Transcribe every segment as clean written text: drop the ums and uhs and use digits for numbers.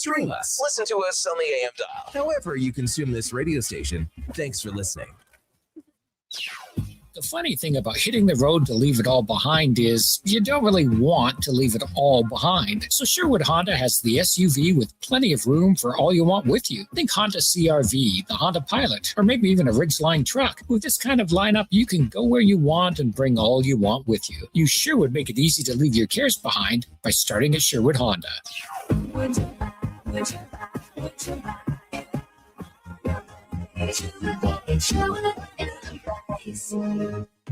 Stream us. Listen to us on the AM dial. However you consume this radio station, thanks for listening. The funny thing about hitting the road to leave it all behind is you don't really want to leave it all behind. So Sherwood Honda has the SUV with plenty of room for all you want with you. Think Honda CR-V, the Honda Pilot, or maybe even a Ridgeline truck. With this kind of lineup, you can go where you want and bring all you want with you. You sure would make it easy to leave your cares behind by starting at Sherwood Honda.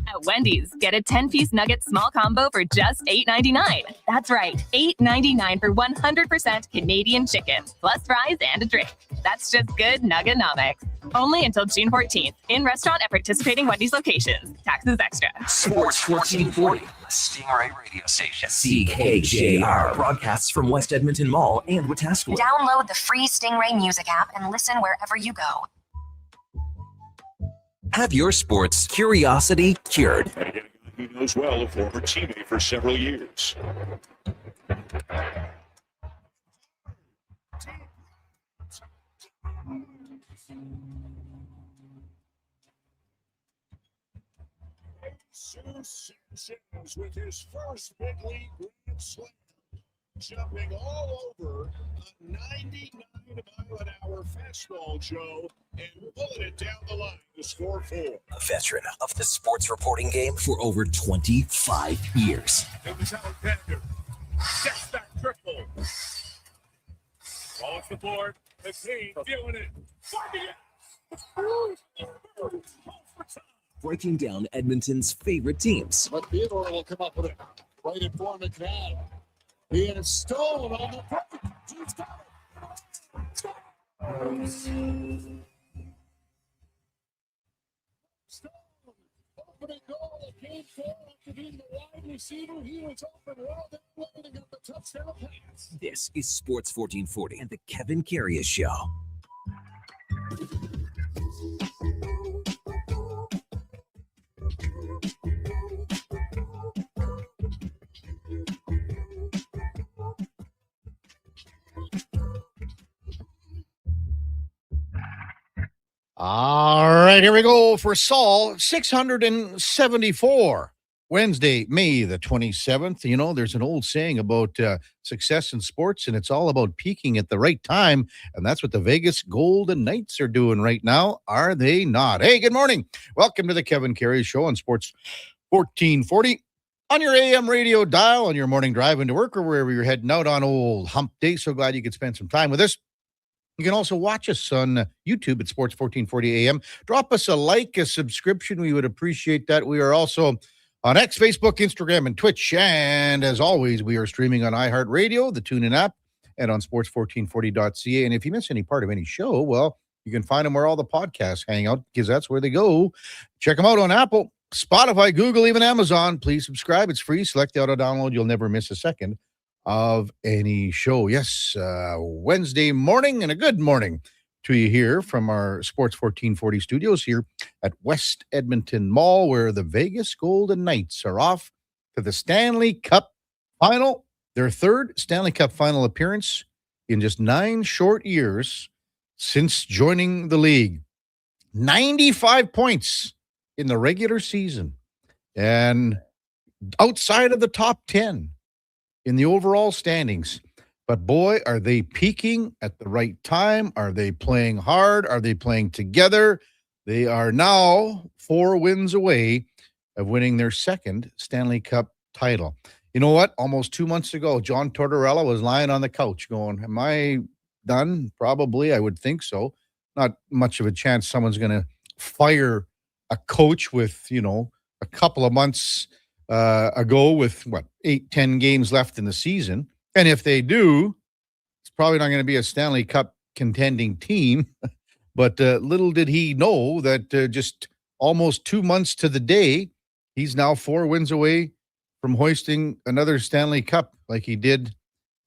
At Wendy's, get a 10-piece nugget small combo for just $8.99. That's right, $8.99 for 100% Canadian chicken, plus fries and a drink. That's just good nuggenomics. Only until June 14th. In restaurant at participating Wendy's locations. Taxes extra. Sports 1440, the Stingray radio station. CKJR broadcasts from West Edmonton Mall and Wetaskiwin. Download the free Stingray music app and listen wherever you go. Have your sports curiosity cured. Who knows well, a former teammate for several years. Sims with his first big league grand slam, jumping all over a 99-mile-an-hour fastball, Joe, and pulling it down the line to score 4. A veteran of the sports reporting game for over 25 years. It was Alexander. Steps back triple. Off the board. McCain feeling it. Finding it. Breaking down Edmonton's favorite teams. But Theodore will come up with it. Right in for McNabb. He has Stone on the perfect. He's got it. Stone. Opening goal. Game 4 after being the wide receiver. He was open well down the lane and got the touchdown pass. This is Sports 1440 and the Kevin Karius Show. All right, here we go for Saul 674. Wednesday, May the 27th. You know, there's an old saying about success in sports, and it's all about peaking at the right time. And that's what the Vegas Golden Knights are doing right now, are they not? Hey, good morning. Welcome to the Kevin Karius Show on Sports 1440. On your AM radio dial, on your morning drive into work, or wherever you're heading out on old hump day. So glad you could spend some time with us. You can also watch us on YouTube at Sports 1440 AM. Drop us a like, a subscription. We would appreciate that. We are also on X, Facebook, Instagram, and Twitch. And as always, we are streaming on iHeartRadio, the TuneIn app, and on sports1440.ca. And if you miss any part of any show, well, you can find them where all the podcasts hang out, because that's where they go. Check them out on Apple, Spotify, Google, even Amazon. Please subscribe. It's free. Select the auto download. You'll never miss a second of any show. Yes, Wednesday morning, and a good morning to you here from our Sports 1440 studios here at West Edmonton Mall, where the Vegas Golden Knights are off to the Stanley Cup final, their third Stanley Cup final appearance in just 9 short years since joining the league. 95 points in the regular season, and outside of the top 10 in the overall standings. But boy, are they peaking at the right time? Are they playing hard? Are they playing together? They are now 4 wins away of winning their second Stanley Cup title. You know what? Almost 2 months ago, John Tortorella was lying on the couch going, am I done? Probably, I would think so. Not much of a chance someone's going to fire a coach with, you know, a couple of months ago with, 8-10 games left in the season. And if they do, it's probably not going to be a Stanley Cup contending team. But little did he know that just almost 2 months to the day, he's now 4 wins away from hoisting another Stanley Cup like he did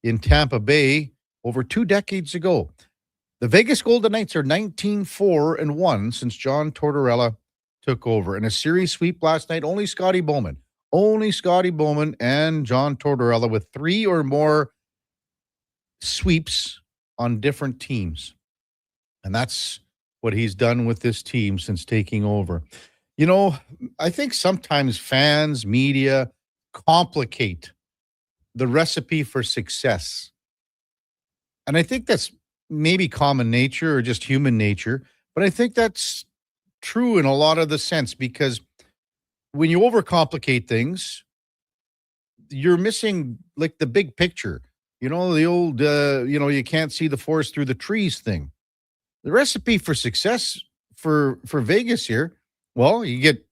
in Tampa Bay over 2 decades ago. The Vegas Golden Knights are 19-4-1 since John Tortorella took over. In a series sweep last night, only Scotty Bowman and John Tortorella with 3 or more sweeps on different teams. And that's what he's done with this team since taking over. You know, I think sometimes fans, media complicate the recipe for success. And I think that's maybe common nature or just human nature, but I think that's true in a lot of the sense, because when you overcomplicate things, you're missing like the big picture. You know, the old, you can't see the forest through the trees thing. The recipe for success for Vegas here, well, you get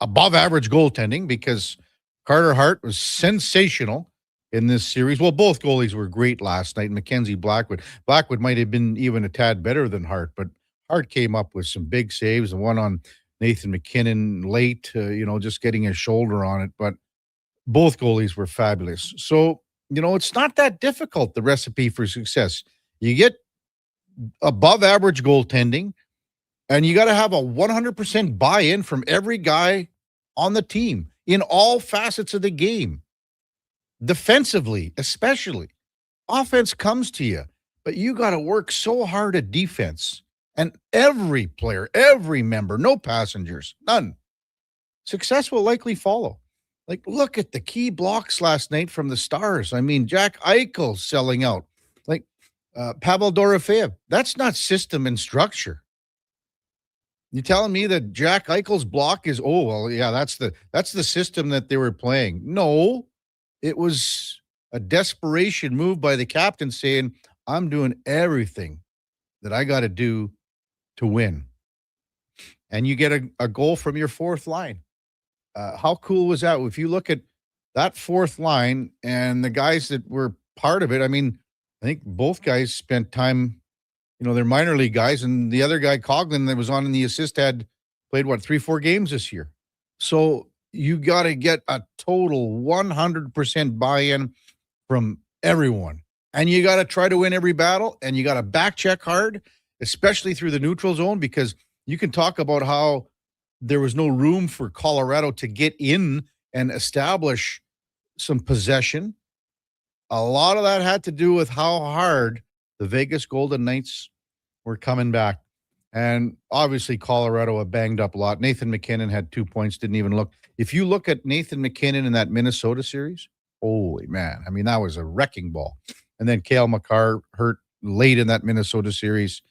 above average goaltending because Carter Hart was sensational in this series. Well, both goalies were great last night. Mackenzie Blackwood might have been even a tad better than Hart, but Hart came up with some big saves. The one on Nathan McKinnon late, just getting his shoulder on it. But both goalies were fabulous. So, it's not that difficult, the recipe for success. You get above average goaltending, and you got to have a 100% buy-in from every guy on the team in all facets of the game. Defensively, especially. Offense comes to you, but you got to work so hard at defense. And every player, every member, no passengers, none. Success will likely follow. Like, look at the key blocks last night from the Stars. I mean, Jack Eichel selling out. Like, Pavel Dorofeyev. That's not system and structure. You telling me that Jack Eichel's block is, that's the system that they were playing. No, it was a desperation move by the captain saying, I'm doing everything that I got to do to win. And you get a goal from your fourth line. How cool was that? If you look at that fourth line and the guys that were part of it, I mean, I think both guys spent time, they're minor league guys, and the other guy, Coughlin, that was on in the assist had played, 3-4 games this year. So you got to get a total 100% buy-in from everyone. And you got to try to win every battle, and you got to back check hard, especially through the neutral zone, because you can talk about how there was no room for Colorado to get in and establish some possession. A lot of that had to do with how hard the Vegas Golden Knights were coming back. And obviously Colorado a banged up a lot. Nathan McKinnon had 2 points, didn't even look. If you look at Nathan McKinnon in that Minnesota series, holy man. I mean, that was a wrecking ball. And then Cale Makar hurt late in that Minnesota series.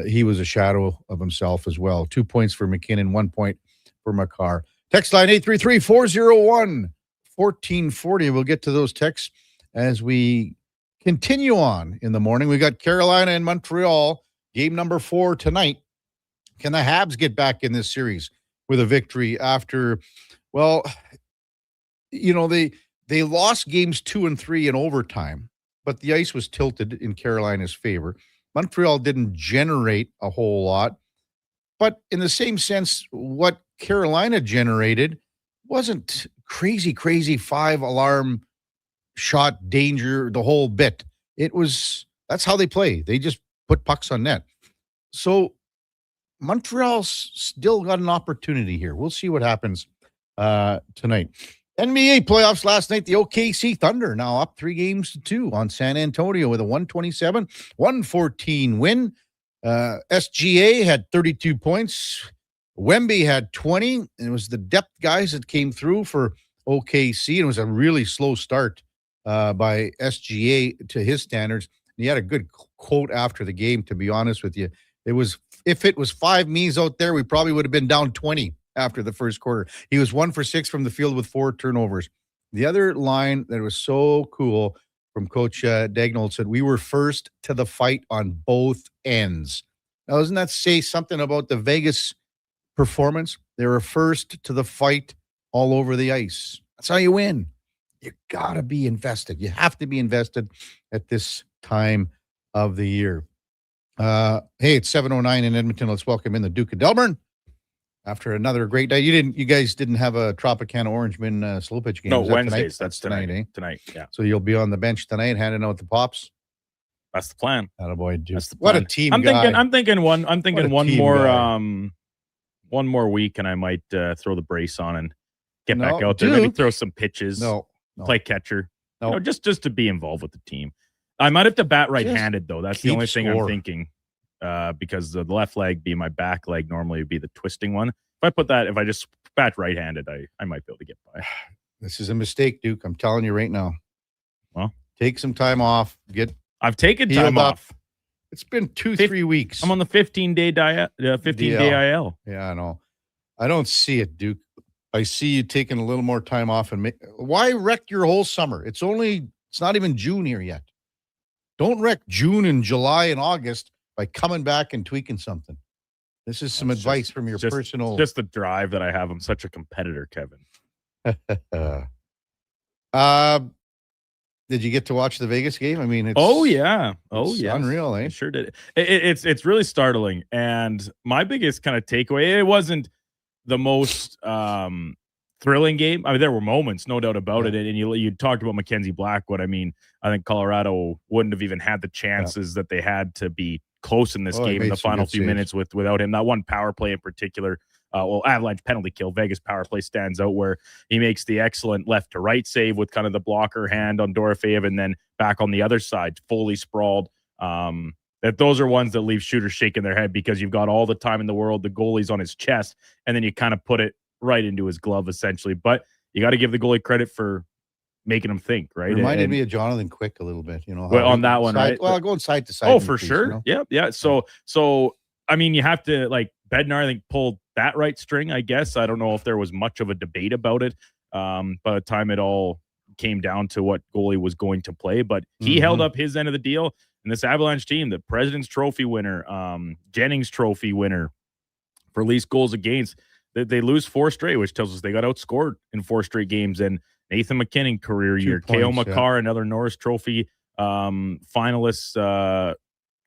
He was a shadow of himself as well. 2 points for McKinnon, 1 point for Makar. Text line 833-401-1440. We'll get to those texts as we continue on in the morning. We got Carolina and Montreal, game number 4 tonight. Can the Habs get back in this series with a victory after, they lost games 2 and 3 in overtime, but the ice was tilted in Carolina's favor. Montreal didn't generate a whole lot, but in the same sense, what Carolina generated wasn't crazy 5-alarm shot danger, the whole bit. That's how they play. They just put pucks on net. So Montreal's still got an opportunity here. We'll see what happens tonight. NBA playoffs last night, the OKC Thunder now up 3-2 on San Antonio with a 127-114 win. SGA had 32 points. Wemby had 20. And it was the depth guys that came through for OKC. And it was a really slow start by SGA to his standards. And he had a good quote after the game, to be honest with you. If it was 5 me's out there, we probably would have been down 20 after the first quarter. He was 1 for 6 from the field with 4 turnovers. The other line that was so cool from Coach Daigneault said, we were first to the fight on both ends. Now, doesn't that say something about the Vegas performance? They were first to the fight all over the ice. That's how you win. You got to be invested. You have to be invested at this time of the year. Hey, it's 7:09 in Edmonton. Let's welcome in the Duke of Delburne. After another great day. You guys didn't have a Tropicana Orangeman slow pitch game. No, Wednesdays. That's tonight. Eh? Tonight, yeah. So you'll be on the bench tonight, handing out the pops. That's the plan. Attaboy, Duke. That's the plan. What a team I'm guy. thinking one more guy. One more week, and I might throw the brace on and get back out there. Duke. Maybe throw some pitches. No. Play catcher. No. Just to be involved with the team. I might have to bat right-handed, though. That's the keep only thing score. I'm thinking. Because the left leg being my back leg normally would be the twisting one. If I just bat right-handed, I might be able to get by. This is a mistake, Duke. I'm telling you right now. Well, take some time off. I've taken healed time up. off. It's been 3 weeks. I'm on the 15-day day IL. Yeah, I know. I don't see it, Duke. I see you taking a little more time off why wreck your whole summer? It's not even June here yet. Don't wreck June and July and August by coming back and tweaking something. This is some advice from your personal. Just the drive that I have. I'm such a competitor, Kevin. Did you get to watch the Vegas game? I mean, it's unreal, eh? I sure did. It's really startling. And my biggest kind of takeaway, it wasn't the most thrilling game. I mean, there were moments, no doubt about it. And you talked about Mackenzie Blackwood. I mean, I think Colorado wouldn't have even had the chances that they had to be close in this game in the final few minutes without him. That one power play in particular, Avalanche penalty kill, Vegas power play stands out where he makes the excellent left to right save with kind of the blocker hand on Dorofeyev, and then back on the other side, fully sprawled. That those are ones that leave shooters shaking their head because you've got all the time in the world, the goalie's on his chest, and then you kind of put it right into his glove essentially. But you got to give the goalie credit for making him think, right? Reminded me of Jonathan Quick a little bit, on that one, right? Well, going side to side. Oh, for sure. Yeah. So I mean, you have to, like, Bednar, I think, pulled that right string, I guess. I don't know if there was much of a debate about it by the time it all came down to what goalie was going to play. But he held up his end of the deal. And this Avalanche team, the President's Trophy winner, Jennings Trophy winner for least goals against, they lose 4 straight, which tells us they got outscored in 4 straight games. And Nathan McKinnon career year, K.O. Makar, another Norris Trophy finalist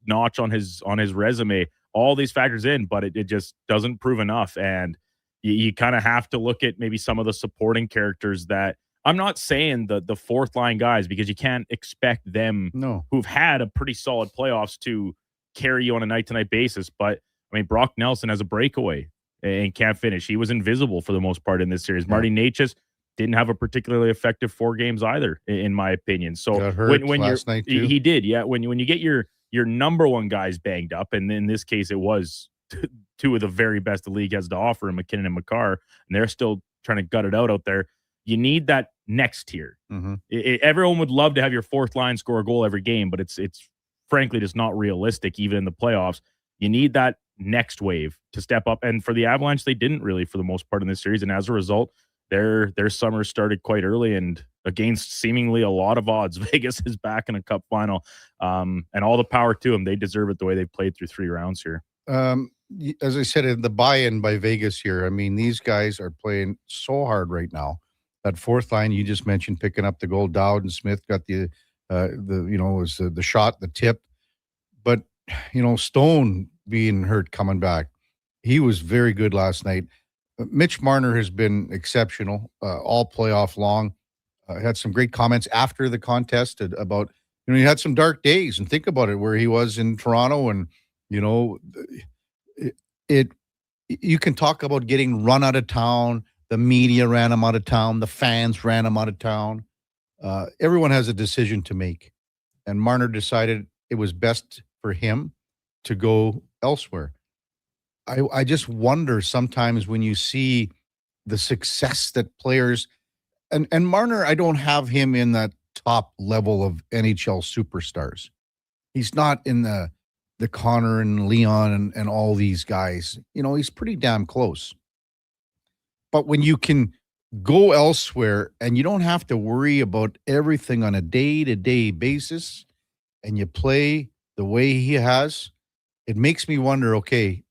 notch on his resume. All these factors in, but it just doesn't prove enough. And you kind of have to look at maybe some of the supporting characters that I'm not saying the fourth line guys, because you can't expect them who've had a pretty solid playoffs to carry you on a night-to-night basis. But I mean, Brock Nelson has a breakaway and can't finish. He was invisible for the most part in this series. Marty Necas didn't have a particularly effective 4 games either, in my opinion. So got hurt when last night too. He did, yeah. When you get your number one guys banged up, and in this case it was 2 of the very best the league has to offer, McKinnon and Makar, and they're still trying to gut it out there. You need that next tier. Everyone would love to have your fourth line score a goal every game, but it's frankly just not realistic, even in the playoffs. You need that next wave to step up. And for the Avalanche, they didn't really for the most part in this series. And as a result, their summer started quite early, and against seemingly a lot of odds, Vegas is back in a cup final. And all the power to them. They deserve it the way they played through 3 rounds here. As I said, the buy-in by Vegas here, I mean, these guys are playing so hard right now. That fourth line you just mentioned, picking up the goal, Dowd and Smith got the shot, the tip. But, Stone being hurt coming back, he was very good last night. Mitch Marner has been exceptional all playoff long. Had some great comments after the contest about, he had some dark days, and think about it, where he was in Toronto, and, you can talk about getting run out of town. The media ran him out of town. The fans ran him out of town. Everyone has a decision to make. And Marner decided it was best for him to go elsewhere. I just wonder sometimes when you see the success that players, and Marner, I don't have him in that top level of NHL superstars. He's not in the Connor and Leon and all these guys. He's pretty damn close. But when you can go elsewhere and you don't have to worry about everything on a day-to-day basis, and you play the way he has, it makes me wonder, okay,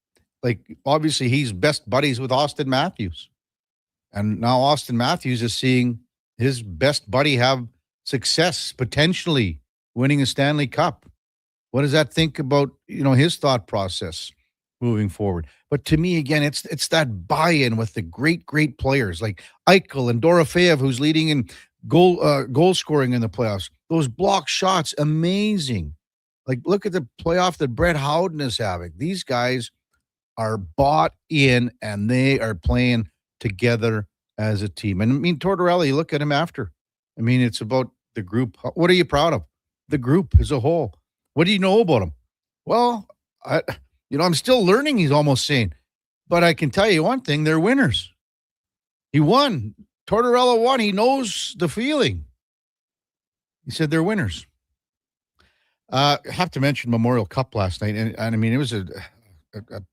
like, obviously he's best buddies with Auston Matthews. And now Auston Matthews is seeing his best buddy have success, potentially winning a Stanley Cup. What does that think about, his thought process moving forward? But to me, again, it's that buy-in with the great players like Eichel and Dorofeyev, who's leading in goal scoring in the playoffs. Those block shots, amazing. Like, look at the playoff that Brett Howden is having. These guys are bought in, and they are playing together as a team. And I mean, Tortorella, you look at him after. I mean, it's about the group. What are you proud of? the group as a whole. What do you know about him? Well, I'm still learning, he's almost saying. But I can tell you one thing, they're winners. He won. Tortorella won. He knows the feeling. He said they're winners. I have to mention Memorial Cup last night. And I mean, it was a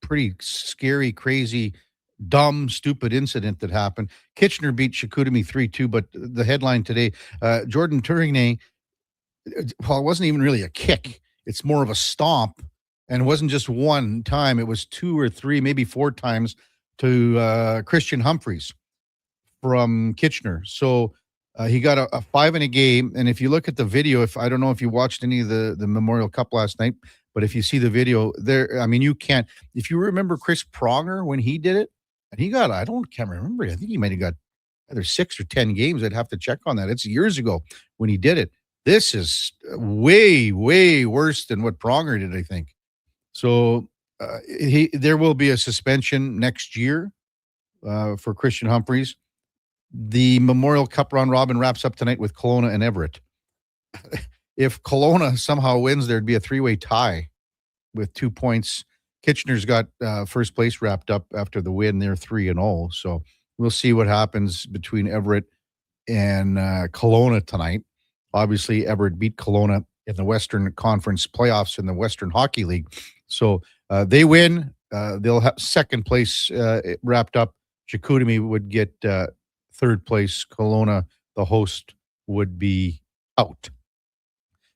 pretty scary, crazy, dumb, stupid incident that happened. Kitchener beat Chicoutimi 3-2, but the headline today, Jordan Tourigny, well, it wasn't even really a kick. It's more of a stomp. And it wasn't just one time. It was 2 or 3, maybe 4 times to Christian Humphreys from Kitchener. So he got a 5 in a game. And if you look at the video, I don't know if you watched any of the Memorial Cup last night, but if you see the video there, I mean, you can't. If you remember Chris Pronger when he did it, and he got, can't remember. I think he might have got either 6 or 10 games. I'd have to check on that. It's years ago when he did it. This is way, way worse than what Pronger did, I think. So there will be a suspension next year for Christian Humphreys. The Memorial Cup round robin wraps up tonight with Kelowna and Everett. If Kelowna somehow wins, there'd be a 3-way tie with 2 points. Kitchener's got first place wrapped up after the win. They're 3-0. So we'll see what happens between Everett and Kelowna tonight. Obviously, Everett beat Kelowna in the Western Conference playoffs in the Western Hockey League. So they win. They'll have second place wrapped up. Chicoutimi would get third place. Kelowna, the host, would be out.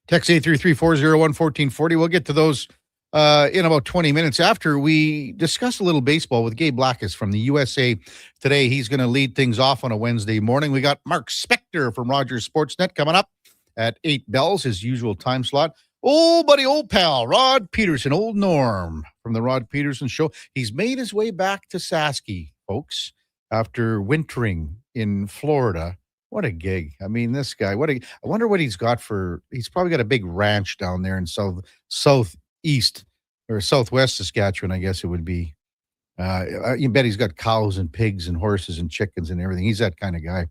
Text 833-401-1440. We'll get to those in about 20 minutes after we discuss a little baseball with Gabe Blackus from the USA Today. He's going to lead things off on a Wednesday morning. We got Mark Spector from Rogers Sportsnet coming up at 8 bells, his usual time slot. Old buddy, old pal, Rod Peterson, old Norm from the Rod Peterson Show. He's made his way back to Sasky, folks, after wintering in Florida. What a gig. I mean, this guy, I wonder what he's got he's probably got a big ranch down there in southeast or southwest Saskatchewan, I guess it would be. You bet he's got cows and pigs and horses and chickens and everything. He's that kind of guy.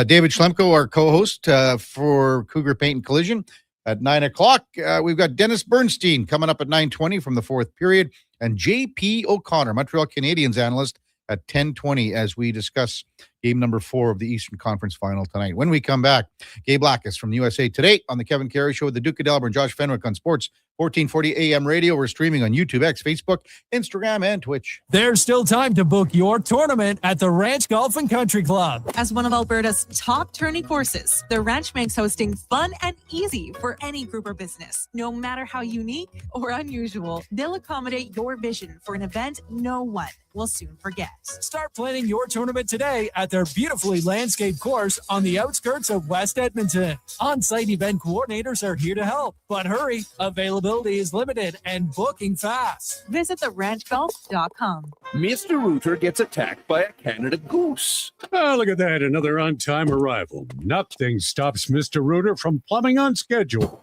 David Schlemko, our co-host for Cougar Paint and Collision at 9 o'clock. We've got Dennis Bernstein coming up at 9:20 from the fourth period, and J.P. O'Connor, Montreal Canadiens analyst, at 10:20 as we discuss game number 4 of the Eastern Conference Final tonight. When we come back, Gabe Blackus from the USA Today on the Kevin Karius Show with the Duke of Delburne, Josh Fenwick on Sports 1440 AM radio. We're streaming on YouTube, X, Facebook, Instagram, and Twitch. There's still time to book your tournament at the Ranch Golf and Country Club. As one of Alberta's top tourney courses, the Ranch makes hosting fun and easy for any group or business. No matter how unique or unusual, they'll accommodate your vision for an event no one will soon forget. Start planning your tournament today at their beautifully landscaped course on the outskirts of West Edmonton. On-site event coordinators are here to help, but hurry, availability is limited and booking fast. Visit theranchgolf.com. Mr. Rooter gets attacked by a Canada goose. Oh, look at that, another on-time arrival. Nothing stops Mr. Rooter from plumbing on schedule.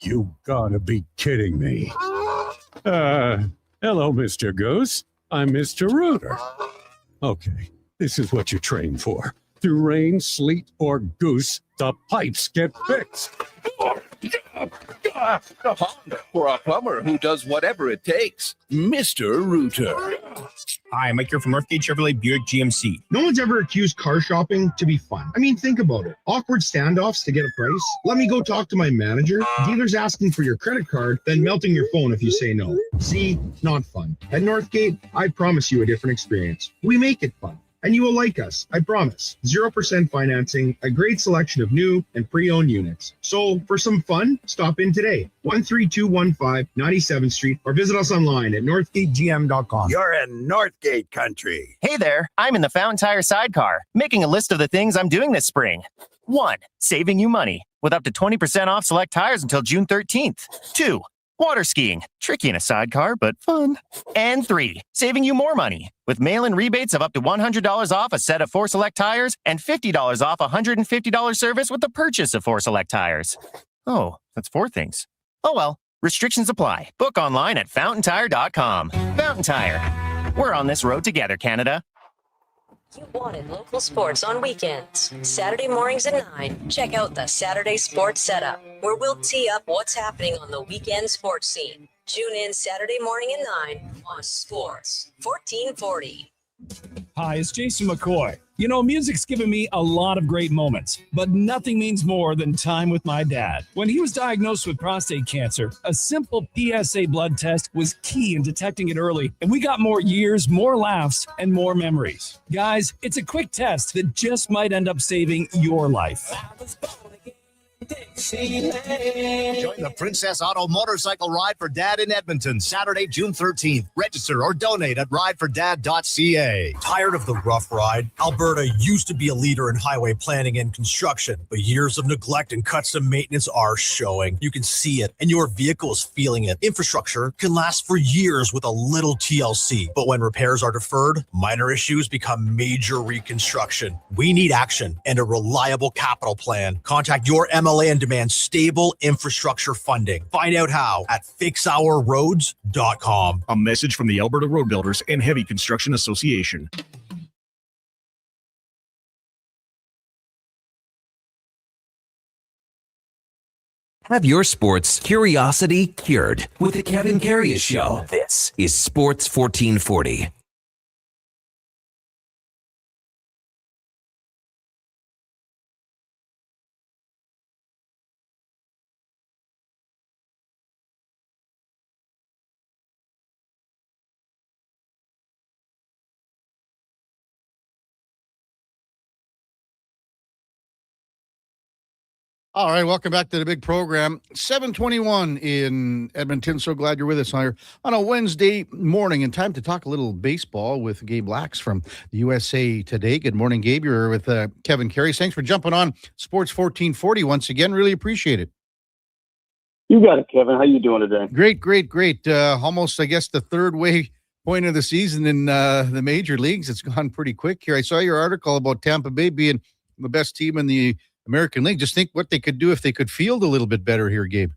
You gotta be kidding me. Hello, Mr. Goose. I'm Mr. Rooter. Okay, this is what you train for. Through rain, sleet, or goose, the pipes get fixed. For a plumber who does whatever it takes, Mr. Rooter. Hi, Mike here from Northgate Chevrolet Buick GMC. No one's ever accused car shopping to be fun. I mean, think about it. Awkward standoffs to get a price. Let me go talk to my manager. Dealers asking for your credit card, then melting your phone if you say no. See, not fun. At Northgate, I promise you a different experience. We make it fun. And you will like us, I promise. 0% financing, a great selection of new and pre-owned units. So for some fun, stop in today. 13215 97th Street or visit us online at northgategm.com. You're in Northgate country. Hey there, I'm in the Fountain Tire sidecar, making a list of the things I'm doing this spring. 1. Saving you money with up to 20% off select tires until June 13th. 2. Water skiing, tricky in a sidecar, but fun. And 3, saving you more money with mail-in rebates of up to $100 off a set of 4 Select tires and $50 off a $150 service with the purchase of 4 Select tires. Oh, that's 4 things. Oh well, restrictions apply. Book online at fountaintire.com. Fountain Tire. We're on this road together, Canada. You wanted local sports on weekends. Saturday mornings at 9, check out the Saturday Sports Setup, where we'll tee up what's happening on the weekend sports scene. Tune in Saturday morning at 9 on Sports 1440. Hi, it's Jason McCoy. You know, music's given me a lot of great moments, but nothing means more than time with my dad. When he was diagnosed with prostate cancer, a simple PSA blood test was key in detecting it early, and we got more years, more laughs, and more memories. Guys, it's a quick test that just might end up saving your life. Join the Princess Auto Motorcycle Ride for Dad in Edmonton, Saturday, June 13th. Register or donate at ridefordad.ca. Tired of the rough ride? Alberta used to be a leader in highway planning and construction, but years of neglect and cuts to maintenance are showing. You can see it, and your vehicle is feeling it. Infrastructure can last for years with a little TLC, but when repairs are deferred, minor issues become major reconstruction. We need action and a reliable capital plan. Contact your MLA and demand stable infrastructure funding. Find out how at fixourroads.com. A message from the Alberta Road Builders and Heavy Construction Association. Have your sports curiosity cured with the Kevin Karius Show. This is Sports 1440. All right, welcome back to the big program. 7:21 in Edmonton. So glad you're with us on a Wednesday morning, and time to talk a little baseball with Gabe Lax from the USA Today. Good morning, Gabe. You're with Kevin Karius. Thanks for jumping on Sports 1440 once again. Really appreciate it. You got it, Kevin. How you doing today? Great. Almost, I guess, the third way point of the season in the major leagues. It's gone pretty quick here. I saw your article about Tampa Bay being the best team in the American League. Just think what they could do if they could field a little bit better here, Gabe.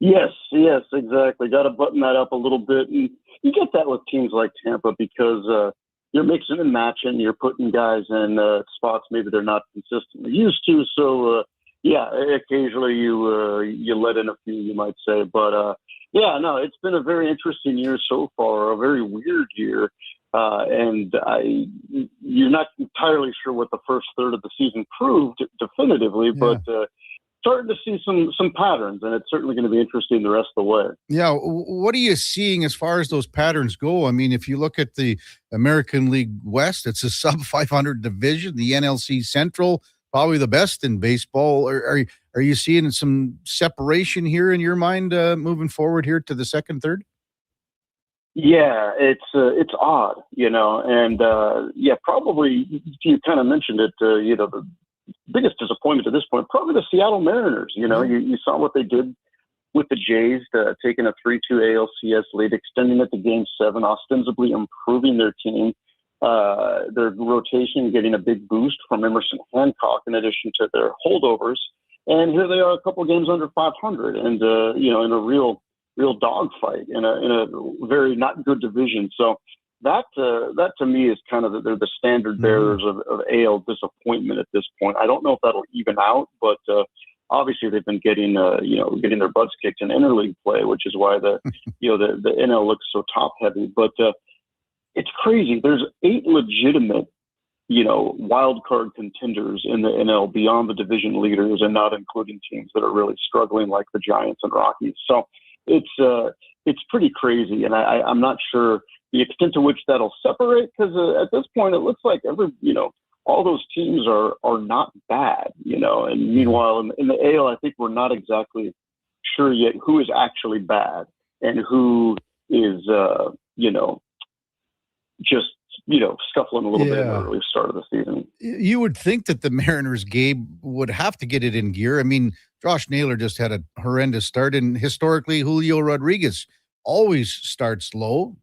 Yes, exactly. Got to button that up a little bit. And you get that with teams like Tampa because you're mixing and matching. You're putting guys in spots maybe they're not consistently used to. So, occasionally you let in a few, you might say. But, it's been a very interesting year so far, a very weird year. You're not entirely sure what the first third of the season proved definitively, but starting to see some patterns, and it's certainly going to be interesting the rest of the way. Yeah, what are you seeing as far as those patterns go? I mean, if you look at the American League West, it's a sub-500 division. The NLC Central, probably the best in baseball. Are you seeing some separation here in your mind moving forward here to the second, third? Yeah, it's odd, and probably you kind of mentioned it. The biggest disappointment to this point, probably the Seattle Mariners. You saw what they did with the Jays, taking a 3-2 ALCS lead, extending it to Game 7, ostensibly improving their team, their rotation, getting a big boost from Emerson Hancock in addition to their holdovers. And here they are, a couple of games under 500, and in a real dogfight in a very not good division. So that to me is kind of they're the standard bearers of AL disappointment at this point. I don't know if that'll even out, but obviously they've been getting their butts kicked in interleague play, which is why the NL looks so top heavy. But it's crazy. There's 8 legitimate wild card contenders in the NL beyond the division leaders, and not including teams that are really struggling like the Giants and Rockies. So it's pretty crazy, and I'm not sure the extent to which that'll separate, because at this point it looks like all those teams are not bad, and meanwhile in the AL I think we're not exactly sure yet who is actually bad and who is just scuffling a little bit in the early start of the season. You would think that the Mariners, Gabe, would have to get it in gear. I mean, Josh Naylor just had a horrendous start, and historically, Julio Rodriguez always starts slow.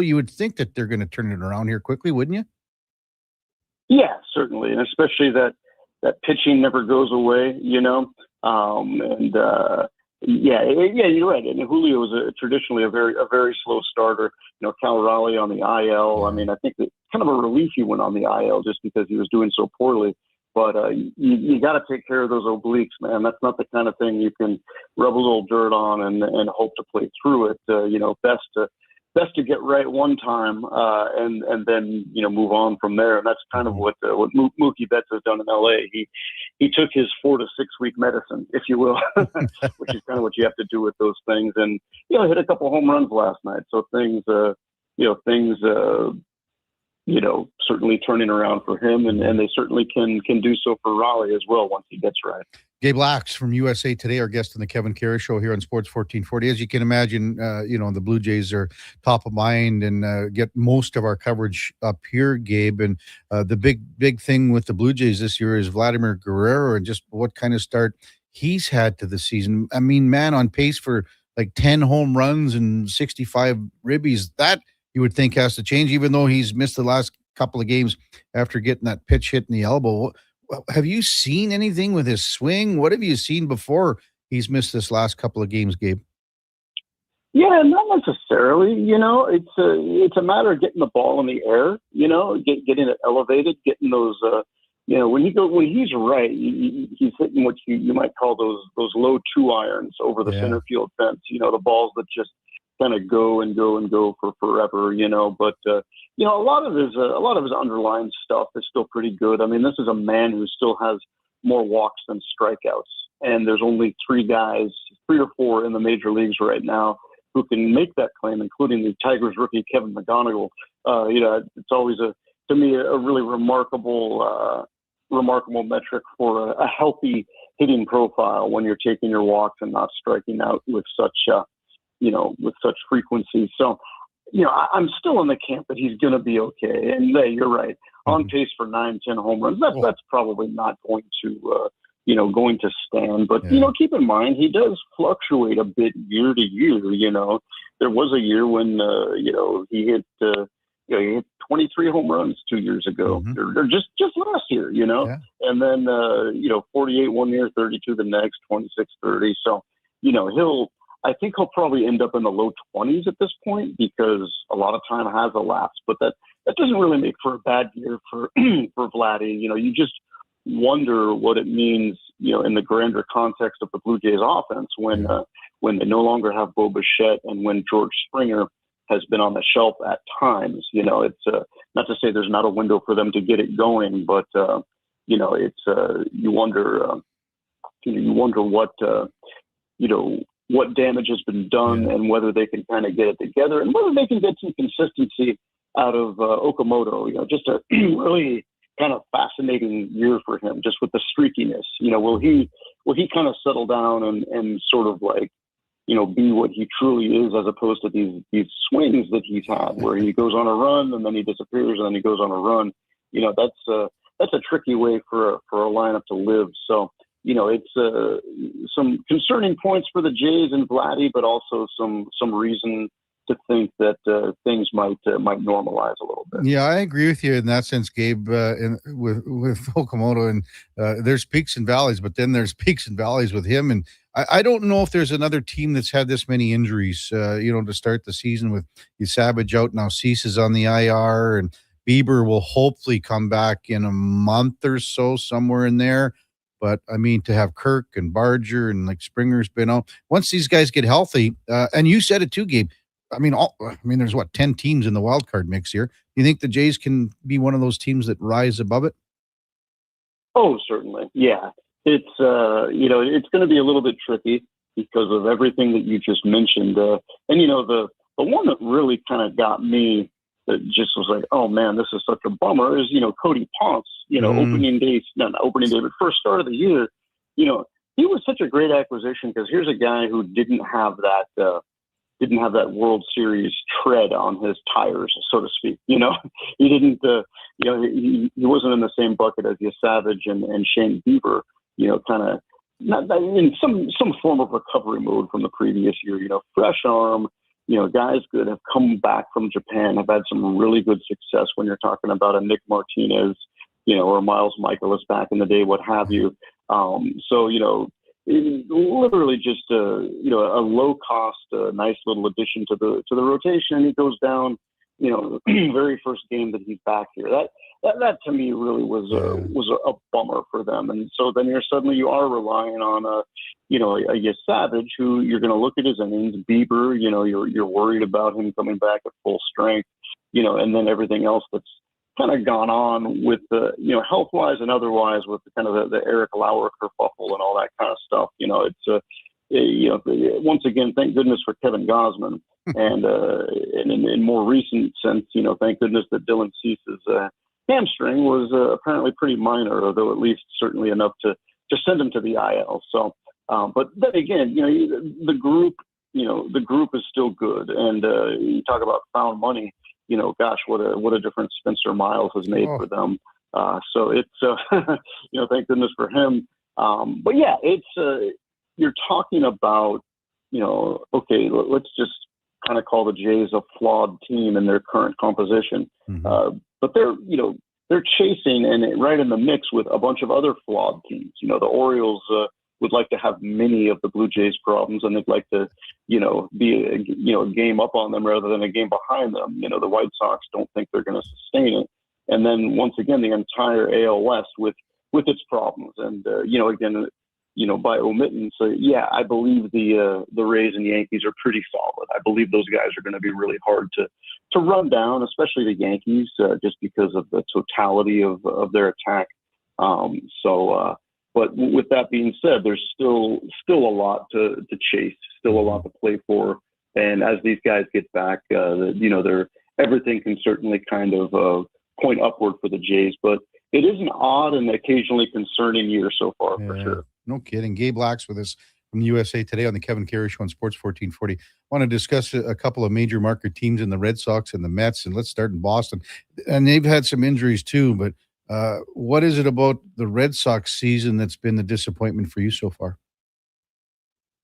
You would think that they're going to turn it around here quickly, wouldn't you? Yeah, certainly, and especially that pitching never goes away, Yeah, you're right. And Julio was traditionally a very slow starter. Cal Raleigh on the IL. I mean, I think that kind of a relief he went on the IL just because he was doing so poorly. But you got to take care of those obliques, man. That's not the kind of thing you can rub a little dirt on and hope to play through it. Best to get right one time and then move on from there. And that's kind of what Mookie Betts has done in LA. He took his 4 to 6 week medicine, if you will, which is kind of what you have to do with those things. And hit a couple home runs last night, so things certainly turning around for him, and they certainly can do so for Raleigh as well once he gets right. Gabe Lax from USA Today, our guest on the Kevin Karius Show here on Sports 1440. As you can imagine, the Blue Jays are top of mind and get most of our coverage up here, Gabe. And the big thing with the Blue Jays this year is Vladimir Guerrero and just what kind of start he's had to the season. I mean, man, on pace for like 10 home runs and 65 ribbies. That you would think has to change, even though he's missed the last couple of games after getting that pitch hit in the elbow. Have you seen anything with his swing? What have you seen before he's missed this last couple of games, Gabe? Yeah, not necessarily. It's a matter of getting the ball in the air. Getting it elevated, getting those. When he's right, he's hitting what you might call those low 2 irons over the center field fence. The balls that just kind of go and go for forever. But a lot of his underlying stuff is still pretty good. I mean, this is a man who still has more walks than strikeouts, and there's only 3 or 4 in the major leagues right now who can make that claim, including the Tigers rookie Kevin McGonigal. It's always to me a really remarkable metric for a healthy hitting profile when you're taking your walks and not striking out with such frequency. So, I'm still in the camp that he's going to be okay. And you're right, on pace for 9-10 home runs. That's probably not going to stand. But keep in mind he does fluctuate a bit year to year. There was a year when he hit 23 home runs 2 years ago, or just last year. And then 48 one year, 32 the next, 26, 30. So I think he'll probably end up in the low 20s at this point because a lot of time has elapsed. But that doesn't really make for a bad year for Vladdy. You just wonder what it means, in the grander context of the Blue Jays offense when they no longer have Bo Bichette and when George Springer has been on the shelf at times. It's not to say there's not a window for them to get it going, but it's you wonder what damage has been done and whether they can kind of get it together and whether they can get some consistency out of Okamoto. Just a really kind of fascinating year for him, just with the streakiness. Will he kind of settle down and sort of like, be what he truly is, as opposed to these swings that he's had where he goes on a run and then he disappears and then he goes on a run. That's a tricky way for a lineup to live. So, it's some concerning points for the Jays and Vladdy, but also some reason to think that things might normalize a little bit. Yeah, I agree with you in that sense, Gabe. With Okamoto, and there's peaks and valleys, but then there's peaks and valleys with him. And I don't know if there's another team that's had this many injuries. To start the season with Savage out now, Cease is on the IR, and Bieber will hopefully come back in a month or so, somewhere in there. But I mean, to have Kirk and Barger and like Springer's been out. Once these guys get healthy, and you said it too, Gabe. I mean, there's 10 teams in the wild card mix here. Do you think the Jays can be one of those teams that rise above it? Oh, certainly. Yeah. It's it's going to be a little bit tricky because of everything that you just mentioned. And the one that really kind of got me, that just was like, oh man, this is such a bummer, is Cody Ponce. Opening day, not opening day, but first start of the year. He was such a great acquisition because here's a guy who didn't have that World Series tread on his tires, so to speak. He didn't. He wasn't in the same bucket as Savage and Shane Bieber. Kind of not in some form of recovery mode from the previous year. Fresh arm. Guys that have come back from Japan have had some really good success when you're talking about a Nick Martinez, or Miles Michaelis back in the day, what have you. So, literally just a low cost, nice little addition to the rotation. And he goes down, very first game that he's back here. That to me really was a bummer for them. And so then you are relying on a Savage, who you're going to look at his innings. Bieber, you're worried about him coming back at full strength, and then everything else that's kind of gone on with the, health-wise and otherwise with the kind of the Eric Lauer kerfuffle and all that kind of stuff. Once again, thank goodness for Kevin Gausman. And in more recent sense, thank goodness that Dylan Cease's hamstring was apparently pretty minor, although at least certainly enough to send him to the IL. So, but then again, the group is still good. And you talk about found money. Gosh, what a difference Spencer Miles has made for them. So it's, thank goodness for him. But yeah, it's, you're talking about, okay, let's just kind of call the Jays a flawed team in their current composition. But they're chasing and right in the mix with a bunch of other flawed teams. The Orioles would like to have many of the Blue Jays problems, and they'd like to, be a game up on them rather than a game behind them. The White Sox don't think they're going to sustain it. And then once again, the entire AL West with its problems. And, again, by omittance, I believe the Rays and Yankees are pretty solid. I believe those guys are going to be really hard to run down, especially the Yankees, just because of the totality of their attack. But with that being said, there's still a lot to chase, still a lot to play for. And as these guys get back, everything can certainly kind of point upward for the Jays. But it is an odd and occasionally concerning year so far, for sure. No kidding. Gabe Lax with us from the USA Today on the Kevin Karius Show on Sports 1440. I want to discuss a couple of major market teams in the Red Sox and the Mets, and let's start in Boston. And they've had some injuries too, but what is it about the Red Sox season that's been the disappointment for you so far?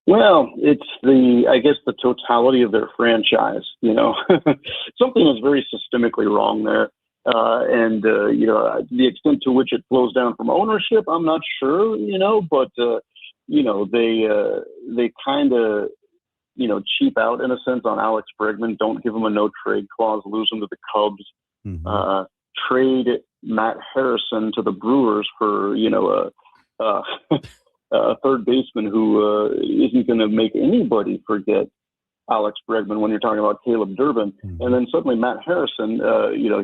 Well, it's the totality of their franchise. Something is very systemically wrong there. And the extent to which it flows down from ownership, I'm not sure, but, they kind of, cheap out in a sense on Alex Bregman, don't give him a no trade clause, lose him to the Cubs, trade Matt Harrison to the Brewers for, a third baseman who isn't going to make anybody forget Alex Bregman when you're talking about Caleb Durbin. And then suddenly Matt Harrison,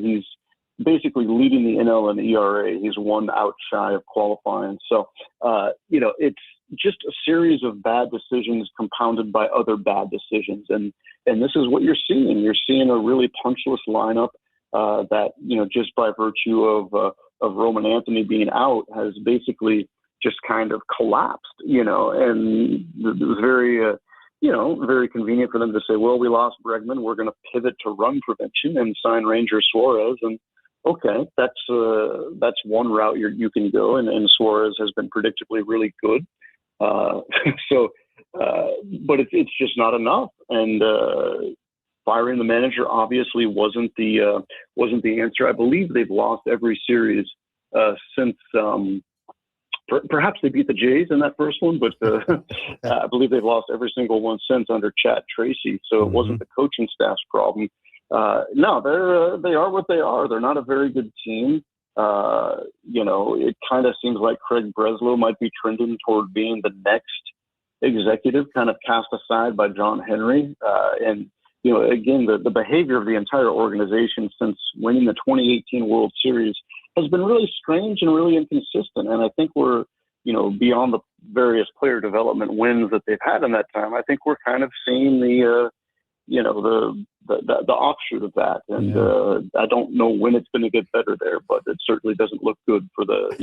he's basically leading the NL in ERA. He's one out shy of qualifying. So, it's just a series of bad decisions compounded by other bad decisions. And this is what you're seeing. You're seeing a really punchless lineup that, just by virtue of Roman Anthony being out has basically just kind of collapsed, and it was very, very convenient for them to say, well, we lost Bregman. We're going to pivot to run prevention and sign Ranger Suarez. And okay, that's one route you can go. And Suarez has been predictably really good. But it's just not enough. And firing the manager obviously wasn't the answer. I believe they've lost every series since. Perhaps they beat the Jays in that first one, but I believe they've lost every single one since under Chad Tracy. So it wasn't the coaching staff's problem. No, they are what they are. They're not a very good team. It kind of seems like Craig Breslow might be trending toward being the next executive, kind of cast aside by John Henry. And again, the behavior of the entire organization since winning the 2018 World Series has been really strange and really inconsistent. And I think we're, beyond the various player development wins that they've had in that time, I think we're kind of seeing the offshoot of that. And I don't know when it's going to get better there, but it certainly doesn't look good for the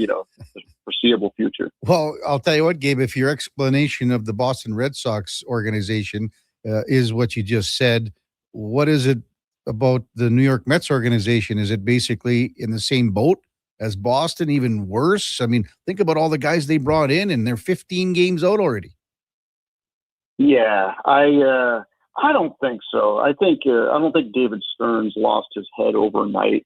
foreseeable future. Well, I'll tell you what, Gabe, if your explanation of the Boston Red Sox organization is what you just said, what is it about the New York Mets organization? Is it basically in the same boat as Boston, even worse? I mean, think about all the guys they brought in, and they're 15 games out already. Yeah, I don't think so. I don't think David Stearns lost his head overnight.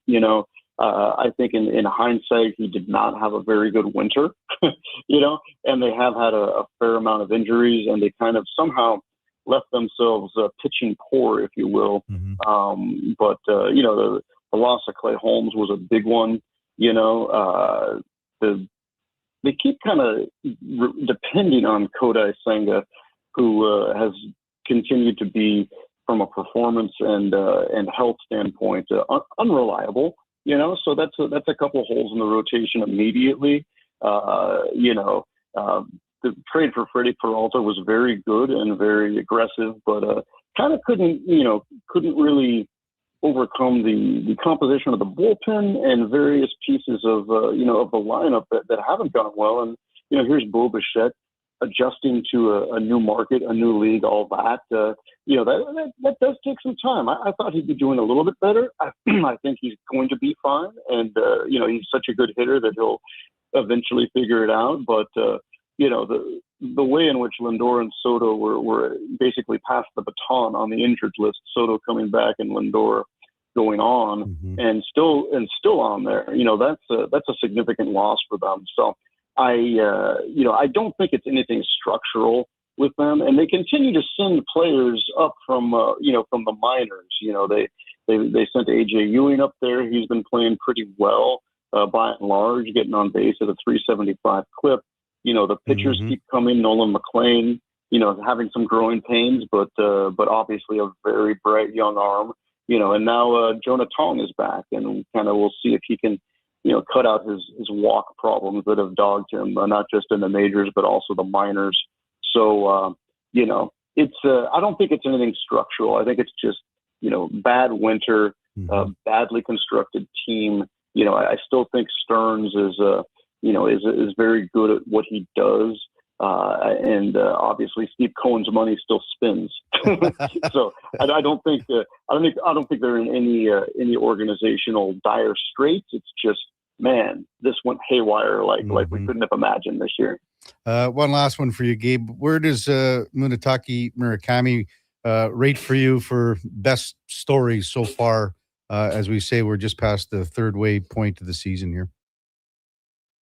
I think in hindsight, he did not have a very good winter, and they have had a fair amount of injuries, and they kind of somehow left themselves pitching poor, if you will. But the loss of Clay Holmes was a big one. They keep kind of depending on Kodai Senga, who has continued to be, from a performance and health standpoint, unreliable. So that's a couple of holes in the rotation immediately. The trade for Freddie Peralta was very good and very aggressive, but kind of couldn't really overcome the composition of the bullpen and various pieces of of the lineup that haven't gone well. And here's Bo Bichette adjusting to a new market, a new league, all that. That does take some time. I thought he'd be doing a little bit better. I think he's going to be fine, and he's such a good hitter that he'll eventually figure it out. But the way in which Lindor and Soto were basically passed the baton on the injured list, Soto coming back and Lindor going on, and still on there, that's a significant loss for them. So I don't think it's anything structural with them, and they continue to send players up from the minors. They sent AJ Ewing up there. He's been playing pretty well by and large, getting on base at a 375 clip. The pitchers keep coming. Nolan McLean, having some growing pains, but obviously a very bright young arm. And now Jonah Tong is back, and kind of we'll see if he can cut out his walk problems that have dogged him, not just in the majors, but also the minors. So, it's I don't think it's anything structural. I think it's just, bad winter, badly constructed team. I still think Stearns is very good at what he does. And obviously Steve Cohen's money still spins. So I don't think they're in any organizational dire straits. It's just, man, this went haywire like we couldn't have imagined this year. One last one for you, Gabe. Where does Munetake Murakami rate for you for best stories so far? As we say, we're just past the third way point of the season here.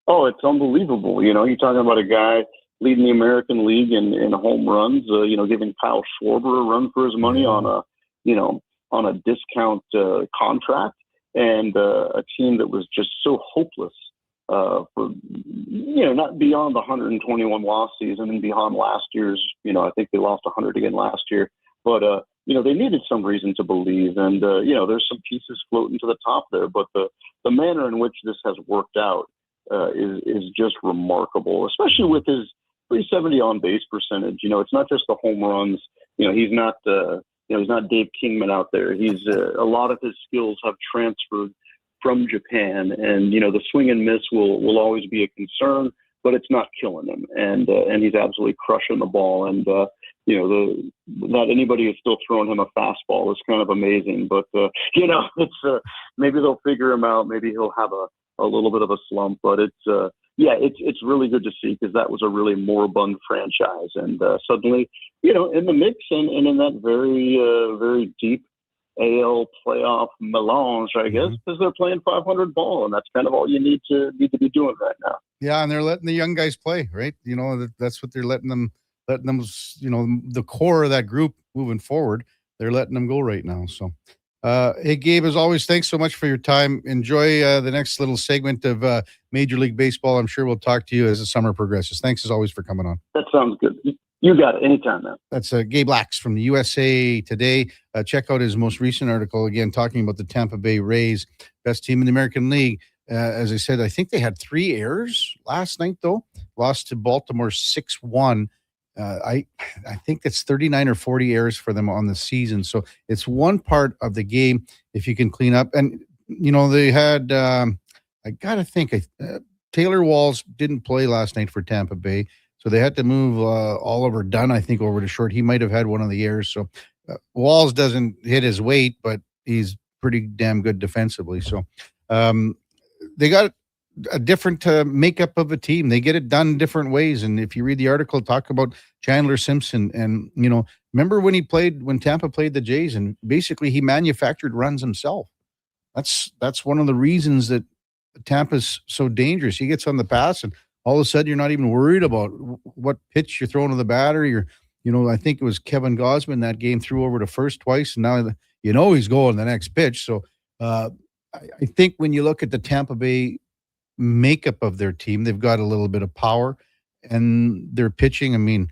Oh, it's unbelievable. You're talking about a guy leading the American League in home runs, giving Kyle Schwarber a run for his money on a discount contract, and a team that was just so hopeless for not beyond the 121 loss season and beyond last year's. I think they lost 100 again last year, but they needed some reason to believe, and there's some pieces floating to the top there, but the manner in which this has worked out is just remarkable, especially with his 370 on base percentage. It's not just the home runs. He's not he's not Dave Kingman out there. He's a lot of his skills have transferred from Japan, and the swing and miss will always be a concern, but it's not killing him, and he's absolutely crushing the ball. And that anybody is still throwing him a fastball is kind of amazing. But it's maybe they'll figure him out. Maybe he'll have a little bit of a slump, but it's really good to see, because that was a really moribund franchise, and suddenly in the mix and in that very very deep AL playoff melange, I guess, because they're playing 500 ball, and that's kind of all you need to be doing right now. Yeah, and they're letting the young guys play, right? That's what they're letting them. The core of that group moving forward, they're letting them go right now. So. Hey, Gabe, as always, thanks so much for your time. Enjoy the next little segment of Major League Baseball. I'm sure we'll talk to you as the summer progresses. Thanks, as always, for coming on. That sounds good. You got it. Anytime, man. That's Gabe Lax from the USA Today. Check out his most recent article, again, talking about the Tampa Bay Rays, best team in the American League. As I said, I think they had 3 errors last night, though. Lost to Baltimore 6-1. I think it's 39 or 40 errors for them on the season. So it's one part of the game if you can clean up. And, they had, I got to think, Taylor Walls didn't play last night for Tampa Bay. So they had to move Oliver Dunn, I think, over to short. He might have had one of the errors. So Walls doesn't hit his weight, but he's pretty damn good defensively. So they got a different makeup of a team. They get it done different ways. And if you read the article, talk about Chandler Simpson, and remember when Tampa played the Jays, and basically he manufactured runs himself. That's one of the reasons that Tampa's so dangerous. He gets on the pass, and all of a sudden you're not even worried about what pitch you're throwing to the batter. I think it was Kevin Gosman that game threw over to first twice, and now he's going the next pitch. So I think when you look at the Tampa Bay makeup of their team, they've got a little bit of power, and their pitching. I mean,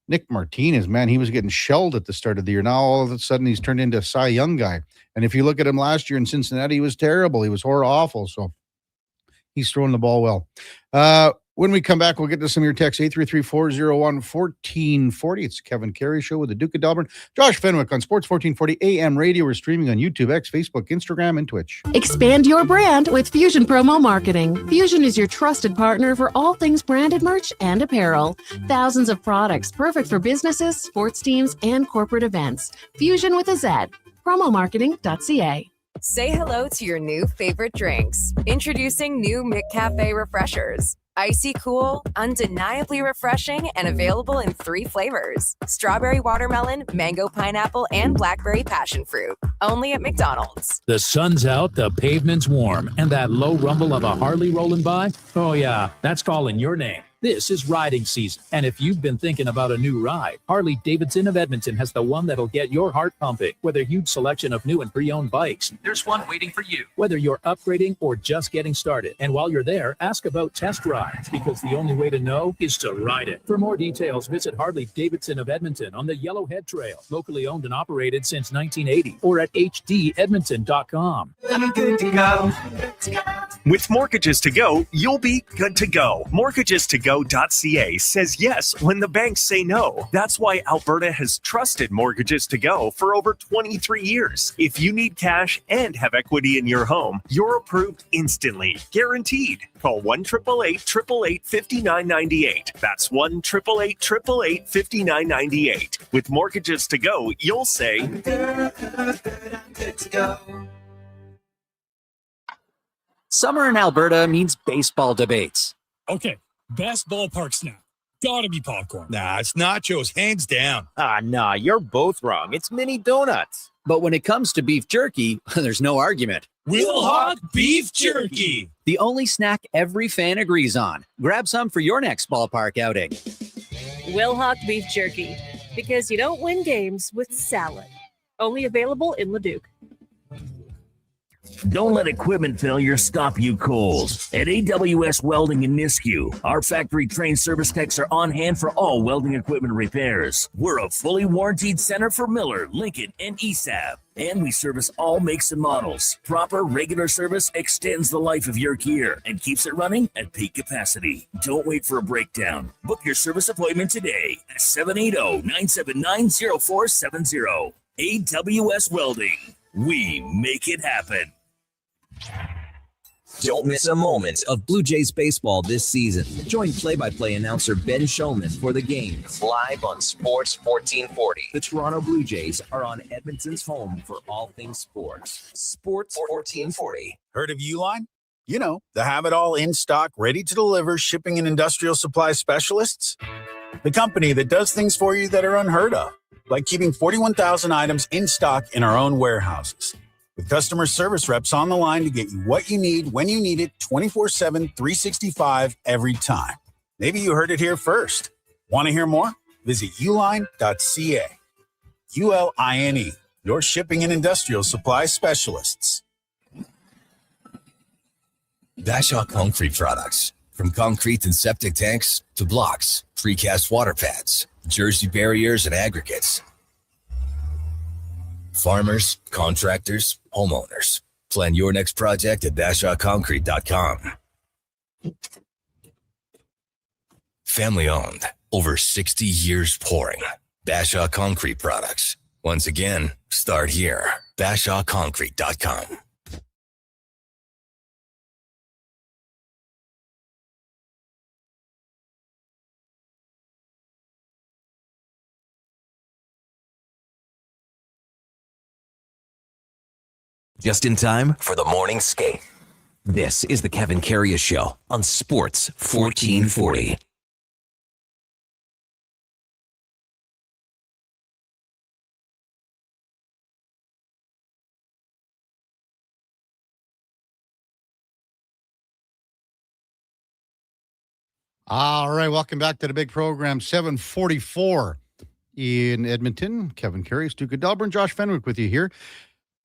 Nick Martinez, man, he was getting shelled at the start of the year. Now all of a sudden he's turned into a Cy Young guy. And if you look at him last year in Cincinnati, he was terrible. He was awful. So he's throwing the ball well. When we come back, we'll get to some of your texts. 833-401-1440. It's Kevin Karius Show with the Duke of Delburne. Josh Fenwick on Sports 1440 AM radio. We're streaming on YouTube, X, Facebook, Instagram, and Twitch. Expand your brand with Fusion Promo Marketing. Fusion is your trusted partner for all things branded merch and apparel. Thousands of products perfect for businesses, sports teams, and corporate events. Fusion with a Z. Promomarketing.ca. Say hello to your new favorite drinks. Introducing new McCafe Refreshers. Icy cool, undeniably refreshing, and available in 3 flavors. Strawberry watermelon, mango pineapple, and blackberry passion fruit. Only at McDonald's. The sun's out, the pavement's warm, and that low rumble of a Harley rolling by? Oh yeah, that's calling your name. This is riding season, and if you've been thinking about a new ride, Harley-Davidson of Edmonton has the one that'll get your heart pumping. With a huge selection of new and pre-owned bikes, There's one waiting for you. whether you're upgrading or just getting started. And while you're there, ask about test rides, because the only way to know is to ride it. For more details, visit Harley-Davidson of Edmonton on the Yellowhead Trail, locally owned and operated since 1980, or at hdedmonton.com. Good to go. With Mortgages to Go, you'll be good to go. MortgagesToGo.ca says yes when the banks say no. That's why Alberta has trusted Mortgages to Go for over 23 years. If you need cash and have equity in your home, you're approved instantly, guaranteed. Call 1-888-888-5998. That's 1-888-888-5998. With Mortgages to Go, you'll say, Good to go. Summer in Alberta means baseball debates. Okay, best ballpark snack. Gotta be popcorn. Nah, it's nachos, hands down. Nah, you're both wrong. It's mini donuts. But when it comes to beef jerky, there's no argument. Wilhauk Beef Jerky. The only snack every fan agrees on. Grab some for your next ballpark outing. Wilhauk Beef Jerky. Because you don't win games with salad. Only available in Leduc. Don't let equipment failure stop you cold. At AWS Welding in Nisku, our factory-trained service techs are on hand for all welding equipment repairs. We're a fully warranted center for Miller, Lincoln, and ESAB. And we service all makes and models. Proper, regular service extends the life of your gear and keeps it running at peak capacity. Don't wait for a breakdown. Book your service appointment today at 780-979-0470. AWS Welding. We make it happen. Don't miss a moment of Blue Jays baseball this season. Join play-by-play announcer Ben Shulman for the games. Live on Sports 1440. The Toronto Blue Jays are on Edmonton's home for all things sports. Sports 1440. Heard of Uline? You know, the have-it-all in stock, ready to deliver shipping and industrial supply specialists. The company that does things for you that are unheard of, like keeping 41,000 items in stock in our own warehouses. With customer service reps on the line to get you what you need when you need it 24/7, 365 every time. Maybe you heard it here first. Want to hear more? Visit uline.ca. ULINE, your shipping and industrial supply specialists. Bashaw Concrete Products. From concrete and septic tanks to blocks, precast water pads, Jersey barriers and aggregates. Farmers, contractors, homeowners. Plan your next project at BashawConcrete.com. Family owned, over 60 years pouring. Bashaw Concrete Products. Once again, start here. BashawConcrete.com. Just in time for the morning skate. This is the Kevin Karius Show on Sports 1440. All right, welcome back to the big program. 7:44 in Edmonton. Kevin Karius, Duke of Delburne, Josh Fenwick with you here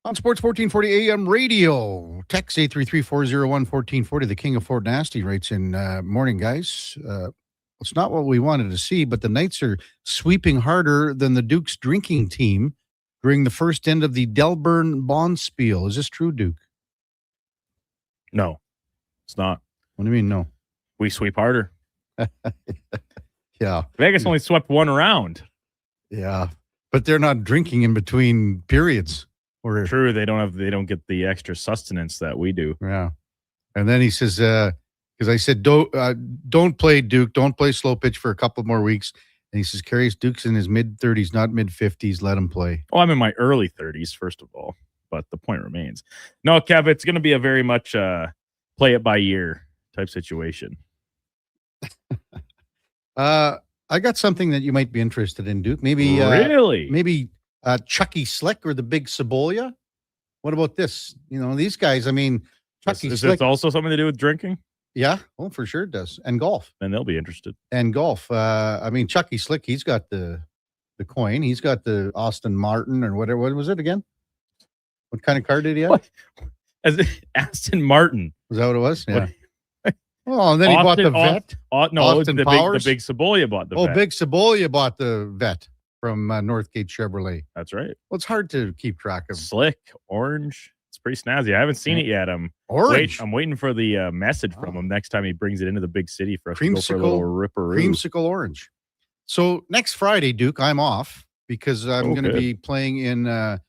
on Sports 1440 AM radio. Text 833-401-1440. The King of Fort Nasty writes in, morning, guys. It's not what we wanted to see, but the Knights are sweeping harder than the Duke's drinking team during the first end of the Delburne Bonspiel. Is this true, Duke? No, it's not. What do you mean, no? We sweep harder. Yeah. Vegas only swept one round. Yeah. But they're not drinking in between periods. Or True, they don't get the extra sustenance that we do. Yeah. And then he says, because I said, don't play Duke, don't play slow pitch for a couple more weeks. And he says, Karius, Duke's in his mid-30s, not mid-50s. Let him play. Oh, I'm in my early 30s, first of all. But the point remains. No, Kev, it's going to be a very much play it by ear type situation. I got something that you might be interested in, Duke. Maybe really? Maybe Chucky Slick or the Big Cebolla. What about this? You know, these guys, I mean, Chucky Is Slick. this also something to do with drinking? Yeah, well, for sure it does. And golf. Then they'll be interested. And golf. I mean, Chucky Slick, he's got the coin. He's got the Austin Martin or whatever. What was it again? What kind of card did he have? Aston Martin. Was that what it was? Yeah. What? Oh, and then he bought the vet. No, Austin the Powers. big Cebolla bought the vet. Oh, Big Cebolla bought the vet from Northgate Chevrolet. That's right. Well, it's hard to keep track of. Slick, orange. It's pretty snazzy. I haven't seen it yet. Orange. I'm waiting for the message from him next time he brings it into the big city for us to go for a little ripperoo. Creamsicle orange. So next Friday, Duke, I'm off because I'm going to be playing in the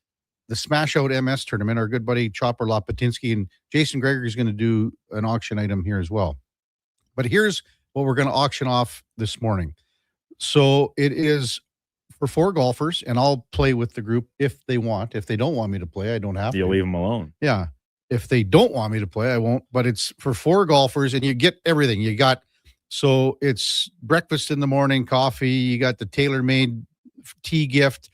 Smash Out MS tournament. Our good buddy Chopper Lopatinsky and Jason Gregory is going to do an auction item here as well. But here's what we're going to auction off this morning. So it is for 4 golfers, and I'll play with the group if they want. If they don't want me to play, I don't have to. You'll leave them alone. Yeah. If they don't want me to play, I won't. But it's for 4 golfers, and you get everything. You got, so it's breakfast in the morning, coffee. You got the tailor-made tea gift,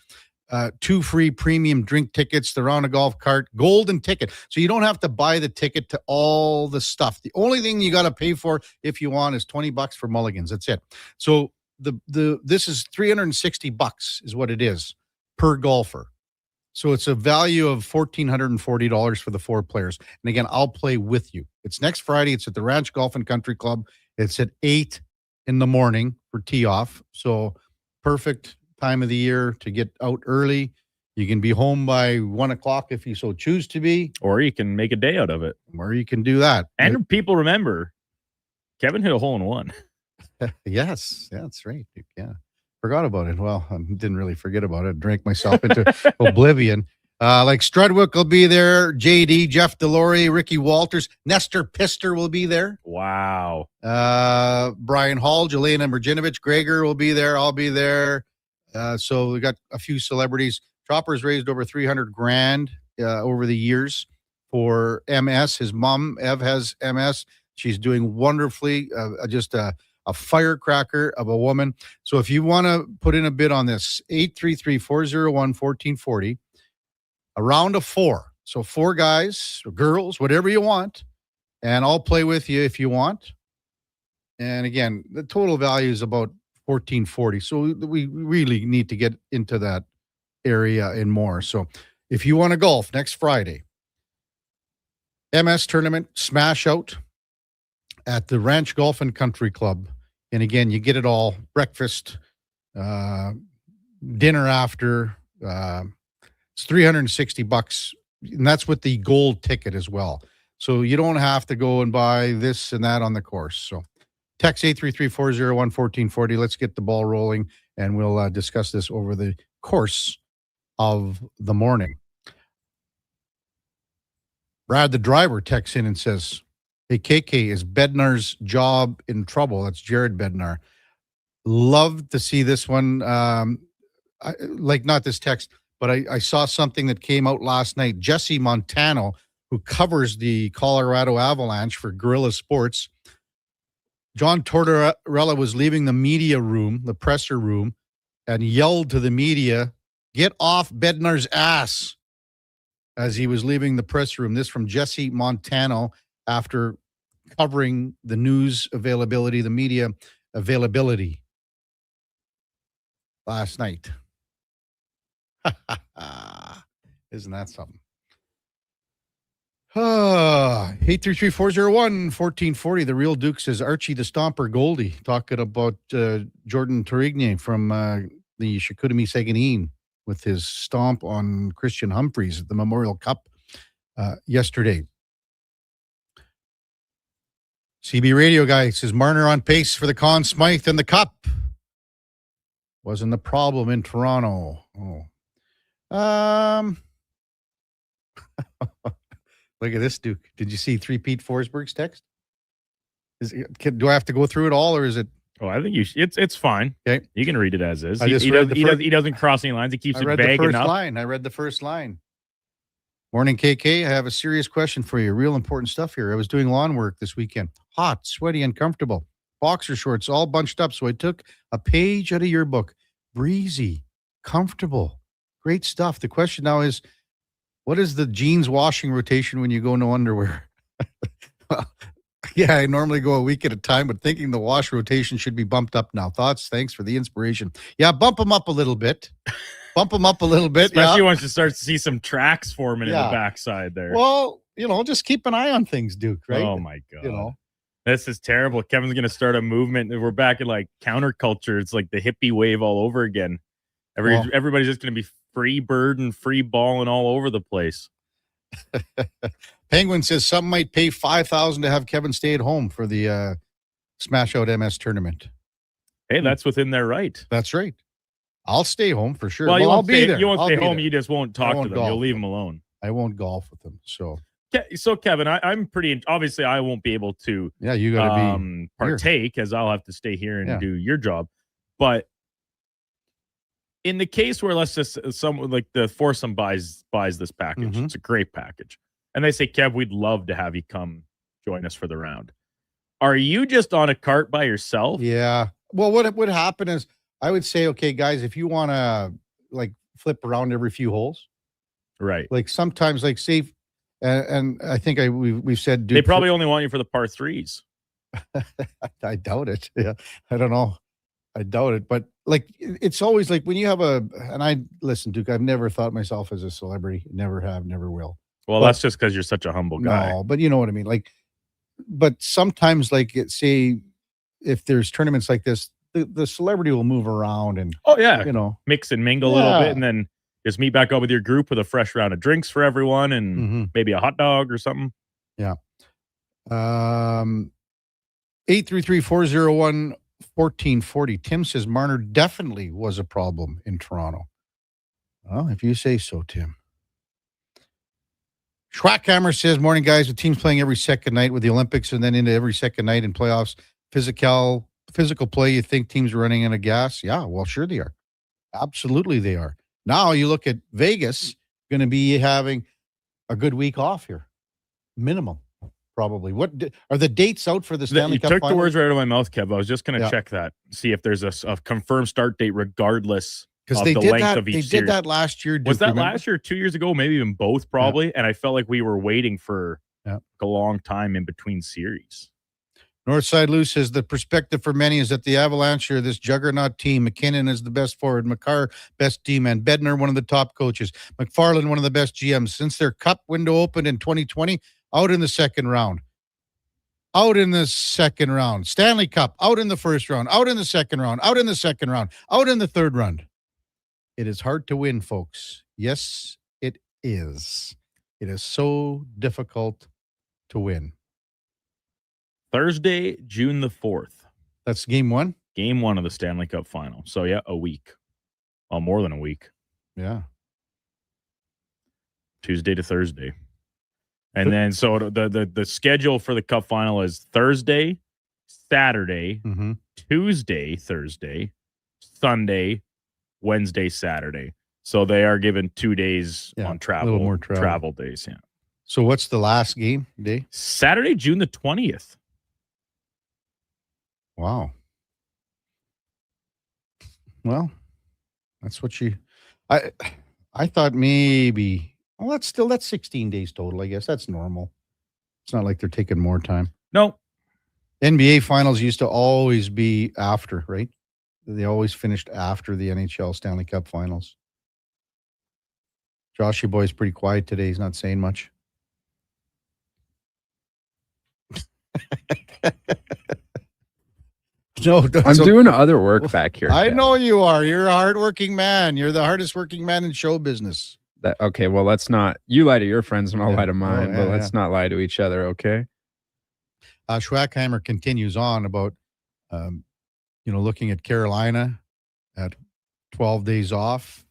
2 free premium drink tickets, the round of golf cart, golden ticket. So you don't have to buy the ticket to all the stuff. The only thing you got to pay for if you want is $20 for mulligans. That's it. So this is $360 is what it is per golfer. So it's a value of $1,440 for the 4 players. And again, I'll play with you. It's next Friday. It's at the Ranch Golf and Country Club. It's at 8 in the morning for tee off. So perfect time of the year to get out early. You can be home by 1 o'clock if you so choose to be. Or you can make a day out of it. Or you can do that. And people remember, Kevin hit a hole in one. Yes, that's right. Yeah. Forgot about it. Well, I didn't really forget about it. Drank myself into oblivion. Like Strudwick will be there. JD, Jeff Delory, Ricky Walters, Nestor Pister will be there. Wow. Brian Hall, Jelena Merjinovich, Gregor will be there. I'll be there. So we got a few celebrities. Chopper's raised over $300,000 over the years for MS. His mom, Ev, has MS. She's doing wonderfully. Just a firecracker of a woman. So if you want to put in a bid on this, 833-401-1440, a round of 4. So 4 guys or girls, whatever you want. And I'll play with you if you want. And again, the total value is about $1,440. So we really need to get into that area and more. So if you want to golf next Friday, MS tournament, smash out at the Ranch Golf and Country Club. And again, you get it all, breakfast, dinner after. It's $360, and that's with the gold ticket as well. So you don't have to go and buy this and that on the course. So text 833-401-1440. Let's get the ball rolling, and we'll discuss this over the course of the morning. Brad, the driver, texts in and says, hey, KK, is Bednar's job in trouble? That's Jared Bednar. Love to see this one. Not this text, but I saw something that came out last night. Jesse Montano, who covers the Colorado Avalanche for Guerrilla Sports, John Tortorella was leaving the media room, the presser room, and yelled to the media, get off Bednar's ass, as he was leaving the press room. This from Jesse Montano after covering the news availability, the media availability last night. Isn't that something? 833-401-1440. The Real Duke says Archie the Stomper Goldie talking about Jordan Torigny from the Chicoutimi Saguenay with his stomp on Christian Humphreys at the Memorial Cup yesterday. CB Radio guy says Marner on pace for the Conn Smythe and the Cup. Wasn't the problem in Toronto. Look at this, Duke. Did you see Pete Forsberg's text? Do I have to go through it all, or is it? Oh, I think it's fine. Okay, you can read it as is. He doesn't cross any lines. He keeps it vague enough. I read the first line. Morning, KK. I have a serious question for you. Real important stuff here. I was doing lawn work this weekend. Hot, sweaty, uncomfortable. Boxer shorts all bunched up. So I took a page out of your book. Breezy, comfortable, great stuff. The question now is, what is the jeans washing rotation when you go no underwear? Well, yeah, I normally go a week at a time, but thinking the wash rotation should be bumped up now. Thoughts? Thanks for the inspiration. Yeah, bump them up a little bit. Especially once you start to see some tracks forming in the backside there. Well, just keep an eye on things, Duke, right? Oh, my God. This is terrible. Kevin's going to start a movement. We're back in like counterculture. It's like the hippie wave all over again. Everybody's just going to be free bird and free balling all over the place. Penguin says some might pay $5,000 to have Kevin stay at home for the Smash Out MS tournament. Hey, that's within their right. That's right. I'll stay home for sure. Well, I'll be there. You won't stay home. You just won't talk to them. You'll leave them alone. I won't golf with them. So Kevin, I'm pretty. Obviously, I won't be able to. Yeah, you got to be partake as I'll have to stay here and do your job. But in the case where let's just someone like the foursome buys this package, it's a great package, and they say, Kev, we'd love to have you come join us for the round. Are you just on a cart by yourself? Yeah. Well, what would happen is I would say, okay, guys, if you want to like flip around every few holes, right? Like sometimes, like safe. And I think we've said they probably only want you for the par threes. I doubt it. Yeah, I don't know. I doubt it. But like, it's always like when you have and I listen, Duke. I've never thought myself as a celebrity. Never have. Never will. Well, that's just because you're such a humble guy. No, but you know what I mean. Like, but sometimes, like, say if there's tournaments like this, the celebrity will move around and mix and mingle a little bit, and then just meet back up with your group with a fresh round of drinks for everyone and maybe a hot dog or something. Yeah. 833-401-1440. Tim says Marner definitely was a problem in Toronto. Well, if you say so, Tim. Schwackhammer says, morning, guys. The team's playing every second night with the Olympics and then into every second night in playoffs. Physical play, you think teams are running out of gas? Yeah, well, sure they are. Absolutely they are. Now you look at Vegas, going to be having a good week off here. Minimum, probably. What are the dates out for the Stanley Cup? You took the words right out of my mouth, Kev. I was just going to check that, see if there's a confirmed start date regardless of the length of each series. They did that last year. Was that last year, 2 years ago, maybe even both probably? Yeah. And I felt like we were waiting for a long time in between series. Northside Lou says the perspective for many is that the Avalanche are this juggernaut team. McKinnon is the best forward. McCarr, best D-man. Bednar, one of the top coaches. McFarland, one of the best GMs. Since their cup window opened in 2020, out in the second round. Stanley Cup, out in the first round. Out in the second round. Out in the second round. Out in the third round. It is hard to win, folks. Yes, it is. It is so difficult to win. Thursday, June the 4th. That's game one? Game one of the Stanley Cup final. So, yeah, a week. Well, more than a week. Yeah. Tuesday to Thursday. And then, so the schedule for the Cup final is Thursday, Saturday, Tuesday, Thursday, Sunday, Wednesday, Saturday. So they are given 2 days on travel. A little more travel days, yeah. So what's the last game day? Saturday, June the 20th. Wow. Well, that's what I thought maybe. Well, that's 16 days total, I guess. That's normal. It's not like they're taking more time. No, NBA finals used to always be after, right? They always finished after the NHL Stanley Cup finals. Josh, your boy's pretty quiet today. He's not saying much. No, I'm doing other work back here. I know you are. You're a hardworking man. You're the hardest working man in show business. Okay, well, let's not. You lie to your friends and I'll lie to mine, but let's not lie to each other, okay? Schwackheimer continues on about, looking at Carolina at 12 days off.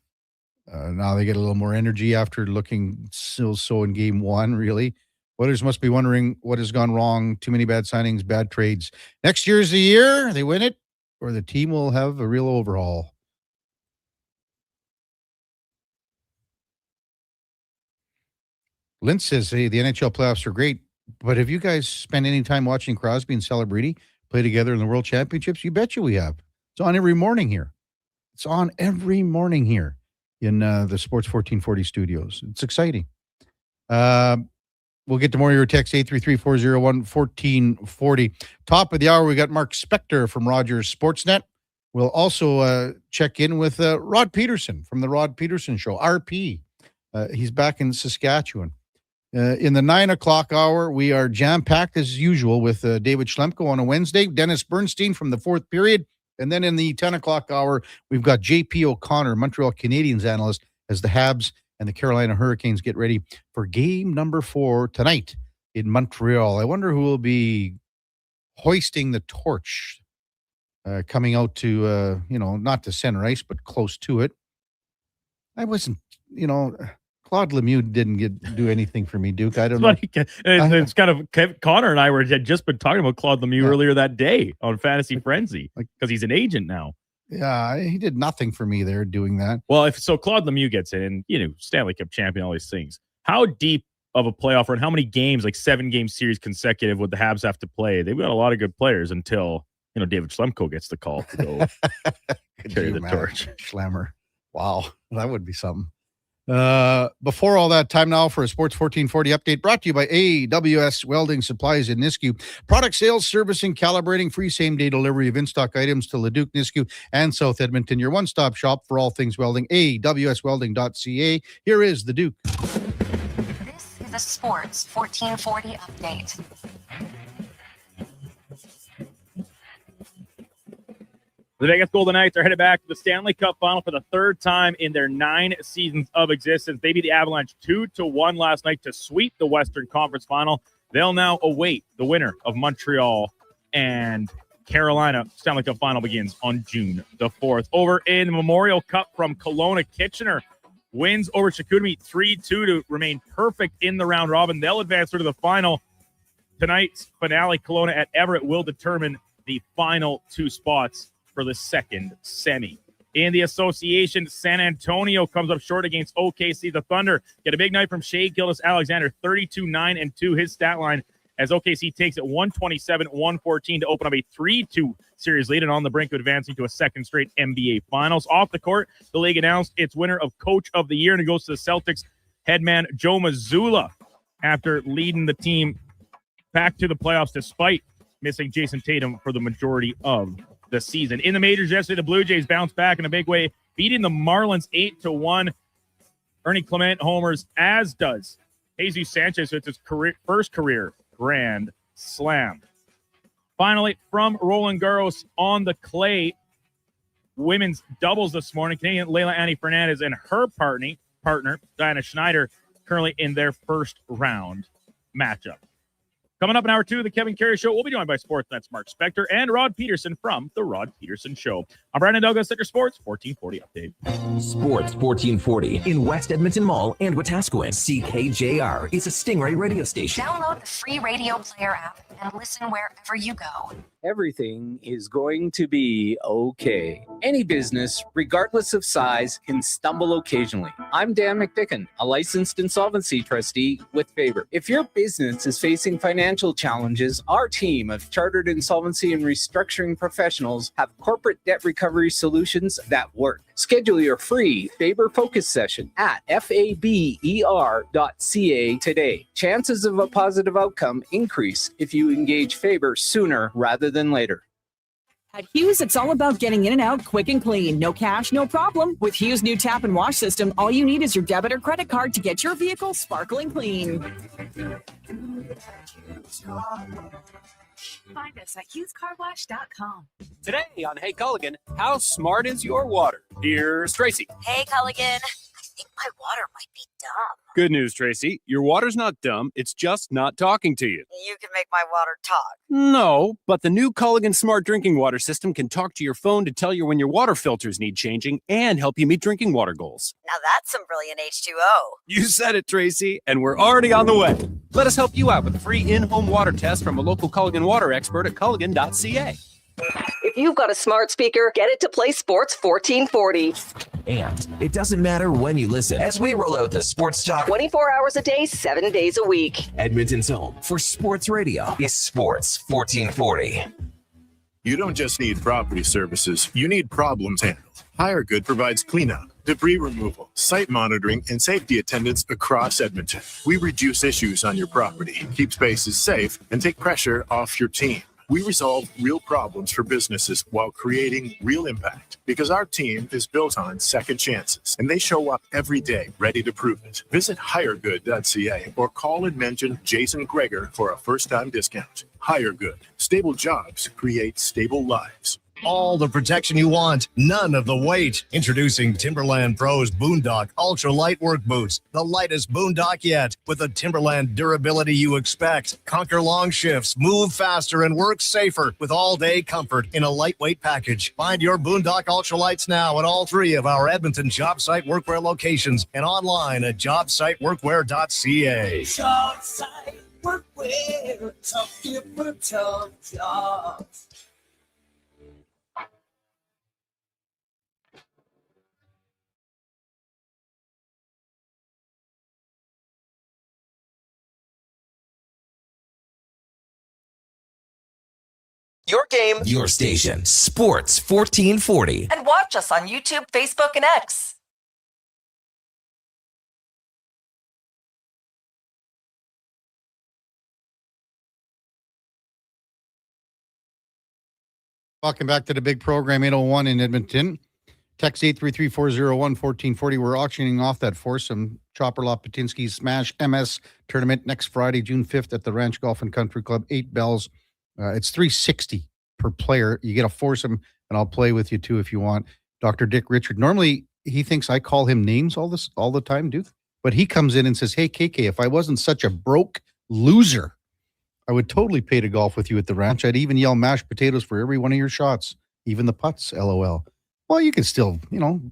Now they get a little more energy after looking so in game one, really. Oilers must be wondering what has gone wrong. Too many bad signings, bad trades. Next year's the year they win it, or the team will have a real overhaul. Lynn says, hey, the NHL playoffs are great, but have you guys spent any time watching Crosby and Celebrity play together in the World Championships? You betcha we have. It's on every morning here. It's on every morning here in the Sports 1440 studios. It's exciting. We'll get to more of your text, 833-401-1440. Top of the hour, we got Mark Spector from Rogers Sportsnet. We'll also check in with Rod Peterson from the Rod Peterson Show, RP. He's back in Saskatchewan. In the 9 o'clock hour, we are jam-packed as usual with David Schlemko on a Wednesday, Dennis Bernstein from the fourth period, and then in the 10 o'clock hour, we've got J.P. O'Connor, Montreal Canadiens analyst, as the Habs and the Carolina Hurricanes get ready for game number 4 tonight in Montreal. I wonder who will be hoisting the torch, coming out to, not to center ice, but close to it. I wasn't, Claude Lemieux didn't do anything for me, Duke. I don't know. It's kind of Connor and I had just been talking about Claude Lemieux earlier that day on Fantasy Frenzy because he's an agent now. Yeah, he did nothing for me there doing that. Well, Claude Lemieux gets in, Stanley Cup champion, all these things. How deep of a playoff run, how many games, like 7-game series consecutive, would the Habs have to play? They've got a lot of good players until, David Schlemko gets the call to go carry the torch. Schlemmer. Wow, that would be something. Before all that, time now for a Sports 1440 update brought to you by AWS Welding Supplies in Nisku. Product sales, servicing, calibrating, free same-day delivery of in-stock items to Leduc, Nisku, and South Edmonton. Your one-stop shop for all things welding, awswelding.ca. Here is the Duke. This is a Sports 1440 update. The Vegas Golden Knights are headed back to the Stanley Cup final for the third time in their 9 seasons of existence. They beat the Avalanche 2-1 last night to sweep the Western Conference final. They'll now await the winner of Montreal and Carolina. Stanley Cup final begins on June the 4th. Over in the Memorial Cup from Kelowna, Kitchener wins over Chicoutimi 3-2 to remain perfect in the round robin. They'll advance to the final. Tonight's finale, Kelowna at Everett, will determine the final 2 spots for the second semi. In the association, San Antonio comes up short against OKC. The Thunder get a big night from Shea Gilgeous-Alexander, 32-9-2, his stat line, as OKC takes it 127-114 to open up a 3-2 series lead and on the brink of advancing to a second straight NBA Finals. Off the court, the league announced its winner of Coach of the Year, and it goes to the Celtics headman Joe Mazzulla after leading the team back to the playoffs despite missing Jason Tatum for the majority of the season. In the majors yesterday, the Blue Jays bounced back in a big way, beating the Marlins 8-1. Ernie Clement homers, as does Jesus Sanchez. So it's his first career grand slam. Finally, from Roland Garros on the clay, women's doubles this morning. Canadian Leila Annie Fernandez and her partner Diana Schneider currently in their first round matchup. Coming up in hour 2 of the Kevin Karius Show, we'll be joined by Sportsnet's Mark Spector and Rod Peterson from The Rod Peterson Show. I'm Brandon Douglas at your Sports 1440 update. Sports 1440 in West Edmonton Mall and Wetaskiwin. CKJR is a Stingray radio station. Download the free radio player app and listen wherever you go. Everything is going to be okay. Any business, regardless of size, can stumble occasionally. I'm Dan McDicken, a licensed insolvency trustee with Favor. If your business is facing financial challenges, our team of chartered insolvency and restructuring professionals have corporate debt recovery recovery solutions that work. Schedule your free Faber Focus session at faber.ca today. Chances of a positive outcome increase if you engage Faber sooner rather than later. At Hughes, it's all about getting in and out quick and clean. No cash, no problem. With Hughes' new tap and wash system, all you need is your debit or credit card to get your vehicle sparkling clean. Find us at HughesCarWash.com. Today on Hey Culligan, how smart is your water? Here's Tracy. Hey, Culligan. I think my water might be dumb. Good news, Tracy. Your water's not dumb. It's just not talking to you. You can make my water talk. No, but the new Culligan Smart Drinking Water System can talk to your phone to tell you when your water filters need changing and help you meet drinking water goals. Now that's some brilliant H2O. You said it, Tracy, and we're already on the way. Let us help you out with a free in-home water test from a local Culligan water expert at Culligan.ca. If you've got a smart speaker, get it to play Sports 1440. And it doesn't matter when you listen as we roll out the Sports Talk 24 hours a day, 7 days a week. Edmonton's home for sports radio is Sports 1440. You don't just need property services, you need problems handled. HireGood provides cleanup, debris removal, site monitoring, and safety attendance across Edmonton. We reduce issues on your property, keep spaces safe, and take pressure off your team. We resolve real problems for businesses while creating real impact because our team is built on second chances and they show up every day ready to prove it. Visit hiregood.ca or call and mention Jason Greger for a first-time discount. HireGood. Stable jobs create stable lives. All the protection you want, none of the weight. Introducing Timberland Pro's Boondock Ultra Light Work Boots, the lightest Boondock yet, with the Timberland durability you expect. Conquer long shifts, move faster, and work safer with all-day comfort in a lightweight package. Find your Boondock Ultralights now at all 3 of our Edmonton job site workwear locations and online at jobsiteworkwear.ca. Job site workwear, tough different tough jobs. Your game, your station. Sports 1440. And watch us on YouTube, Facebook, and X. Welcome back to the big program, 801 in Edmonton. Text 833-401-1440. We're auctioning off that foursome Chopper Lopatinsky Smash MS tournament next Friday, June 5th at the Ranch Golf and Country Club. 8 bells. It's $360 per player. You get a foursome, and I'll play with you too if you want. Dr. Dick Richard. Normally, he thinks I call him names all the time, Duke. But he comes in and says, "Hey, KK, if I wasn't such a broke loser, I would totally pay to golf with you at the ranch. I'd even yell mashed potatoes for every one of your shots, even the putts, LOL." Well, you can still,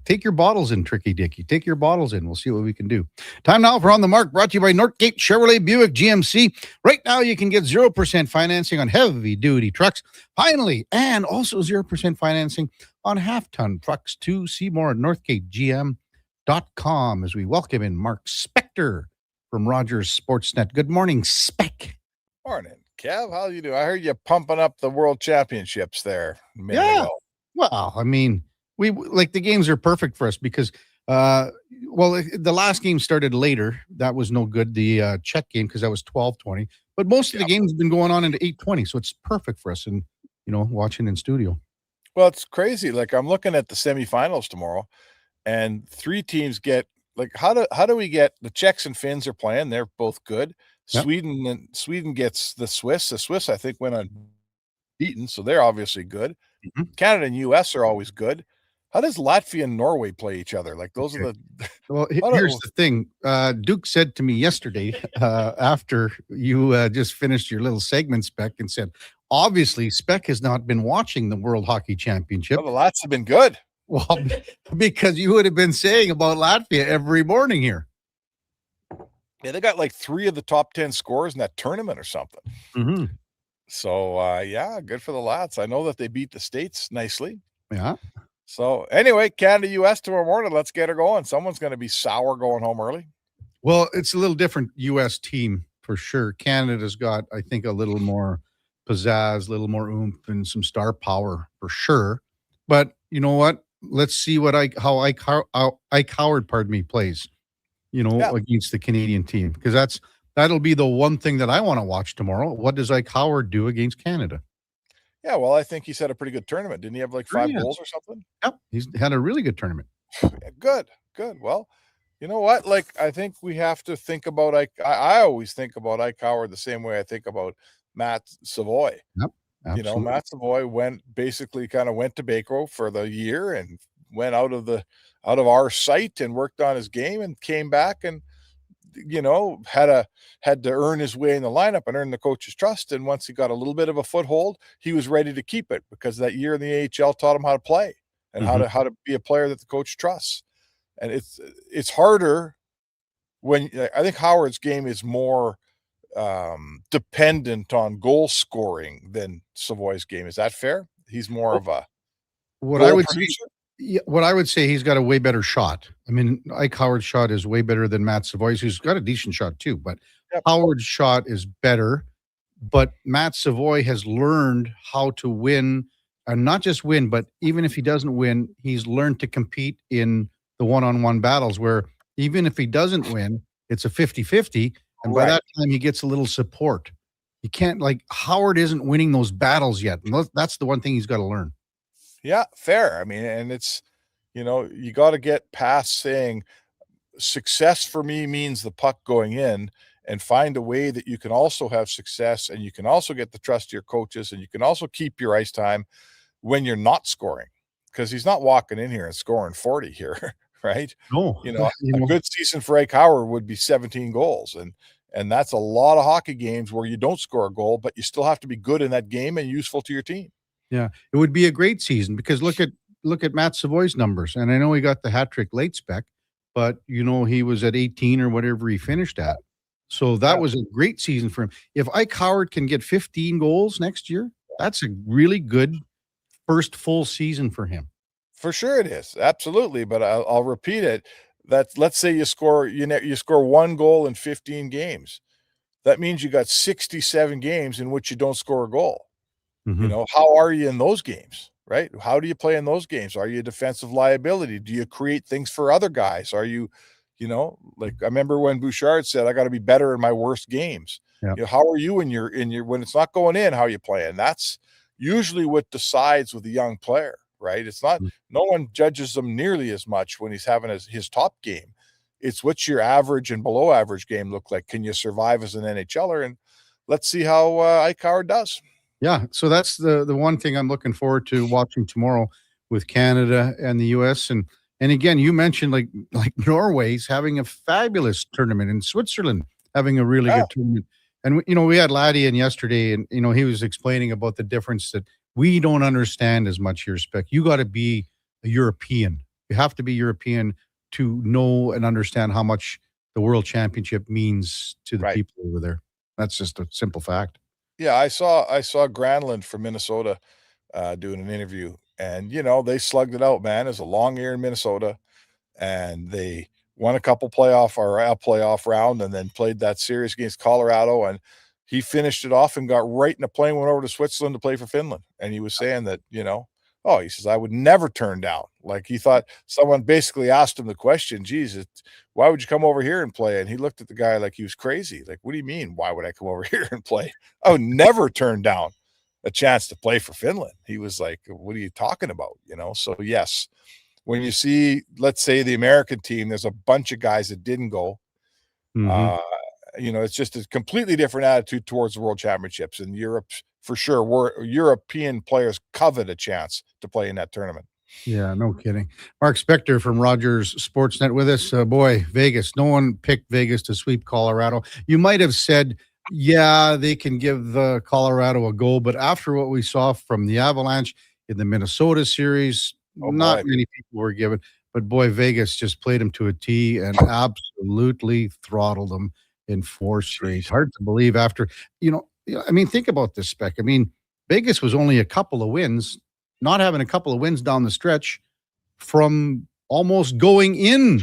take your bottles in, Tricky Dicky. Take your bottles in. We'll see what we can do. Time now for On the Mark, brought to you by Northgate Chevrolet Buick GMC. Right now, you can get 0% financing on heavy-duty trucks. Finally, and also 0% financing on half-ton trucks too. See more at northgategm.com as we welcome in Mark Spector from Rogers Sportsnet. Good morning, Spec. Morning, Kev. How you doing? I heard you pumping up the World Championships there a minute ago. Well, I mean, we like the games are perfect for us because, the last game started later. That was no good. The Czech game, because that was 12:20. But most of the games have been going on into 8:20, so it's perfect for us and, watching in studio. Well, it's crazy. Like, I'm looking at the semifinals tomorrow, and 3 teams get, like, how do we get the Czechs and Finns are playing? They're both good. Yep. Sweden gets the Swiss. The Swiss, I think, went unbeaten, so they're obviously good. Mm-hmm. Canada and US are always good. How does Latvia and Norway play each other? Like, those are the. Well, here's the thing. Duke said to me yesterday, after you just finished your little segment, Spec, and said, obviously, Spec has not been watching the World Hockey Championship. Well, the Lats have been good. Well, because you would have been saying about Latvia every morning here. Yeah, they got like 3 of the top 10 scorers in that tournament or something. Mm-hmm. So, good for the Lats. I know that they beat the States nicely. Yeah. So, anyway, Canada, U.S. tomorrow morning. Let's get her going. Someone's going to be sour going home early. Well, it's a little different U.S. team for sure. Canada's got, I think, a little more pizzazz, a little more oomph, and some star power for sure. But, you know what? Let's see how Ike Howard, plays, against the Canadian team, because that'll be the one thing that I want to watch tomorrow. What does Ike Howard do against Canada? Yeah, well, I think he's had a pretty good tournament. Didn't he have like 5 goals or something? Yep, he's had a really good tournament. Good. Well, you know what? Like, I think we have to think about Ike. I always think about Ike Howard the same way I think about Matt Savoy. Yep, absolutely. Matt Savoy went to Baco for the year and went out of our sight and worked on his game and came back and had to earn his way in the lineup and earn the coach's trust. And once he got a little bit of a foothold, he was ready to keep it, because that year in the AHL taught him how to play and how to be a player that the coach trusts. And it's harder when I think Howard's game is more dependent on goal scoring than Savoy's game. Is that fair? He's more of a what I would say he's got a way better shot. I mean, Ike Howard's shot is way better than Matt Savoy's, who's got a decent shot too, but Howard's shot is better. But Matt Savoy has learned how to win, and not just win, but even if he doesn't win, he's learned to compete in the one-on-one battles, where even if he doesn't win, it's a 50-50. And by that time, he gets a little support. You can't, Howard isn't winning those battles yet. And that's the one thing he's got to learn. Yeah, fair. I mean, and it's, you got to get past saying success for me means the puck going in, and find a way that you can also have success, and you can also get the trust of your coaches, and you can also keep your ice time when you're not scoring, because he's not walking in here and scoring 40 here. Right? No. A good season for Ike Howard would be 17 goals. And that's a lot of hockey games where you don't score a goal, but you still have to be good in that game and useful to your team. Yeah. It would be a great season, because look at Matt Savoy's numbers. And I know he got the hat trick late spec, but he was at 18 or whatever he finished at. So that was a great season for him. If Ike Howard can get 15 goals next year, that's a really good first full season for him. For sure it is. Absolutely. But I'll repeat it. Let's say you score 1 goal in 15 games. That means you got 67 games in which you don't score a goal. How are you in those games, right? How do you play in those games? Are you a defensive liability? Do you create things for other guys? Are you, I remember when Bouchard said, I got to be better in my worst games. Yep. How are you in your when it's not going in, how you play? And that's usually what decides with a young player. Right? It's not, no one judges them nearly as much when he's having his top game. It's what's your average and below average game look like? Can you survive as an NHLer? And let's see how Ike Howard does. Yeah. So that's the one thing I'm looking forward to watching tomorrow with Canada and the US. And again, you mentioned like Norway's having a fabulous tournament, and Switzerland having a really good tournament. And, we had Laddie in yesterday, and, he was explaining about the difference that we don't understand as much here, Spec. You got to be a European. You have to be European to know and understand how much the World Championship means to the people over there. That's just a simple fact. Yeah, I saw Granlund from Minnesota doing an interview, and they slugged it out, man. It was a long year in Minnesota, and they won a playoff round, and then played that series against Colorado, and he finished it off and got right in a plane, went over to Switzerland to play for Finland. And he was saying that, he says, I would never turn down. Like, he thought someone basically asked him the question, geez, why would you come over here and play? And he looked at the guy like he was crazy. Like, what do you mean? Why would I come over here and play? I would never turn down a chance to play for Finland. He was like, what are you talking about? So yes, when you see, let's say, the American team, there's a bunch of guys that didn't go. It's just a completely different attitude towards the World Championships. And Europe, for sure, European players covet a chance to play in that tournament. Yeah, no kidding. Mark Spector from Rogers Sportsnet with us. Vegas. No one picked Vegas to sweep Colorado. You might have said, yeah, they can give Colorado a go, but after what we saw from the Avalanche in the Minnesota series, not many people were given. But boy, Vegas just played them to a T and absolutely throttled them in 4 straight. Hard to believe after, think about this, Spec. I mean, Vegas was only a couple of wins, not having a couple of wins down the stretch from almost going in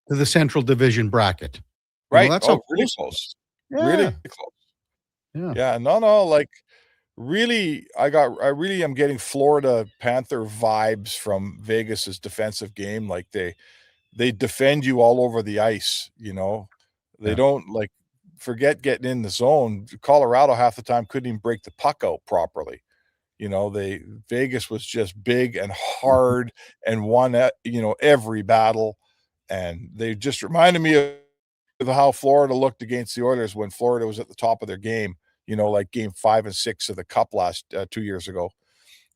to the Central Division bracket. Right. That's really close. Yeah. Really close. Yeah. Yeah. No. Like, really, I really am getting Florida Panther vibes from Vegas's defensive game. Like they defend you all over the ice, you know. They don't like forget getting in the zone. Colorado half the time couldn't even break the puck out properly. You know, Vegas was just big and hard and won every battle. And they just reminded me of how Florida looked against the Oilers when Florida was at the top of their game, like game 5 and 6 of the Cup last 2 years ago.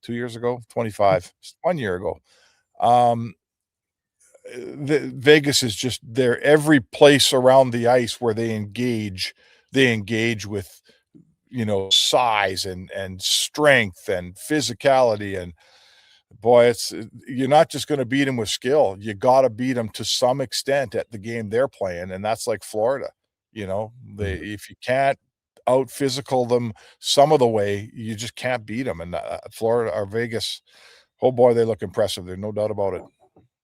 2 years ago, 25, 1 year ago. Vegas is just there. Every place around the ice where they engage with, size and strength and physicality. And boy, you're not just going to beat them with skill. You got to beat them to some extent at the game they're playing. And that's like Florida, if you can't out physical them some of the way, you just can't beat them. And Florida or Vegas, oh boy, they look impressive. There's no doubt about it.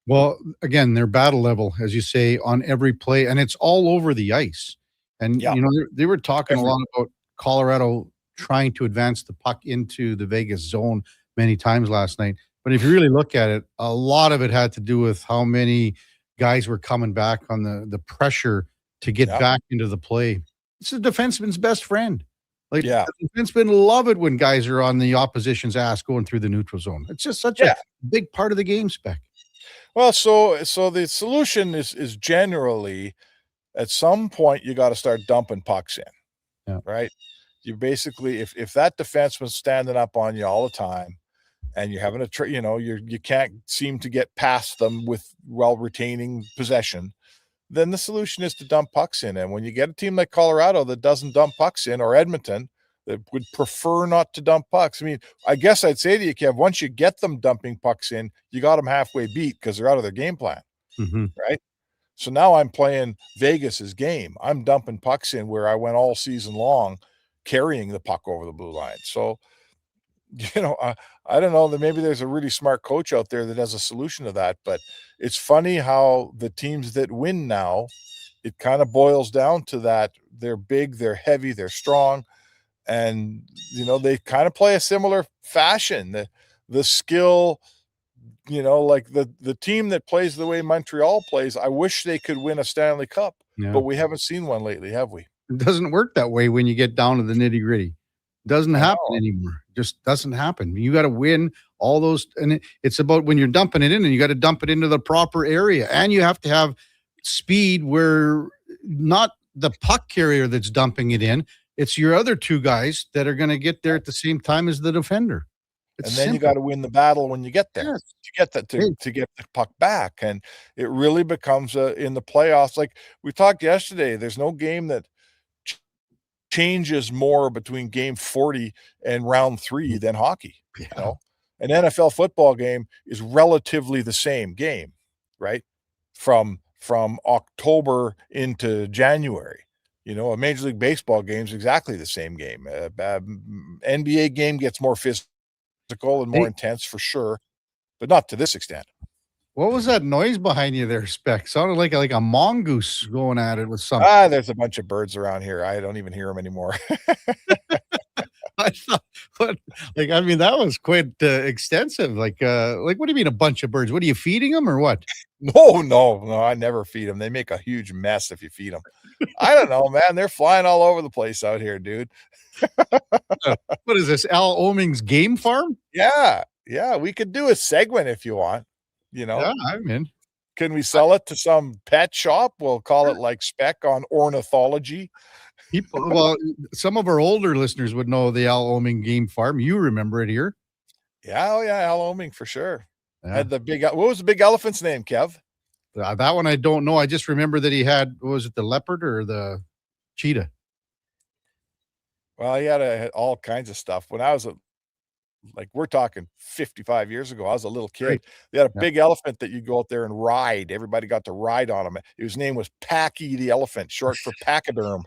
Well, again, their battle level, as you say, on every play, and it's all over the ice. And, they were talking a lot about Colorado trying to advance the puck into the Vegas zone many times last night. But if you really look at it, a lot of it had to do with how many guys were coming back on the pressure to get back into the play. It's a defenseman's best friend. Like, the defensemen love it when guys are on the opposition's ass going through the neutral zone. It's just such a big part of the game, Spec. Well, so the solution is generally at some point you got to start dumping pucks in, right? You basically, if that defenseman's standing up on you all the time, and you're having you can't seem to get past them while retaining possession, then the solution is to dump pucks in. And when you get a team like Colorado that doesn't dump pucks in, or Edmonton that would prefer not to dump pucks. I mean, I guess I'd say to you, Kev, once you get them dumping pucks in, you got them halfway beat because they're out of their game plan, right? So now I'm playing Vegas's game. I'm dumping pucks in where I went all season long carrying the puck over the blue line. So, I don't know that maybe there's a really smart coach out there that has a solution to that, but it's funny how the teams that win now, it kind of boils down to that. They're big, they're heavy, they're strong. And, they kind of play a similar fashion. The skill, like the team that plays the way Montreal plays, I wish they could win a Stanley Cup, but we haven't seen one lately, have we? It doesn't work that way when you get down to the nitty-gritty. Doesn't happen anymore. Just doesn't happen. You got to win all those. And it's about when you're dumping it in, and you got to dump it into the proper area. And you have to have speed where not the puck carrier that's dumping it in, it's your other two guys that are going to get there at the same time as the defender. And then you got to win the battle when you get there to get that to get the puck back. And it really becomes in the playoffs. Like we talked yesterday, there's no game that changes more between game 40 and round 3 than hockey. An NFL football game is relatively the same game, right? From October into January. A Major League Baseball game is exactly the same game. NBA game gets more physical and more intense for sure, but not to this extent. What was that noise behind you there, Spec? Sounded like a mongoose going at it with something. There's a bunch of birds around here. I don't even hear them anymore. I thought, that was quite extensive. Like, what do you mean a bunch of birds? What are you feeding them or what? No, I never feed them. They make a huge mess if you feed them. I don't know, man. They're flying all over the place out here, dude. What is this, Al Oming's game farm? Yeah. We could do a segment if you want. Yeah, I'm in. Can we sell it to some pet shop? We'll call it like Spec on ornithology. Well, some of our older listeners would know the Al Oming game farm. You remember it here. Yeah, Al Oming for sure. Yeah. Had what was the big elephant's name, Kev? That one I don't know. I just remember that he had, was it the leopard or the cheetah? Well, he had all kinds of stuff. When I was we're talking 55 years ago, I was a little kid. Right. They had a big elephant that you go out there and ride. Everybody got to ride on him. His name was Packy the elephant, short for pachyderm.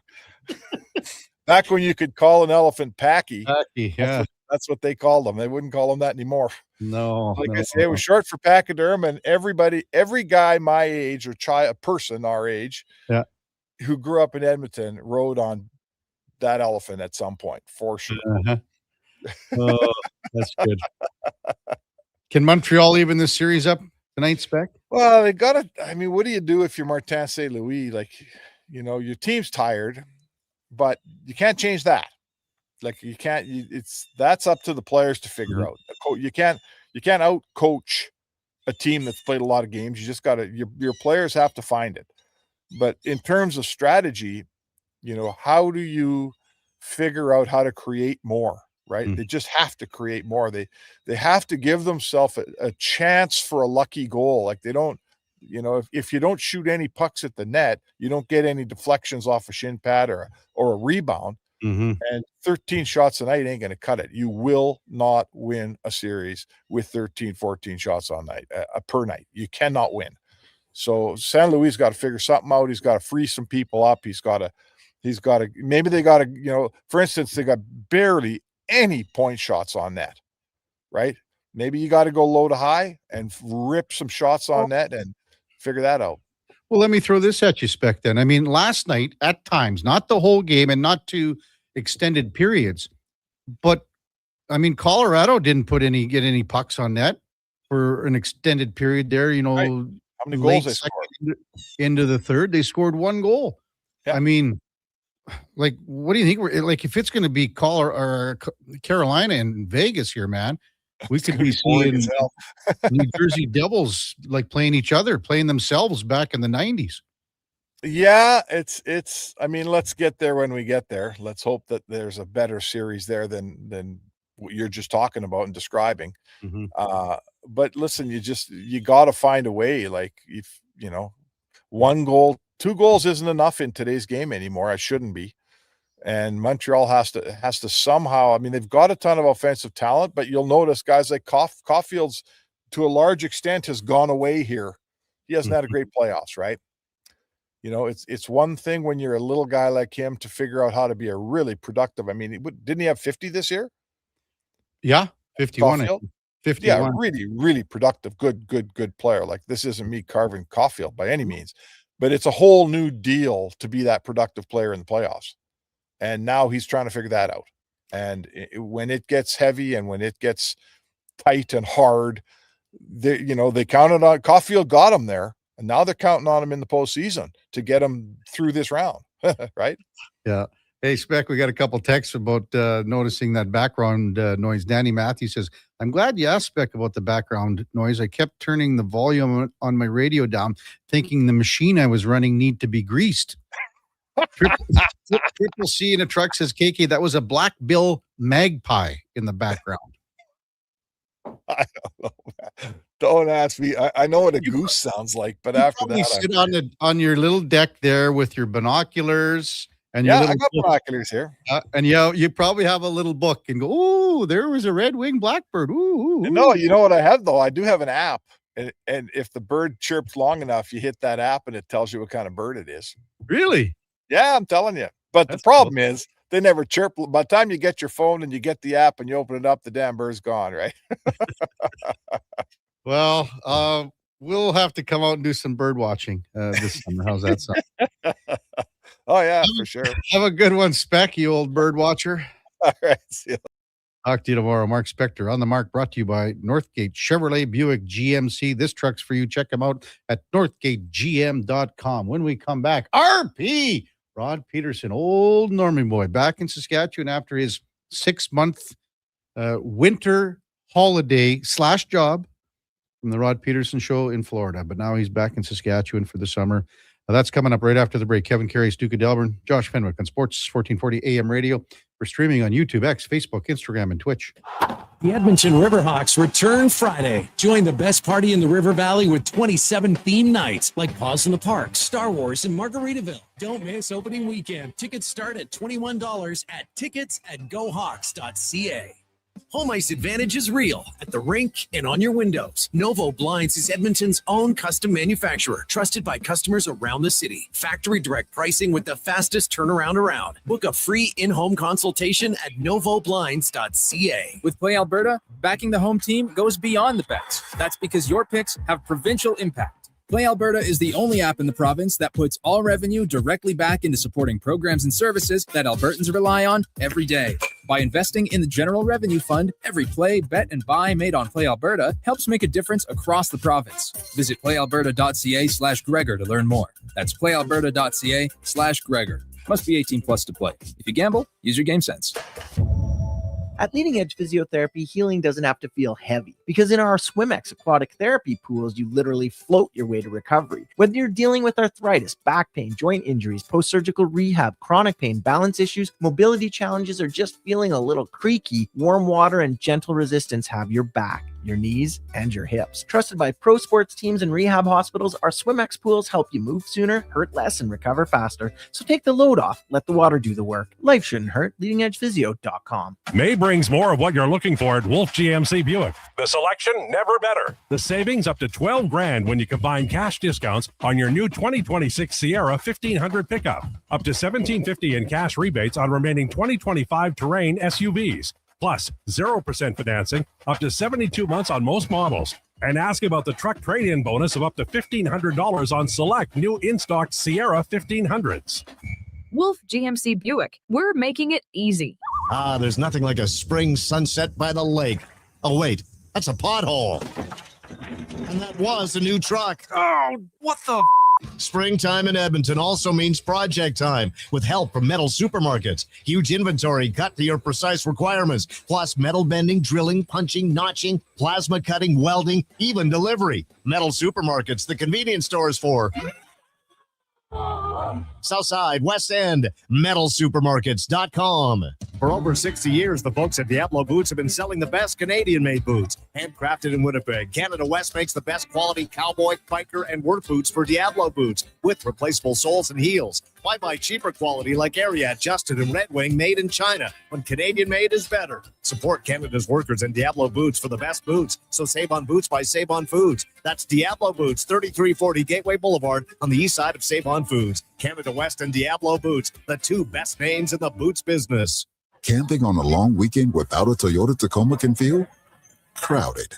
Back when you could call an elephant Packy. Packy, yeah. That's what they called them. They wouldn't call them that anymore. No. I say, it was short for pachyderm, and every guy my age or a person our age who grew up in Edmonton rode on that elephant at some point, for sure. Oh, that's good. Can Montreal even this series up tonight, Spec? Well, they got to. I mean, what do you do if you're Martin St. Louis? Like, your team's tired, but you can't change that. Like, you can't. That's up to the players to figure out. You can't out coach a team that's played a lot of games. You just got to. Your players have to find it. But in terms of strategy, how do you figure out how to create more? Right? They just have to create more. They have to give themselves a chance for a lucky goal. Like, they don't, if you don't shoot any pucks at the net, you don't get any deflections off a shin pad or a rebound. And 13 shots a night ain't going to cut it. You will not win a series with 13, 14 shots on night per night. You cannot win. So San Luis got to figure something out. He's got to free some people up. Maybe they got to, for instance, they got barely any point shots on net, right? Maybe you got to go low to high and rip some shots on net and figure that out. Well, let me throw this at you, Spec, then. I mean, last night, at times, not the whole game and not two extended periods, but, I mean, Colorado didn't get any pucks on net for an extended period there, Right. How many goals they scored? Into the third, they scored one goal. Yeah. I mean, like, what do you think? Like, if it's going to be Carolina and Vegas here, man, we could be seeing New Jersey Devils like playing themselves back in the 90s. Yeah, it's. I mean, let's get there when we get there. Let's hope that there's a better series there than what you're just talking about and describing. But listen, you got to find a way. Like, if one goal. 2 goals isn't enough in today's game anymore. I shouldn't be. And Montreal has to somehow, I mean, they've got a ton of offensive talent, but you'll notice guys like Caulfield's to a large extent has gone away here. He hasn't had a great playoffs, right? It's one thing when you're a little guy like him to figure out how to be a really productive. I mean, didn't he have 50 this year? Yeah, 51. Caulfield? 51. Yeah, really, really productive, good player. Like, this isn't me carving Caulfield by any means. But it's a whole new deal to be that productive player in the playoffs. And now he's trying to figure that out. And when it gets heavy and when it gets tight and hard, they counted on Caulfield, got him there. And now they're counting on him in the postseason to get him through this round. Right? Yeah. Hey, Spec, we got a couple texts about noticing that background noise. Danny Matthews says, I'm glad you asked, Spec, about the background noise. I kept turning the volume on my radio down, thinking the machine I was running need to be greased. Triple C in a truck says, KK, that was a black bill magpie in the background. I don't know, man. Don't ask me. I know what a goose sounds like, but after that, sit on your little deck there with your binoculars. And I got binoculars here. And you probably have a little book and go, "Ooh, there was a red-winged blackbird." Ooh. No, you know what I have though? I do have an app, and if the bird chirps long enough, you hit that app and it tells you what kind of bird it is. Really? Yeah, I'm telling you. But the problem is they never chirp. By the time you get your phone and you get the app and you open it up, the damn bird's gone, right? Well, we'll have to come out and do some bird watching this summer. How's that sound? Oh, yeah, for sure. Have a good one, Spec, you old bird watcher. All right. See you. Talk to you tomorrow. Mark Spector on the Mark, brought to you by Northgate Chevrolet Buick GMC. This truck's for you. Check them out at northgategm.com. When we come back, RP Rod Peterson, old Normie boy, back in Saskatchewan after his 6-month winter holiday / job from the Rod Peterson Show in Florida. But now he's back in Saskatchewan for the summer. That's coming up right after the break. Kevin Karius, Duke of Delburne, Josh Fenwick on Sports 1440 AM radio. We're streaming on YouTube, X, Facebook, Instagram, and Twitch. The Edmonton Riverhawks return Friday. Join the best party in the River Valley with 27 theme nights like Paws in the Park, Star Wars, and Margaritaville. Don't miss opening weekend. Tickets start at $21 at tickets@gohawks.ca. Home ice advantage is real at the rink and on your windows. Novo Blinds is Edmonton's own custom manufacturer, trusted by customers around the city. Factory direct pricing with the fastest turnaround around. Book a free in-home consultation at novoblinds.ca. With Play Alberta, backing the home team goes beyond the bets. That's because your picks have provincial impact. Play Alberta is the only app in the province that puts all revenue directly back into supporting programs and services that Albertans rely on every day. By investing in the General Revenue Fund, every play, bet, and buy made on Play Alberta helps make a difference across the province. Visit playalberta.ca/Gregor to learn more. That's playalberta.ca/Gregor. Must be 18 plus to play. If you gamble, use your game sense. At Leading Edge Physiotherapy, healing doesn't have to feel heavy, because in our SwimX aquatic therapy pools, you literally float your way to recovery. Whether you're dealing with arthritis, back pain, joint injuries, post-surgical rehab, chronic pain, balance issues, mobility challenges, or just feeling a little creaky, warm water and gentle resistance have your back, your knees, and your hips. Trusted by pro sports teams and rehab hospitals, our SwimX pools help you move sooner, hurt less, and recover faster. So take the load off. Let the water do the work. Life shouldn't hurt. LeadingEdgePhysio.com. May brings more of what you're looking for at Wolf GMC Buick. The selection, never better. The savings up to $12,000 when you combine cash discounts on your new 2026 Sierra 1500 pickup. Up to $1,750 in cash rebates on remaining 2025 Terrain SUVs. Plus 0% financing up to 72 months on most models. And ask about the truck trade-in bonus of up to $1,500 on select new in-stock Sierra 1500s. Wolf GMC Buick. We're making it easy. There's nothing like a spring sunset by the lake. Oh, wait, that's a pothole. And that was a new truck. Oh, what the Springtime in Edmonton also means project time with help from Metal Supermarkets. Huge inventory cut to your precise requirements, plus metal bending, drilling, punching, notching, plasma cutting, welding, even delivery. Metal Supermarkets, the convenience stores for Southside, West End, metalsupermarkets.com. For over 60 years, the folks at Diablo Boots have been selling the best Canadian-made boots. Handcrafted in Winnipeg, Canada West makes the best quality cowboy, biker, and work boots for Diablo Boots with replaceable soles and heels. Why buy cheaper quality like Ariat, Justin, and Red Wing made in China when Canadian-made is better? Support Canada's workers and Diablo Boots for the best boots. So save on boots by Save On Foods. That's Diablo Boots, 3340 Gateway Boulevard on the east side of Save On Foods. Canada West and Diablo Boots, the two best names in the boots business. Camping on a long weekend without a Toyota Tacoma can feel crowded.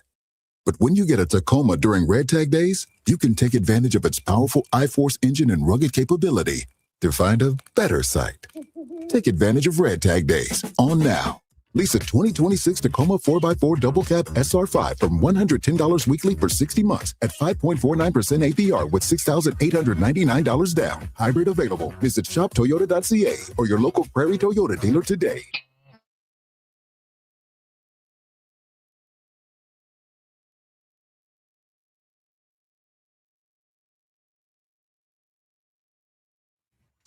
But when you get a Tacoma during Red Tag Days, you can take advantage of its powerful iForce engine and rugged capability to find a better site. Take advantage of Red Tag Days on now. Lease a 2026 Tacoma 4x4 double cab SR5 from $110 weekly for 60 months at 5.49% APR with $6,899 down. Hybrid available. Visit shoptoyota.ca or your local Prairie Toyota dealer today.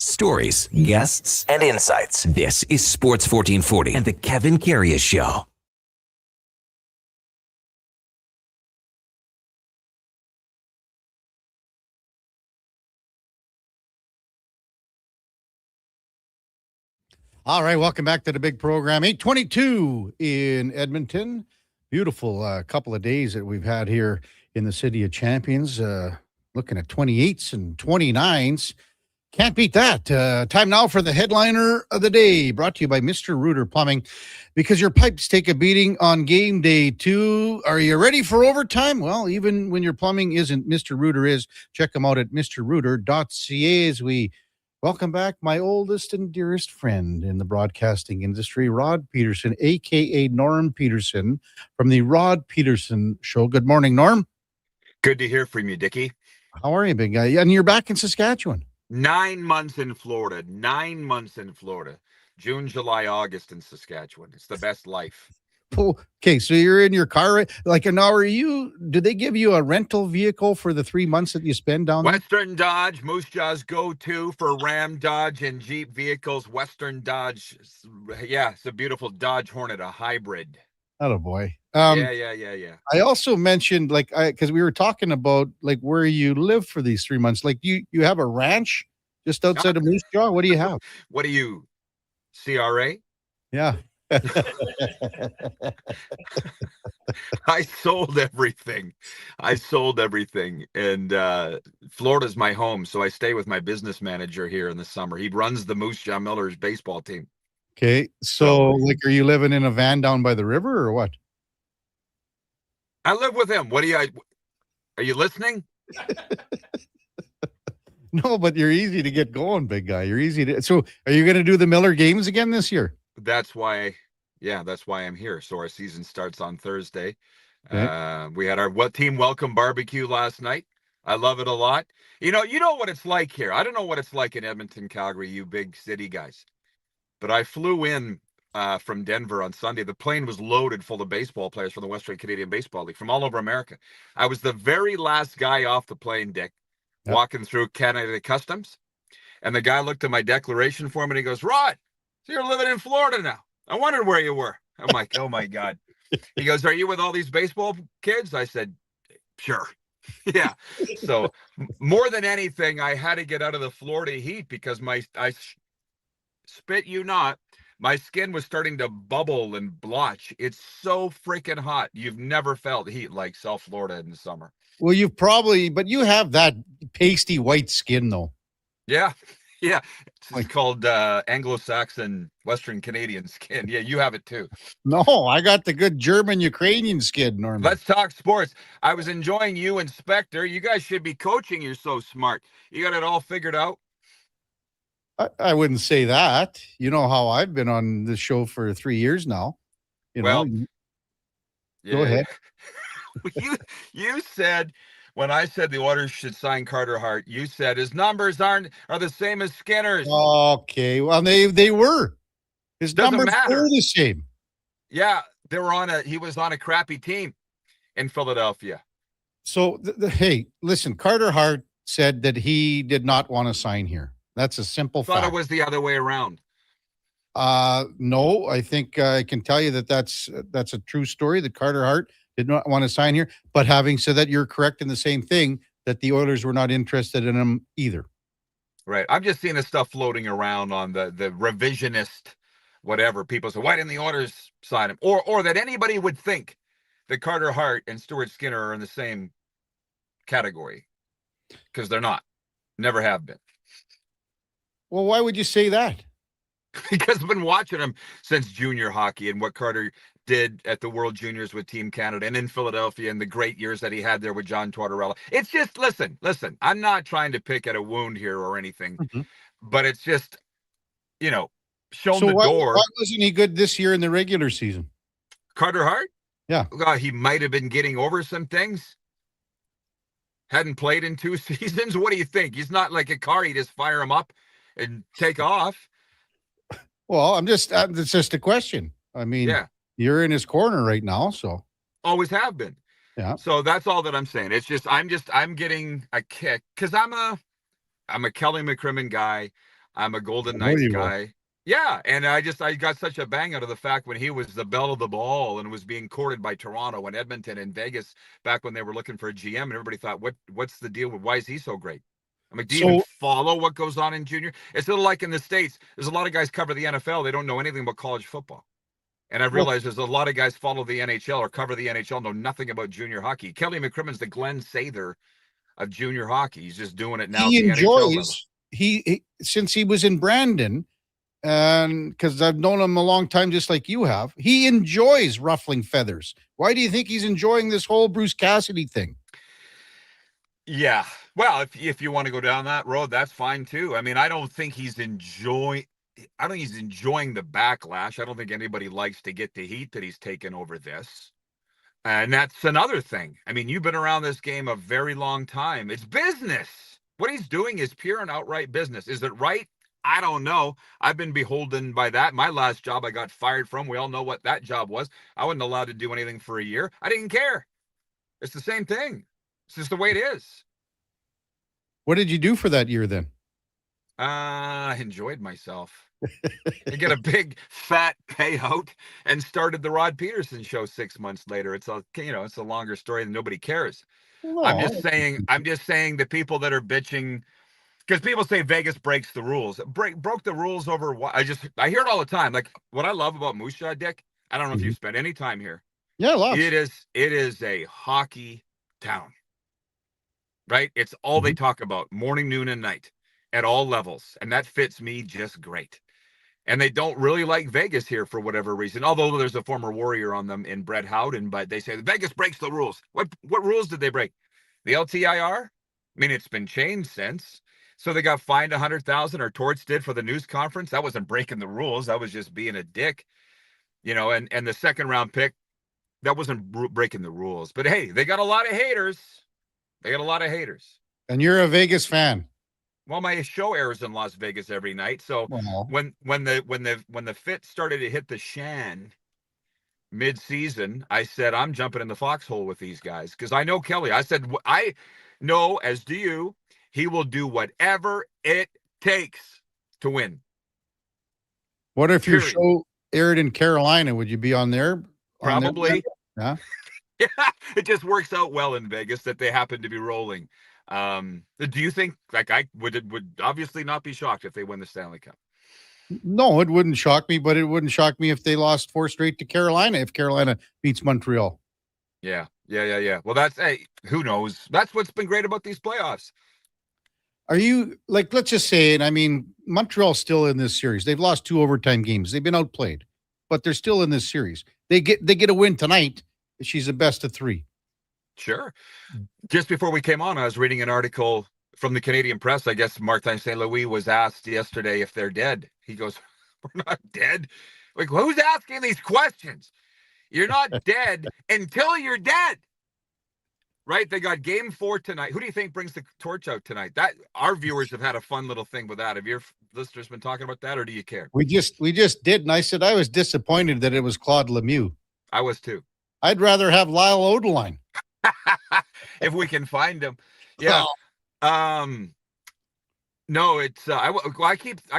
Stories, guests, and insights. This is Sports 1440 and the Kevin Karius Show. All right, welcome back to the big program. 8:22 in Edmonton. Beautiful couple of days that we've had here in the City of Champions. Looking at 28s and 29s. Can't beat that. Time now for the headliner of the day, brought to you by Mr. Rooter Plumbing. Because your pipes take a beating on game day too. Are you ready for overtime? Well, even when your plumbing isn't, Mr. Rooter is. Check them out at mrrooter.ca as we welcome back my oldest and dearest friend in the broadcasting industry, Rod Peterson, a.k.a. Norm Peterson, from the Rod Peterson Show. Good morning, Norm. Good to hear from you, Dickie. How are you, big guy? And you're back in Saskatchewan. 9 months in Florida. 9 months in Florida. June, July, August in Saskatchewan. It's the best life. Oh, okay, so you're in your car, like an hour. Do they give you a rental vehicle for the 3 months that you spend down there? Western Dodge, Moose Jaw's go-to for Ram, Dodge, and Jeep vehicles. Western Dodge. Yeah, it's a beautiful Dodge Hornet, a hybrid. Oh, boy. Yeah. I also mentioned, because we were talking about, where you live for these 3 months. Like, you have a ranch just outside of Moose Jaw? What do you have? What do you, CRA? Yeah. I sold everything. And Florida's my home, so I stay with my business manager here in the summer. He runs the Moose Jaw Millers baseball team. Okay, so are you living in a van down by the river or what? I live with him. Are you listening? No, but you're easy to get going, big guy. You're easy to. So are you going to do the Miller games again this year? That's why Yeah, that's why I'm here. So our season starts on Thursday. Okay. We had our team welcome barbecue last night. I love it a lot. You know what it's like here. I don't know what it's like in Edmonton, Calgary, you big city guys. But I flew in from Denver on Sunday. The plane was loaded full of baseball players from the Western Canadian Baseball League from all over America. I was the very last guy off the plane, Dick, walking through Canada Customs. And the guy looked at my declaration form and he goes, Rod, so you're living in Florida now. I wondered where you were. I'm like, oh my God. He goes, are you with all these baseball kids? I said, sure. Yeah. So more than anything, I had to get out of the Florida heat because spit you not, my skin was starting to bubble and blotch. It's so freaking hot. You've never felt heat like South Florida in the summer. Well, but you have that pasty white skin though. Yeah. Yeah. It's called Anglo-Saxon Western Canadian skin. Yeah, you have it too. No, I got the good German Ukrainian skin, Norman. Let's talk sports. I was enjoying you and Spectre. You guys should be coaching. You're so smart. You got it all figured out. I wouldn't say that. You know how I've been on this show for 3 years now. Go ahead. You said, when I said the Oilers should sign Carter Hart, you said his numbers are the same as Skinner's. Okay, well they were. His Doesn't numbers matter. were the same. Yeah, he was on a crappy team in Philadelphia. So hey, listen, Carter Hart said that he did not want to sign here. That's a simple fact. Thought it was the other way around. No, I think I can tell you that's a true story, that Carter Hart did not want to sign here. But having said that, you're correct in the same thing, that the Oilers were not interested in him either. Right. I'm just seeing this stuff floating around on the revisionist, whatever. People say, why didn't the Oilers sign him? Or that anybody would think that Carter Hart and Stuart Skinner are in the same category. Because they're not. Never have been. Well, why would you say that? Because I've been watching him since junior hockey and what Carter did at the World Juniors with Team Canada and in Philadelphia and the great years that he had there with John Tortorella. It's just, listen, I'm not trying to pick at a wound here or anything, but it's just, shown the door. Why wasn't he good this year in the regular season? Carter Hart? Yeah. He might have been getting over some things. Hadn't played in 2 seasons. What do you think? He's not like a car. You just fire him up and take off. Well, it's just a question. I mean, you're in his corner right now, so. Always have been. Yeah. So that's all that I'm saying. It's just, I'm getting a kick because I'm a Kelly McCrimmon guy. I'm a Golden Knights guy. Yeah. And I got such a bang out of the fact when he was the belle of the ball and was being courted by Toronto and Edmonton and Vegas back when they were looking for a GM, and everybody thought, what's the deal with, why is he so great? I'm like, do you even follow what goes on in junior? It's a little like in the States. There's a lot of guys cover the NFL. They don't know anything about college football. And I've realized there's a lot of guys follow the NHL or cover the NHL, know nothing about junior hockey. Kelly McCrimmon's the Glenn Sather of junior hockey. He's just doing it now. He enjoys, since he was in Brandon, and because I've known him a long time, just like you have, he enjoys ruffling feathers. Why do you think he's enjoying this whole Bruce Cassidy thing? Yeah. Well, if you want to go down that road, that's fine too. I mean, I don't think he's enjoying the backlash. I don't think anybody likes to get the heat that he's taken over this. And that's another thing. I mean, you've been around this game a very long time. It's business. What he's doing is pure and outright business. Is it right? I don't know. I've been beholden by that. My last job I got fired from. We all know what that job was. I wasn't allowed to do anything for a year. I didn't care. It's the same thing. It's just the way it is. What did you do for that year then? I enjoyed myself. I get a big fat payout and started the Rod Peterson show 6 months later. It's a longer story than nobody cares. No. I'm just saying the people that are bitching, because people say Vegas breaks the rules. Broke the rules over what? I hear it all the time. Like what I love about Moose Jaw, Dick, I don't know if you've spent any time here. Yeah, lots. It is a hockey town. Right? It's all they talk about, morning, noon, and night at all levels. And that fits me just great. And they don't really like Vegas here for whatever reason, although there's a former Warrior on them in Brett Howden, but they say Vegas breaks the rules. What rules did they break? The LTIR? I mean, it's been changed since. So they got fined $100,000, or Torts did for the news conference. That wasn't breaking the rules. That was just being a dick. And the second round pick, that wasn't breaking the rules. But hey, they got a lot of haters. And you're a Vegas fan. Well, my show airs in Las Vegas every night. So when the fit started to hit the shan mid-season, I said, I'm jumping in the foxhole with these guys because I know Kelly. I said, I know, as do you, he will do whatever it takes to win. What if your show aired in Carolina? Would you be on there? Probably. Yeah. Yeah. It just works out well in Vegas that they happen to be rolling. Do you think, like, I would obviously not be shocked if they win the Stanley Cup? No, it wouldn't shock me, but it wouldn't shock me if they lost 4 straight to Carolina, if Carolina beats Montreal. Yeah. Well, hey, who knows? That's what's been great about these playoffs. Are you, like, let's just say, and I mean, Montreal's still in this series. They've lost 2 overtime games. They've been outplayed, but they're still in this series. They get a win tonight. She's a best of 3. Sure. Just before we came on, I was reading an article from the Canadian Press. I guess Martin St. Louis was asked yesterday if they're dead. He goes, we're not dead. Like, who's asking these questions? You're not dead until you're dead. Right? They got game 4 tonight. Who do you think brings the torch out tonight? That our viewers have had a fun little thing with that. Have your listeners been talking about that, or do you care? We just did, and I said I was disappointed that it was Claude Lemieux. I was too. I'd rather have Lyle Odeline. If we can find him. Yeah. No, it's I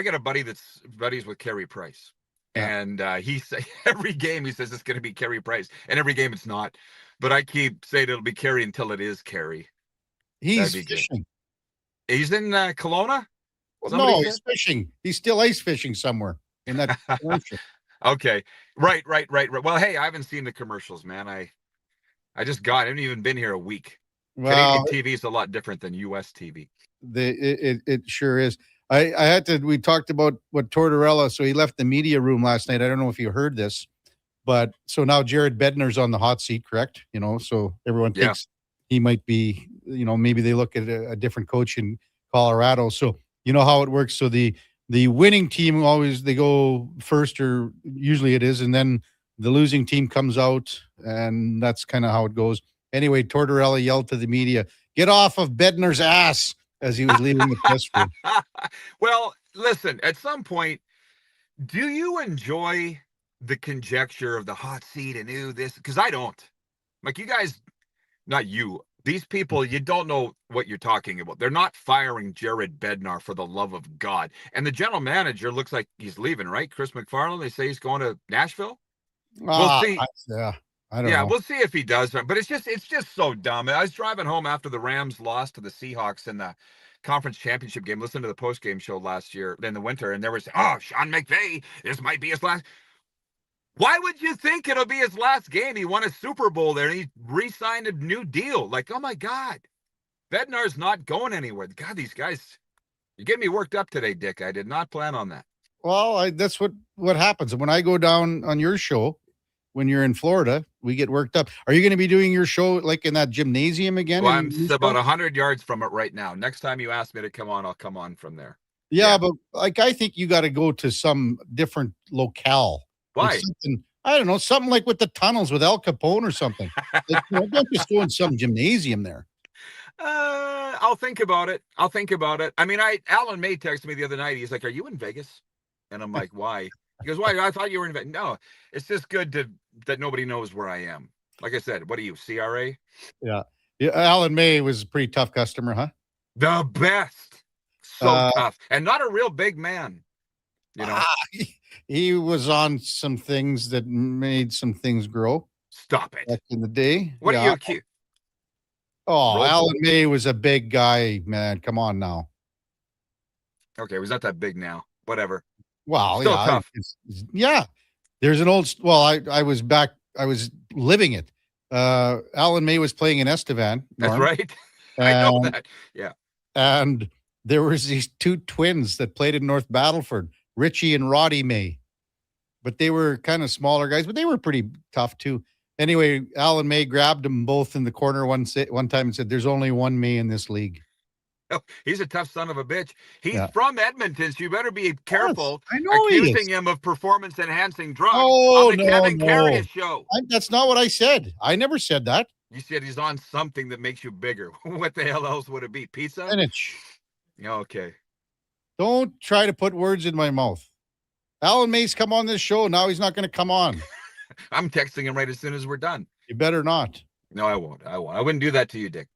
got a buddy that's buddies with Carey Price. Yeah. And he say every game he says it's going to be Carey Price, and every game it's not. But I keep saying it'll be Carey until it is Carey. He's fishing. Good. He's in Kelowna? Well, no, he's fishing. He's still ice fishing somewhere in that commercial. Okay. Right. Well, hey, I haven't seen the commercials, man. I haven't even been here a week. Well, Canadian TV is a lot different than US TV. It sure is. We talked about what Tortorella, so he left the media room last night. I don't know if you heard this, but so now Jared Bednar's on the hot seat, correct? So everyone thinks he might be, maybe they look at a different coach in Colorado. So you know how it works. So the winning team they go first, or usually it is, and then the losing team comes out, and that's kind of how it goes. Anyway, Tortorella yelled to the media, "Get off of Bednar's ass," as he was leaving the press room. Well, listen, at some point, do you enjoy the conjecture of the hot seat and this? Because I don't. Like, you guys, not you, these people, you don't know what you're talking about. They're not firing Jared Bednar, for the love of God. And the general manager looks like he's leaving, right? Chris McFarland, they say he's going to Nashville. We'll see. I don't know. We'll see if he does. But it's just so dumb. I was driving home after the Rams lost to the Seahawks in the conference championship game, listening to the post-game show last year in the winter, and there was, Sean McVay, this might be his last. Why would you think it'll be his last game? He won a Super Bowl there, and he re-signed a new deal. Like, oh my God, Bednar's not going anywhere. God, these guys, you get me worked up today, Dick. I did not plan on that. Well, that's what happens. When I go down on your show, when you're in Florida, we get worked up. Are you going to be doing your show like in that gymnasium again? Well, I'm about 100 yards from it right now. Next time you ask me to come on, I'll come on from there. Yeah. But like, I think you got to go to some different locale. Why? I don't know, something like with the tunnels with Al Capone or something. Like, don't just go in some gymnasium there. I'll think about it. I mean, Alan May texted me the other night. He's like, "Are you in Vegas?" And I'm like, "Why?" He goes, "Why? I thought you were in Vegas." No, it's just good that nobody knows where I am. Like I said, what are you, CRA? Yeah. Alan May was a pretty tough customer, huh? The best. So tough. And not a real big man. He was on some things that made some things grow. Stop it. Back in the day. What are you accused? Oh, Alan May was a big guy, man. Come on now. Okay, was not that big now. Whatever. Wow. Still tough. There's an old, I was living it. Alan May was playing in Estevan. That's right. I know that. Yeah. And there was these 2 twins that played in North Battleford, Richie and Roddy May. But they were kind of smaller guys, but they were pretty tough too. Anyway, Alan May grabbed them both in the corner one time and said, "There's only one May in this league." He's a tough son of a bitch. He's Yeah. from Edmonton, so you better be careful I know he accusing is. him of performance-enhancing drugs Oh, on the no, Kevin no. Karius show. That's not what I said. I never said that. You said he's on something that makes you bigger. What the hell else would it be? Pizza? Spinach. Yeah, okay. Don't try to put words in my mouth. Alan May's come on this show. Now he's not going to come on. I'm texting him right as soon as we're done. You better not. No, I won't. I wouldn't do that to you, Dick.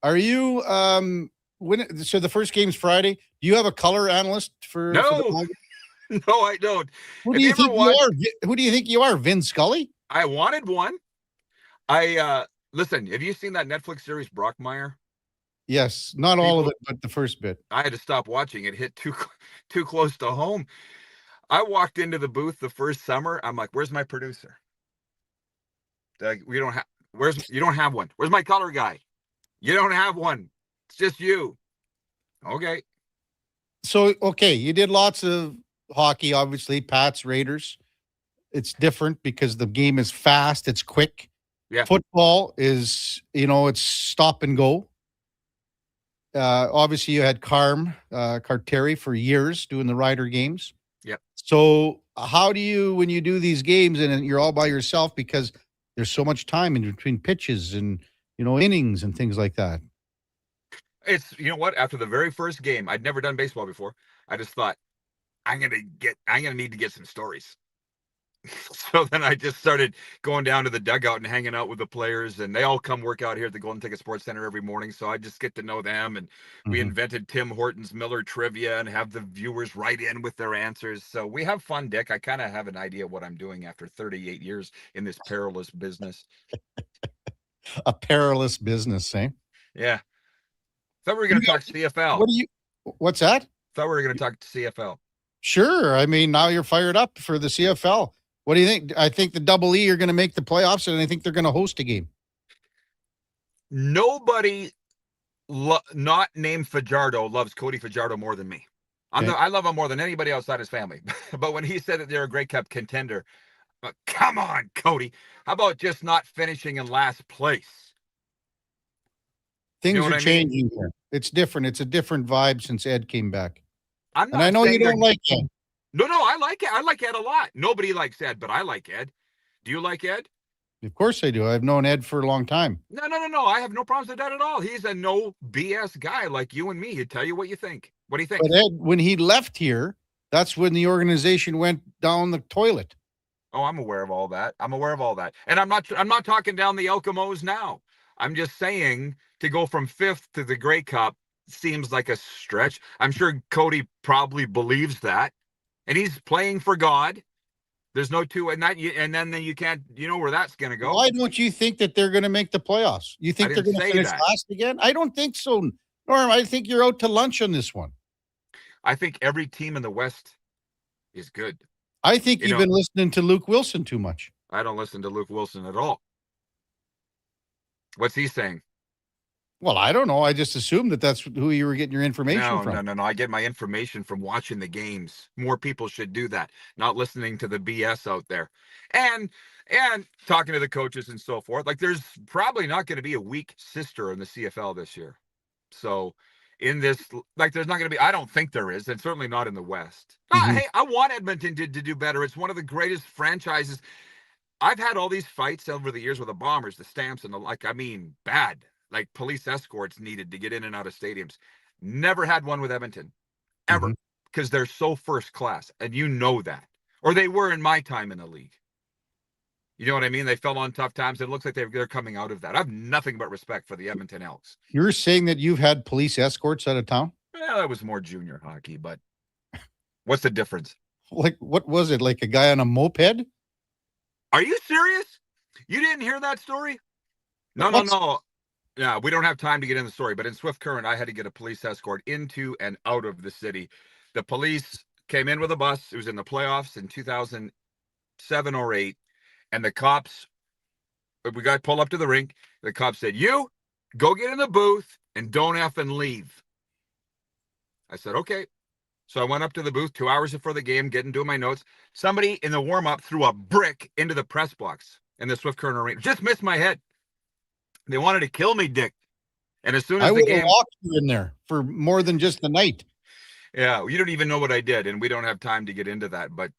Are you so the first game's Friday? Do you have a color analyst for No. the ball game? No, I don't. Who do you think you are? Who do you think you are? Vin Scully? I wanted one. Listen, have you seen that Netflix series Brockmire? Yes, not all of it, but the first bit. I had to stop watching. It hit too close to home. I walked into the booth the first summer. I'm like, "Where's my producer? You don't have one. Where's my color guy? You don't have one. It's just you." Okay. So, okay, you did lots of hockey, obviously, Pats, Raiders. It's different because the game is fast, it's quick. Yeah. Football is, it's stop and go. Obviously, you had Carteri for years doing the Rider games. Yep. So how do you, when you do these games and you're all by yourself because there's so much time in between pitches and, innings and things like that? It's, you know what? After the very first game, I'd never done baseball before. I just thought, I'm going to need to get some stories. So then I just started going down to the dugout and hanging out with the players, and they all come work out here at the Golden Ticket Sports Center every morning. So I just get to know them, and we invented Tim Hortons Miller trivia and have the viewers write in with their answers. So we have fun, Dick. I kind of have an idea what I'm doing after 38 years in this perilous business. A perilous business, eh? Yeah. Thought we were going to talk CFL. What's that? Thought we were going to talk CFL. Sure. I mean, now you're fired up for the CFL. What do you think? I think the Double E are going to make the playoffs, and I think they're going to host a game. Nobody not named Fajardo loves Cody Fajardo more than me. I love him more than anybody outside his family. But when he said that they're a Grey Cup contender, come on, Cody. How about just not finishing in last place? Things are changing here. It's different. It's a different vibe since Ed came back. And I know you don't like Ed. No, I like it. I like Ed a lot. Nobody likes Ed, but I like Ed. Do you like Ed? Of course I do. I've known Ed for a long time. No. I have no problems with that at all. He's a no BS guy like you and me. He'd tell you what you think. What do you think? But Ed, when he left here, that's when the organization went down the toilet. Oh, I'm aware of all that. And I'm not talking down the Elkamos now. I'm just saying to go from 5th to the Grey Cup seems like a stretch. I'm sure Cody probably believes that. And he's playing for God. There's no two, and then you can't, where that's going to go. Why don't you think that they're going to make the playoffs? You think they're going to finish last again? I don't think so, Norm. I think you're out to lunch on this one. I think every team in the West is good. I think you've been listening to Luke Wilson too much. I don't listen to Luke Wilson at all. What's he saying? Well, I don't know. I just assumed that that's who you were getting your information from. No. I get my information from watching the games. More people should do that, not listening to the BS out there. And talking to the coaches and so forth. Like, there's probably not going to be a weak sister in the CFL this year. So in this, like, there's not going to be, I don't think there is, and certainly not in the West. Hey, I want Edmonton to do better. It's one of the greatest franchises. I've had all these fights over the years with the Bombers, the Stamps, and the like. I mean, bad. Like police escorts needed to get in and out of stadiums. Never had one with Edmonton, ever, because they're so first class, and you know that. Or they were in my time in the league. You know what I mean? They fell on tough times. It looks like they're coming out of that. I have nothing but respect for the Edmonton Elks. You're saying that you've had police escorts out of town? Well, that was more junior hockey, but what's the difference? Like, what was it? Like a guy on a moped? Are you serious? You didn't hear that story? No. Yeah, we don't have time to get in the story, but in Swift Current, I had to get a police escort into and out of the city. The police came in with a bus. It was in the playoffs in 2007 or 8, and the cops, we got pulled up to the rink. The cops said, "You go get in the booth and don't effing leave." I said, "Okay." So I went up to the booth 2 hours before the game, getting doing my notes. Somebody in the warm-up threw a brick into the press box in the Swift Current arena. Just missed my head. They wanted to kill me, Dick. And as soon I as the would have game, locked you in there for more than just the night. yeah, you don't even know what I did, and we don't have time to get into that. But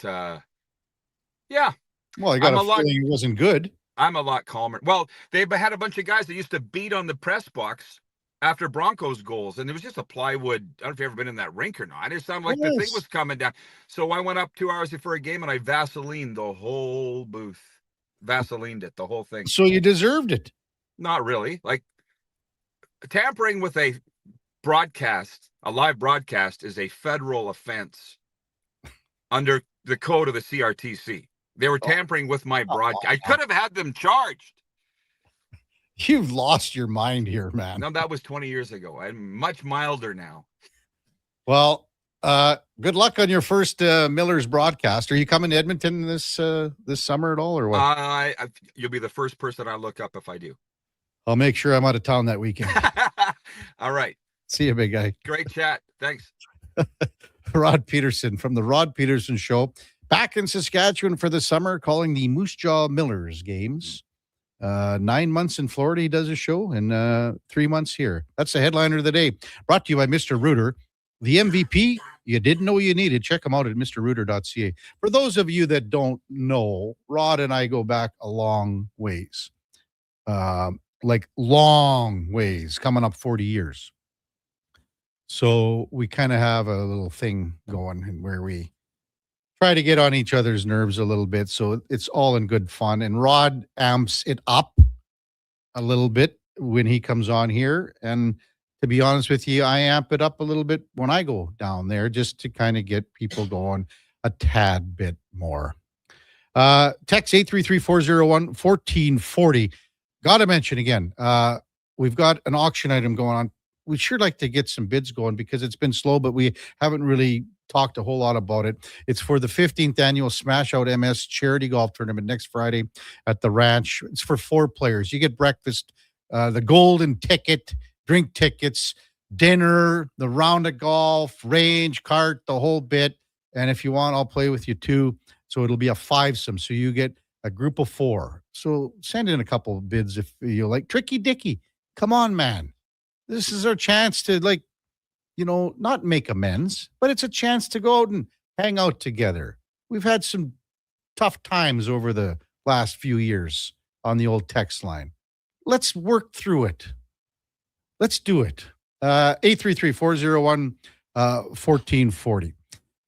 yeah, Well, I got a feeling it wasn't good. I'm a lot calmer. Well, they had a bunch of guys that used to beat on the press box after Broncos goals, and it was just a plywood. I don't know if you've ever been in that rink or not. It sounded like the thing was coming down. So I went up 2 hours before a game, and I Vaselined the whole booth. Vaselined it, the whole thing. So you deserved it. Not really. Like, tampering with a broadcast, a live broadcast, is a federal offense under the code of the CRTC. They were tampering with my broadcast. I could have had them charged. You've lost your mind here, man. No, that was 20 years ago. I'm much milder now. Well, good luck on your first Miller's broadcast. Are you coming to Edmonton this summer at all, or what? You'll be the first person I look up if I do. I'll make sure I'm out of town that weekend. All right. See you, big guy. Great chat. Thanks. Rod Peterson from the Rod Peterson Show, back in Saskatchewan for the summer, calling the Moose Jaw Millers games. 9 months in Florida, he does a show, and 3 months here. That's the headliner of the day. Brought to you by Mr. Reuter, the MVP you didn't know you needed. Check him out at mrreuter.ca. For those of you that don't know, Rod and I go back a long ways. Like long ways, coming up 40 years. So we kind of have a little thing going where we try to get on each other's nerves a little bit. So it's all in good fun. And Rod amps it up a little bit when he comes on here. And to be honest with you, I amp it up a little bit when I go down there, just to kind of get people going a tad bit more. Text 833-401-1440. Got to mention again, we've got an auction item going on. We'd sure like to get some bids going because it's been slow, but we haven't really talked a whole lot about it. It's for the 15th annual Smash Out MS charity golf tournament next Friday at the ranch. It's for 4 players. You get breakfast, the golden ticket, drink tickets, dinner, the round of golf, range, cart, the whole bit. And if you want, I'll play with you too. So it'll be a 5-some. So you get a group of 4. So send in a couple of bids if you like. Tricky Dicky, come on, man. This is our chance to, like, you know, not make amends, but it's a chance to go out and hang out together. We've had some tough times over the last few years on the old text line. Let's work through it. Let's do it. 833-401-1440.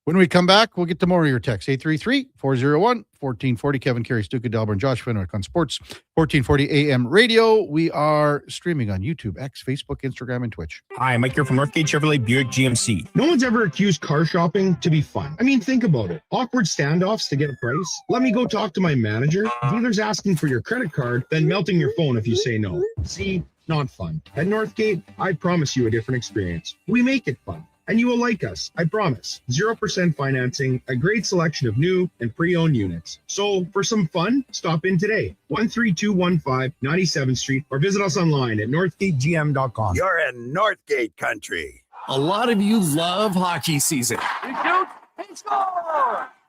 When we come back, we'll get to more of your texts. 833-401-1440. Kevin Karius, Duke of Delburne, Josh Fenwick on Sports 1440 AM Radio. We are streaming on YouTube, X, Facebook, Instagram, and Twitch. Hi, Mike here from Northgate Chevrolet Buick GMC. No one's ever accused car shopping to be fun. I mean, think about it. Awkward standoffs to get a price. Let me go talk to my manager. Dealers asking for your credit card, then melting your phone if you say no. See, not fun. At Northgate, I promise you a different experience. We make it fun. And you will like us, I promise. 0% financing, a great selection of new and pre-owned units. So for some fun, stop in today. 13215 97th Street or visit us online at northgategm.com. You're in Northgate country. A lot of you love hockey season.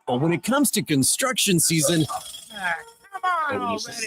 But when it comes to construction season,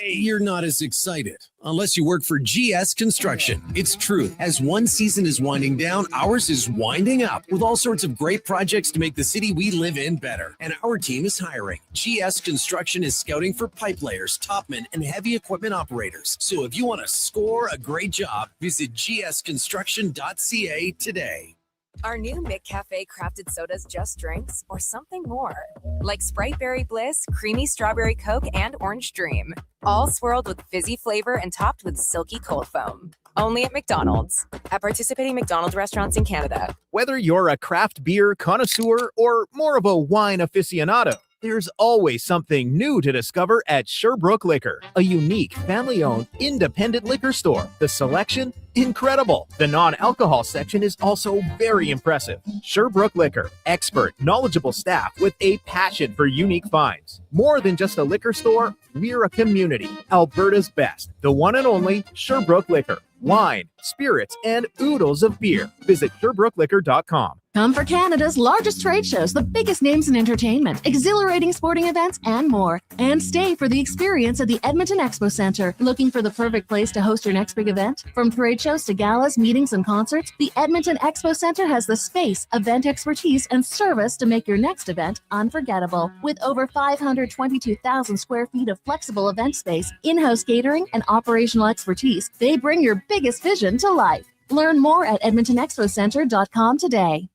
you're not as excited unless you work for GS Construction. It's true. As one season is winding down, ours is winding up with all sorts of great projects to make the city we live in better. And our team is hiring. GS Construction is scouting for pipe layers, topmen, and heavy equipment operators. So if you want to score a great job, visit gsconstruction.ca today. Are new McCafe crafted sodas just drinks or something more? Like Sprite Berry Bliss, Creamy Strawberry Coke, and Orange Dream. All swirled with fizzy flavor and topped with silky cold foam. Only at McDonald's. At participating McDonald's restaurants in Canada. Whether you're a craft beer connoisseur or more of a wine aficionado, there's always something new to discover at Sherbrooke Liquor, a unique, family-owned, independent liquor store. The selection? Incredible. The non-alcohol section is also very impressive. Sherbrooke Liquor, expert, knowledgeable staff with a passion for unique finds. More than just a liquor store, we're a community. Alberta's best, the one and only Sherbrooke Liquor. Wine, spirits, and oodles of beer. Visit SherbrookeLiquor.com. Come for Canada's largest trade shows, the biggest names in entertainment, exhilarating sporting events, and more. And stay for the experience at the Edmonton Expo Centre. Looking for the perfect place to host your next big event? From trade shows to galas, meetings, and concerts, the Edmonton Expo Centre has the space, event expertise, and service to make your next event unforgettable. With over 522,000 square feet of flexible event space, in-house catering, and operational expertise, they bring your biggest vision to life. Learn more at edmontonexpocentre.com today.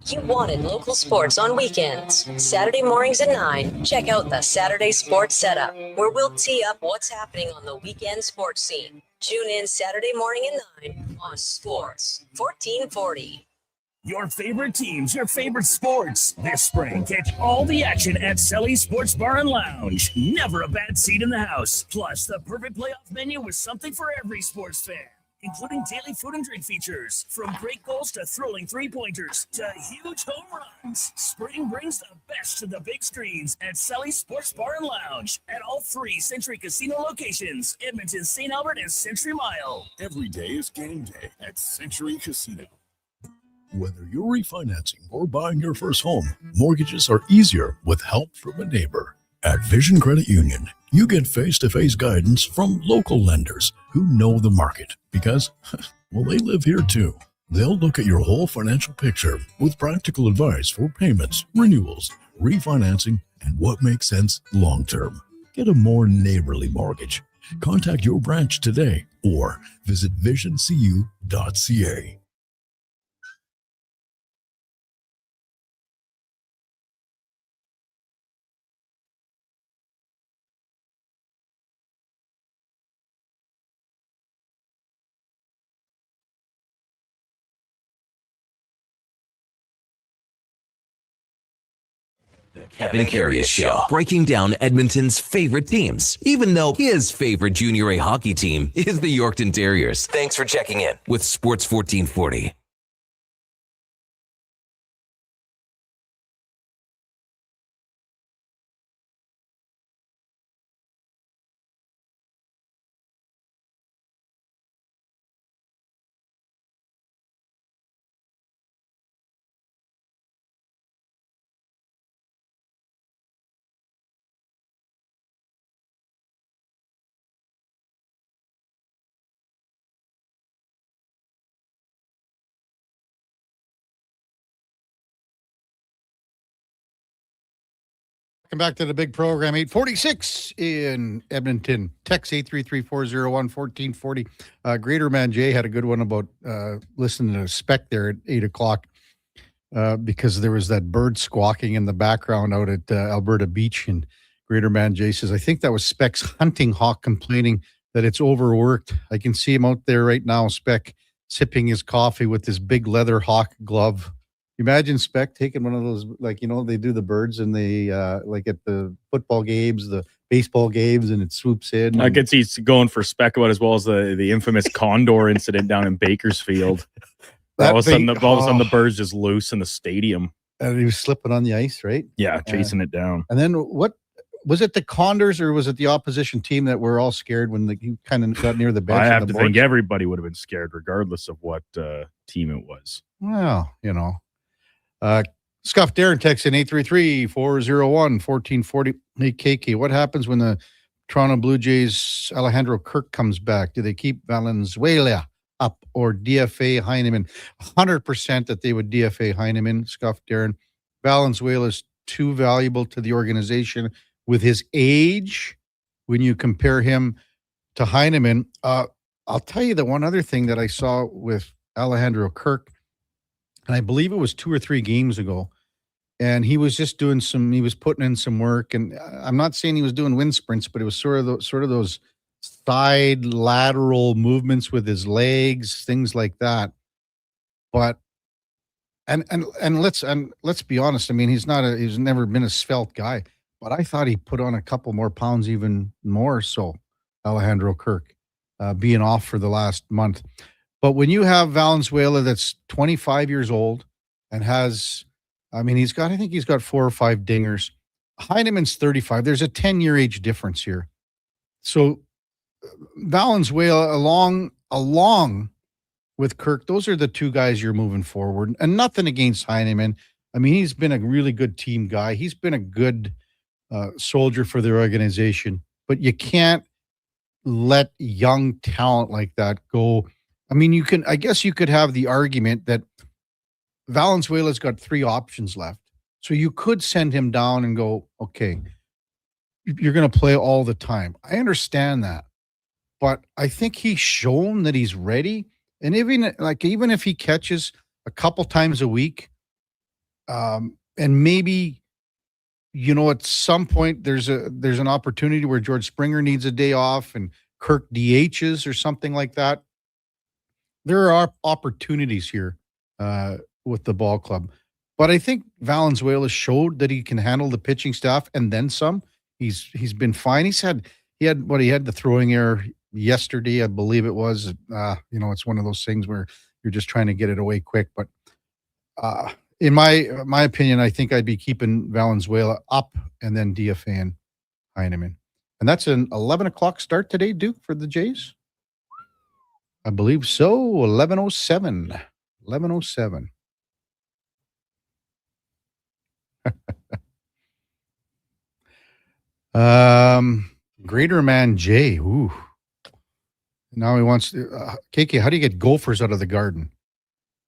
You wanted local sports on weekends. Saturday mornings at 9, check out the Saturday Sports Setup, where we'll tee up what's happening on the weekend sports scene. Tune in Saturday morning at 9 on Sports 1440. Your favorite teams, your favorite sports. This spring, catch all the action at Selly Sports Bar and Lounge. Never a bad seat in the house. Plus, the perfect playoff menu with something for every sports fan, including daily food and drink features, from great goals to thrilling three-pointers to huge home runs. Spring brings the best to the big screens at Selly Sports Bar and Lounge at all 3 Century Casino locations, Edmonton, St. Albert, and Century Mile. Every day is game day at Century Casino. Whether you're refinancing or buying your first home, mortgages are easier with help from a neighbor. At Vision Credit Union, you get face-to-face guidance from local lenders who know the market because, well, they live here too. They'll look at your whole financial picture with practical advice for payments, renewals, refinancing, and what makes sense long-term. Get a more neighborly mortgage. Contact your branch today or visit visioncu.ca. Kevin Karius Show, breaking down Edmonton's favorite teams, even though his favorite Junior A hockey team is the Yorkton Terriers. Thanks for checking in with Sports 1440. Welcome back to the big program. 846 in Edmonton. Text 833-401-1440. Greater Man Jay had a good one about listening to Spec there at 8 o'clock because there was that bird squawking in the background out at Alberta Beach. And Greater Man Jay says, I think that was Spec's hunting hawk complaining that it's overworked. I can see him out there right now, Spec, sipping his coffee with his big leather hawk glove. Imagine Spec taking one of those, like, you know, they do the birds and they like at the football games, the baseball games, and it swoops in. I could see going for Spec about as well as the infamous condor incident down in Bakersfield. All of a sudden, the birds just loose in the stadium. And he was slipping on the ice, right? Yeah, chasing it down. And then what was it, the Condors, or was it the opposition team that were all scared when he kind of got near the bench? I have to think everybody would have been scared regardless of what team it was. Well, you know. Scuff Darren texts in 833-401-1440. Hey, KK, what happens when the Toronto Blue Jays Alejandro Kirk comes back? Do they keep Valenzuela up or DFA Heineman? 100% that they would DFA Heineman, Scuff Darren. Valenzuela is too valuable to the organization with his age when you compare him to Heineman. I'll tell you the one other thing that I saw with Alejandro Kirk, and I believe it was 2 or 3 games ago, and he was just doing he was putting in some work, and I'm not saying he was doing wind sprints, but it was sort of those side lateral movements with his legs, things like that. But and let's be honest. I mean, he's never been a svelte guy, but I thought he put on a couple more pounds, even more so. Alejandro Kirk being off for the last month. But when you have Valenzuela that's 25 years old and has, I think he's got 4 or 5 dingers. Heineman's 35. There's a 10-year age difference here. So Valenzuela, along with Kirk, those are the two guys you're moving forward. And nothing against Heineman. I mean, he's been a really good team guy. He's been a good soldier for their organization. But you can't let young talent like that go. I mean, I guess you could have the argument that Valenzuela's got 3 options left. So you could send him down and go, okay, you're going to play all the time. I understand that. But I think he's shown that he's ready. And even if he catches a couple times a week, and maybe, at some point there's an opportunity where George Springer needs a day off and Kirk DHs or something like that. There are opportunities here with the ball club. But I think Valenzuela showed that he can handle the pitching staff and then some. He's been fine. He had the throwing error yesterday, I believe it was. It's one of those things where you're just trying to get it away quick. But in my opinion, I think I'd be keeping Valenzuela up and then DFAing Heineman. And that's an 11 o'clock start today, Duke, for the Jays? I believe so. 11:07. 11:07. Greater Man Jay. Ooh. Now he wants to, KK, how do you get gophers out of the garden?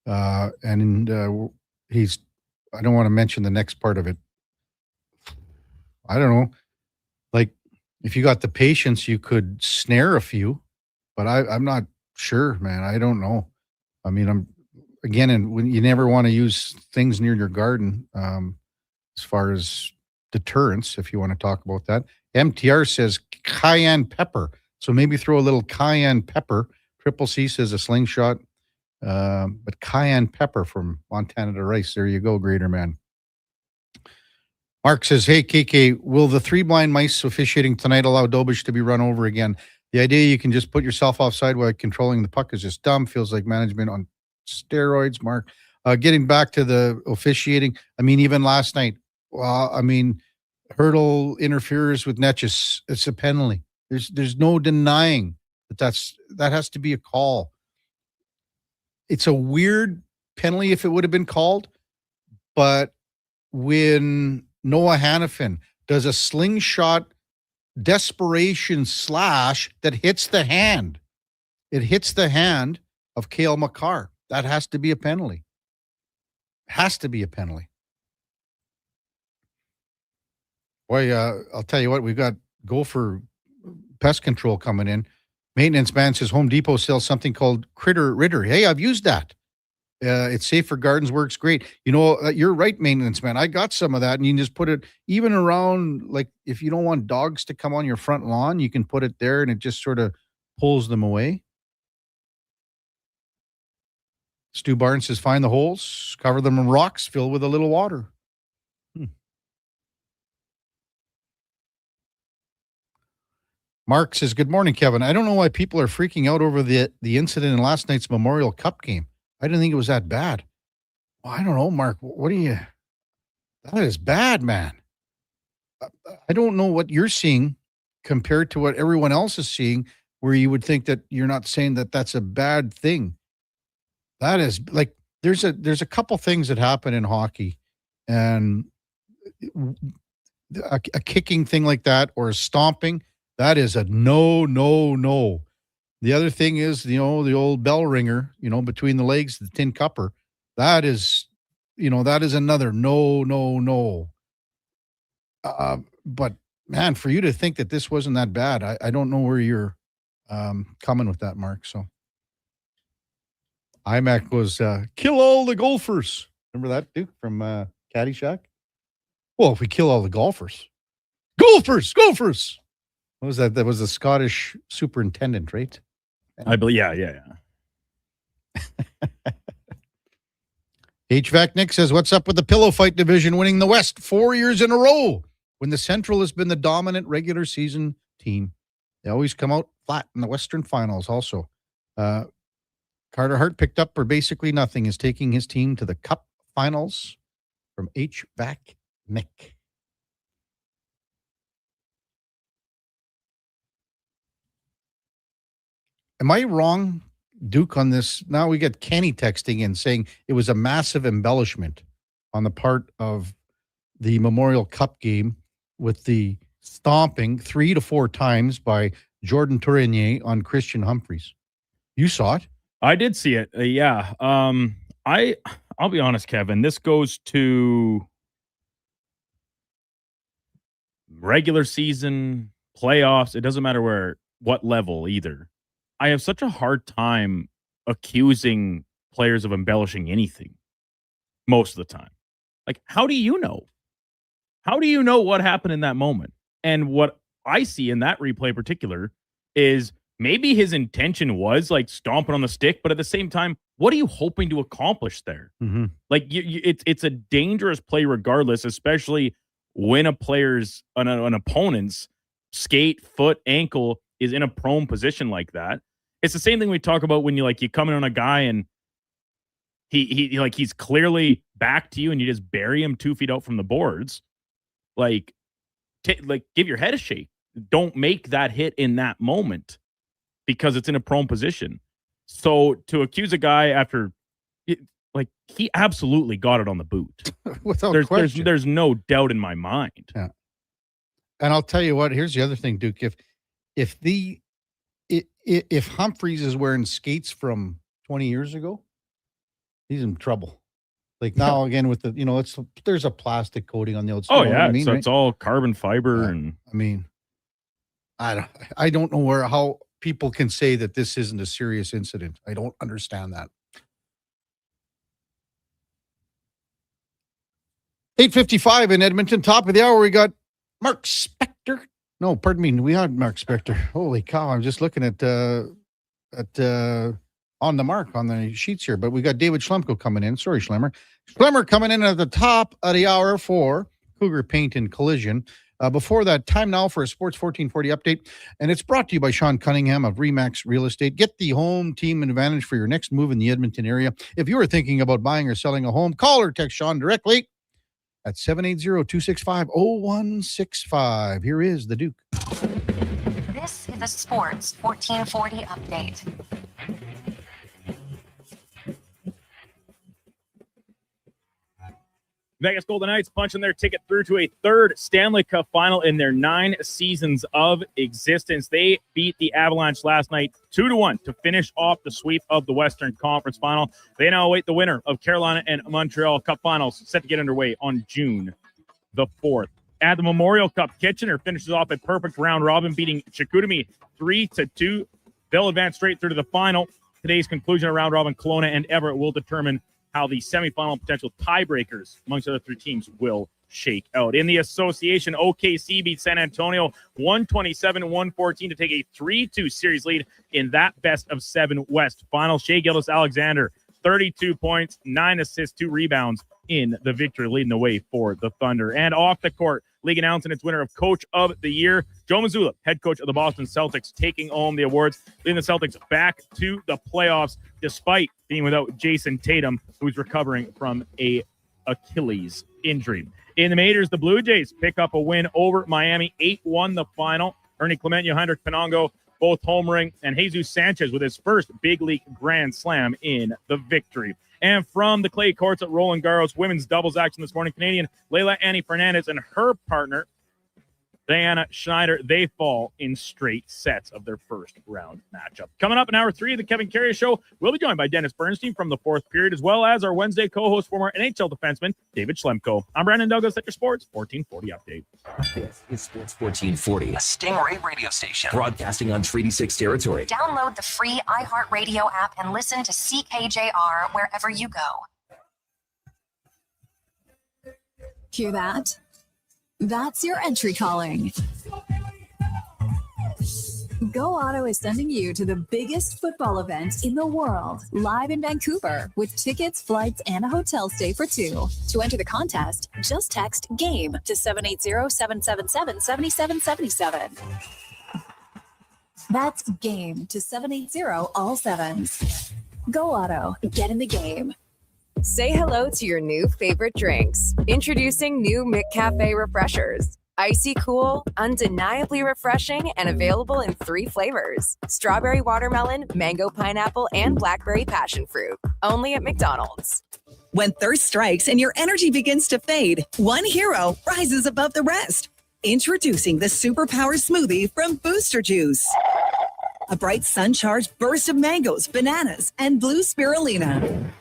I don't want to mention the next part of it. I don't know. Like, if you got the patience, you could snare a few, but I'm not sure, man. I don't know. I mean, when you never want to use things near your garden, as far as deterrence, if you want to talk about that. MTR says cayenne pepper. So maybe throw a little cayenne pepper. Triple C says a slingshot. But cayenne pepper from Montana to Rice. There you go, Greater Man. Mark says, hey, KK, will the 3 blind mice officiating tonight allow Dobish to be run over again? The idea you can just put yourself offside while controlling the puck is just dumb. Feels like management on steroids, Mark. Getting back to the officiating, I mean, even last night, Hurdle interferes with Netches. It's a penalty. There's no denying that has to be a call. It's a weird penalty if it would have been called, but when Noah Hannafin does a slingshot desperation slash that hits the hand, it hits the hand of Cale Makar. That has to be a penalty. Has to be a penalty. Boy, I'll tell you what, we've got Gopher pest control coming in. Maintenance man says Home Depot sells something called Critter Ritter. Hey, I've used that. It's safe for gardens, works great. You're right, maintenance man. I got some of that, and you can just put it even around, like if you don't want dogs to come on your front lawn, you can put it there, and it just sort of pulls them away. Stu Barnes says find the holes, cover them in rocks, fill with a little water. Mark says, good morning, Kevin. I don't know why people are freaking out over the incident in last night's Memorial Cup game. I didn't think it was that bad. Well, I don't know, Mark. That is bad, man. I don't know what you're seeing compared to what everyone else is seeing, where you would think that you're not saying that that's a bad thing. That is like, there's a couple things that happen in hockey, and a kicking thing like that or a stomping, that is a no. The other thing is, the old bell ringer, between the legs, the tin cupper. That is another no. But man, for you to think that this wasn't that bad, I don't know where you're coming with that, Mark. So IMAC was kill all the golfers. Remember that, Duke, from Caddyshack? Well, if we kill all the golfers. Golfers! What was that? That was the Scottish superintendent, right? I believe, yeah. HVAC Nick says, what's up with the pillow fight division winning the West 4 years in a row when the Central has been the dominant regular season team? They always come out flat in the Western finals also. Carter Hart picked up for basically nothing, is taking his team to the Cup finals from HVAC Nick. Am I wrong, Duke on this. Now we get Kenny texting in saying it was a massive embellishment on the part of the Memorial Cup game with the stomping 3 to 4 times by Jordan Tourigny on Christian Humphreys. You saw it? I did see it. Yeah. I'll be honest, Kevin. This goes to regular season, playoffs. It doesn't matter what level either. I have such a hard time accusing players of embellishing anything most of the time. Like, how do you know? How do you know what happened in that moment? And what I see in that replay in particular is maybe his intention was like stomping on the stick, but at the same time, what are you hoping to accomplish there? Mm-hmm. Like, it's a dangerous play regardless, especially when an opponent's skate, foot, ankle is in a prone position like that. It's the same thing we talk about when you come in on a guy and he's clearly back to you and you just bury him 2 feet out from the boards. Give your head a shake. Don't make that hit in that moment because it's in a prone position. So to accuse a guy after, he absolutely got it on the boot. Without question. There's no doubt in my mind. Yeah. And I'll tell you what, here's the other thing, Duke. If Humphreys is wearing skates from 20 years ago, he's in trouble. Now again with the, there's a plastic coating on the outside. Oh yeah, so it's all carbon fiber, and I mean, I don't know how people can say that this isn't a serious incident. I don't understand that. 8:55 in Edmonton, top of the hour. We got Mark Spector. No, pardon me. We had Mark Spector. Holy cow! I'm just looking at on the mark on the sheets here, but we got David Schlemko coming in. Sorry, Schlemmer coming in at the top of the hour for Cougar Paint and Collision. Before that, time now for a Sports 1440 update, and it's brought to you by Sean Cunningham of Remax Real Estate. Get the home team advantage for your next move in the Edmonton area. If you are thinking about buying or selling a home, call or text Sean directly at 780-265-0165. Here is the Duke. This is a Sports 1440 update. Vegas Golden Knights punching their ticket through to a third Stanley Cup final in their 9 seasons of existence. They beat the Avalanche last night 2-1 to finish off the sweep of the Western Conference final. They now await the winner of Carolina and Montreal Cup finals, set to get underway on June the 4th. At the Memorial Cup, Kitchener finishes off a perfect round robin, beating Chicoutimi 3-2. They'll advance straight through to the final. Today's conclusion of round robin, Kelowna and Everett will determine how the semifinal potential tiebreakers amongst the other 3 teams will shake out. In the association, OKC beat San Antonio 127-114 to take a 3-2 series lead in that best-of-7 West final. Shai Gilgeous-Alexander, 32 points, 9 assists, 2 rebounds in the victory, leading the way for the Thunder. And off the court, league announcing its winner of Coach of the Year, Joe Mazzulla, head coach of the Boston Celtics, taking home the awards, leading the Celtics back to the playoffs despite being without Jason Tatum, who's recovering from a Achilles injury. In the majors, the Blue Jays pick up a win over Miami, 8-1 the final. Ernie Clemente, Hendrik Pinongo, both homering, and Jesus Sanchez with his first big league grand slam in the victory. And from the clay courts at Roland Garros women's doubles action this morning, Canadian Leila Annie Fernandez and her partner, Diana Schneider, they fall in straight sets of their first round matchup. Coming up in hour 3 of the Kevin Karius Show, we'll be joined by Dennis Bernstein from the 4th period, as well as our Wednesday co-host, former NHL defenseman David Schlemko. I'm Brandon Douglas at your Sports 1440 update. This is Sports 1440, a Stingray radio station broadcasting on Treaty 6 territory. Download the free iHeartRadio app and listen to CKJR wherever you go. Hear that? That's your entry calling. Go Auto is sending you to the biggest football event in the world, live in Vancouver, with tickets, flights, and a hotel stay for 2. To enter the contest, just text GAME to 780-777-7777. That's GAME to 780 all 7s. Go Auto, get in the game. Say hello to your new favorite drinks. Introducing new McCafe Refreshers. Icy cool, undeniably refreshing, and available in 3 flavors: strawberry watermelon, mango pineapple, and blackberry passion fruit. Only at McDonald's. When thirst strikes and your energy begins to fade, one hero rises above the rest. Introducing the Superpower Smoothie from Booster Juice. A bright sun-charged burst of mangoes, bananas, and blue spirulina.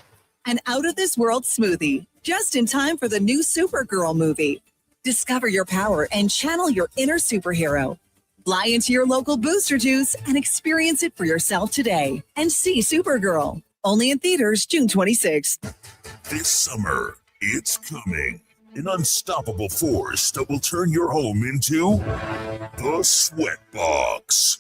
An out-of-this-world smoothie, just in time for the new Supergirl movie. Discover your power and channel your inner superhero. Fly into your local Booster Juice and experience it for yourself today. And see Supergirl. Only in theaters June 26th. This summer, it's coming. An unstoppable force that will turn your home into the Sweatbox.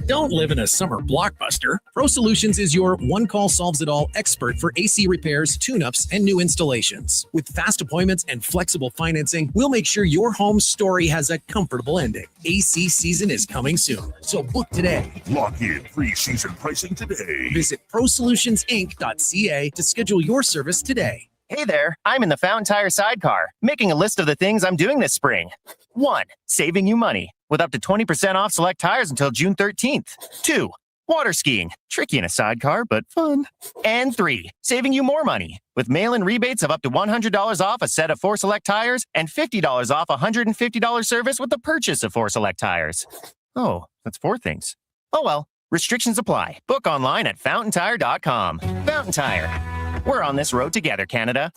Don't live in a summer blockbuster. Pro Solutions is your one-call solves-it-all expert for AC repairs, tune-ups, and new installations. With fast appointments and flexible financing, we'll make sure your home story has a comfortable ending. AC season is coming soon, so book today. Lock in pre-season pricing today. Visit ProSolutionsInc.ca to schedule your service today. Hey there, I'm in the Fountain Tire sidecar, making a list of the things I'm doing this spring. 1. Saving you money, with up to 20% off select tires until June 13th. 2. Water skiing, tricky in a sidecar, but fun. And 3. Saving you more money, with mail-in rebates of up to $100 off a set of 4 select tires and $50 off a $150 service with the purchase of 4 select tires. Oh, that's 4 things. Oh well, restrictions apply. Book online at fountaintire.com. Fountain Tire. We're on this road together, Canada.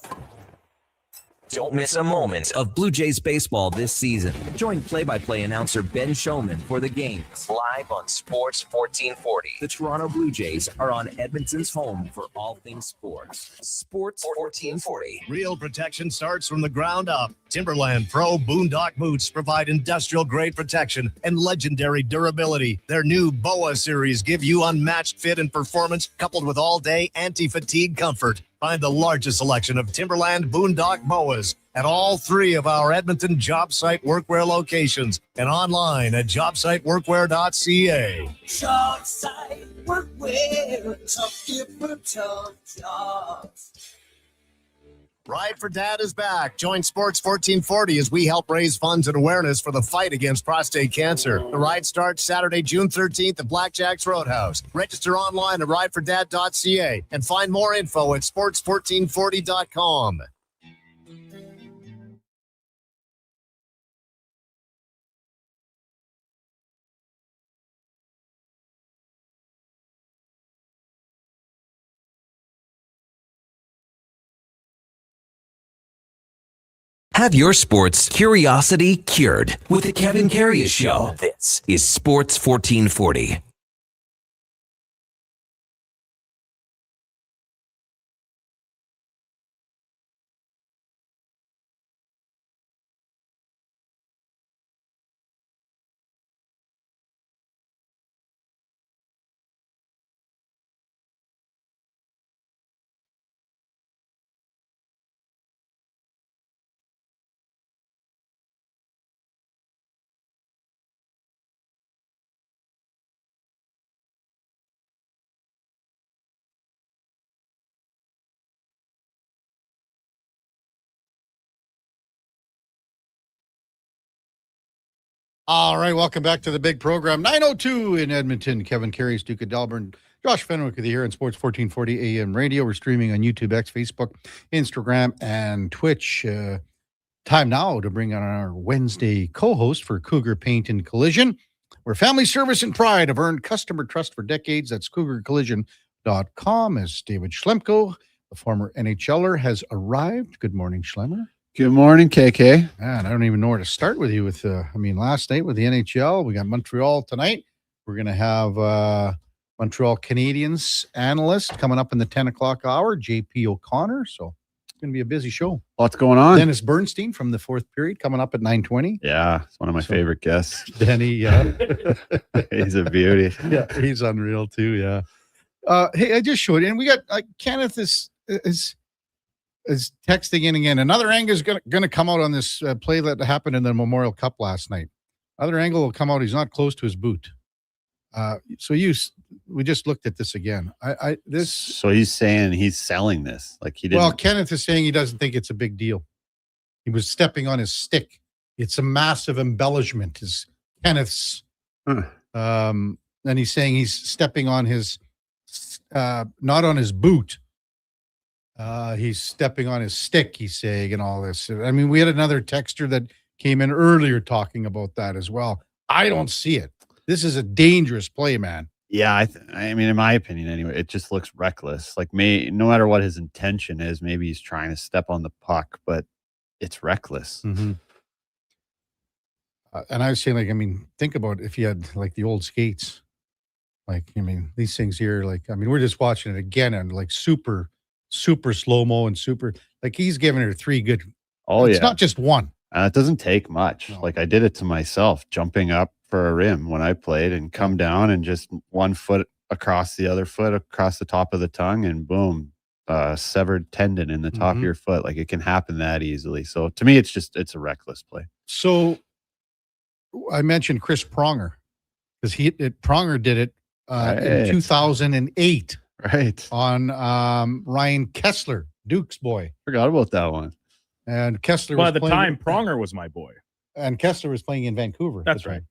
Don't miss a moment of Blue Jays baseball this season. Join play-by-play announcer Ben Showman for the games live on Sports 1440. The Toronto Blue Jays are on Edmonton's home for all things sports. Sports 1440. Real protection starts from the ground up. Timberland Pro Boondock boots provide industrial-grade protection and legendary durability. Their new BOA series give you unmatched fit and performance coupled with all-day anti-fatigue comfort. Find the largest selection of Timberland Boondock BOAs at all 3 of our Edmonton job site workwear locations and online at jobsiteworkwear.ca. Job site workwear, tough gear for tough jobs. Ride for Dad is back. Join Sports 1440 as we help raise funds and awareness for the fight against prostate cancer. The ride starts Saturday, June 13th at Blackjack's Roadhouse. Register online at ridefordad.ca and find more info at sports1440.com. Have your sports curiosity cured with the Kevin Karius Show. This is Sports 1440. All right, welcome back to the big program. 9:02 in Edmonton. Kevin Karius, Duke of Delburne, Josh Fenwick with you here on Sports 1440 AM radio. We're streaming on YouTube, X, Facebook, Instagram, and Twitch. Time now to bring on our Wednesday co-host for Cougar Paint and Collision, where family service and pride have earned customer trust for decades. That's cougarcollision.com. As David Schlemko, the former NHLer, has arrived. Good morning, Schlemmer. Good morning, KK. Man, I don't even know where to start with you with, last night with the NHL, we got Montreal tonight. We're going to have Montreal Canadiens analyst coming up in the 10 o'clock hour, JP O'Connor. So it's going to be a busy show. Lots going on. Dennis Bernstein from the fourth period coming up at 9:20. Yeah, it's one of my favorite guests. Denny, yeah. He's a beauty. Yeah, he's unreal too, yeah. Hey, I just showed you, and we got Kenneth is texting in again. Another angle is going to come out on this play that happened in the Memorial Cup last night. Other angle will come out. He's not close to his boot. We just looked at this again. So he's saying he's selling this. Like he didn't. Well, Kenneth is saying he doesn't think it's a big deal. He was stepping on his stick It's a massive embellishment, is Kenneth's. And he's saying he's stepping on his, not on his boot. He's stepping on his stick, he's saying, and all this. I mean, we had another texter that came in earlier talking about that as well. I don't see it. This is a dangerous play, man. Yeah, I mean, in my opinion, anyway, it just looks reckless. Like, no matter what his intention is, maybe he's trying to step on the puck, but it's reckless. Mm-hmm. And I was saying, like, I mean, think about if you had like the old skates. Like, I mean, these things here, like, I mean, we're just watching it again and like super slow-mo and super, like, he's giving her 3 good. Oh, it's not just one. It doesn't take much. No. Like, I did it to myself, jumping up for a rim when I played and come down and just 1 foot across the other foot, across the top of the tongue, and boom, severed tendon in the top of your foot. Like, it can happen that easily. So to me, it's a reckless play. So I mentioned Chris Pronger because Pronger did it in 2008. Right. On Ryan Kessler, Duke's boy. Forgot about that one. And Kessler Well, was at the playing, time, Pronger was my boy. And Kessler was playing in Vancouver. That's right.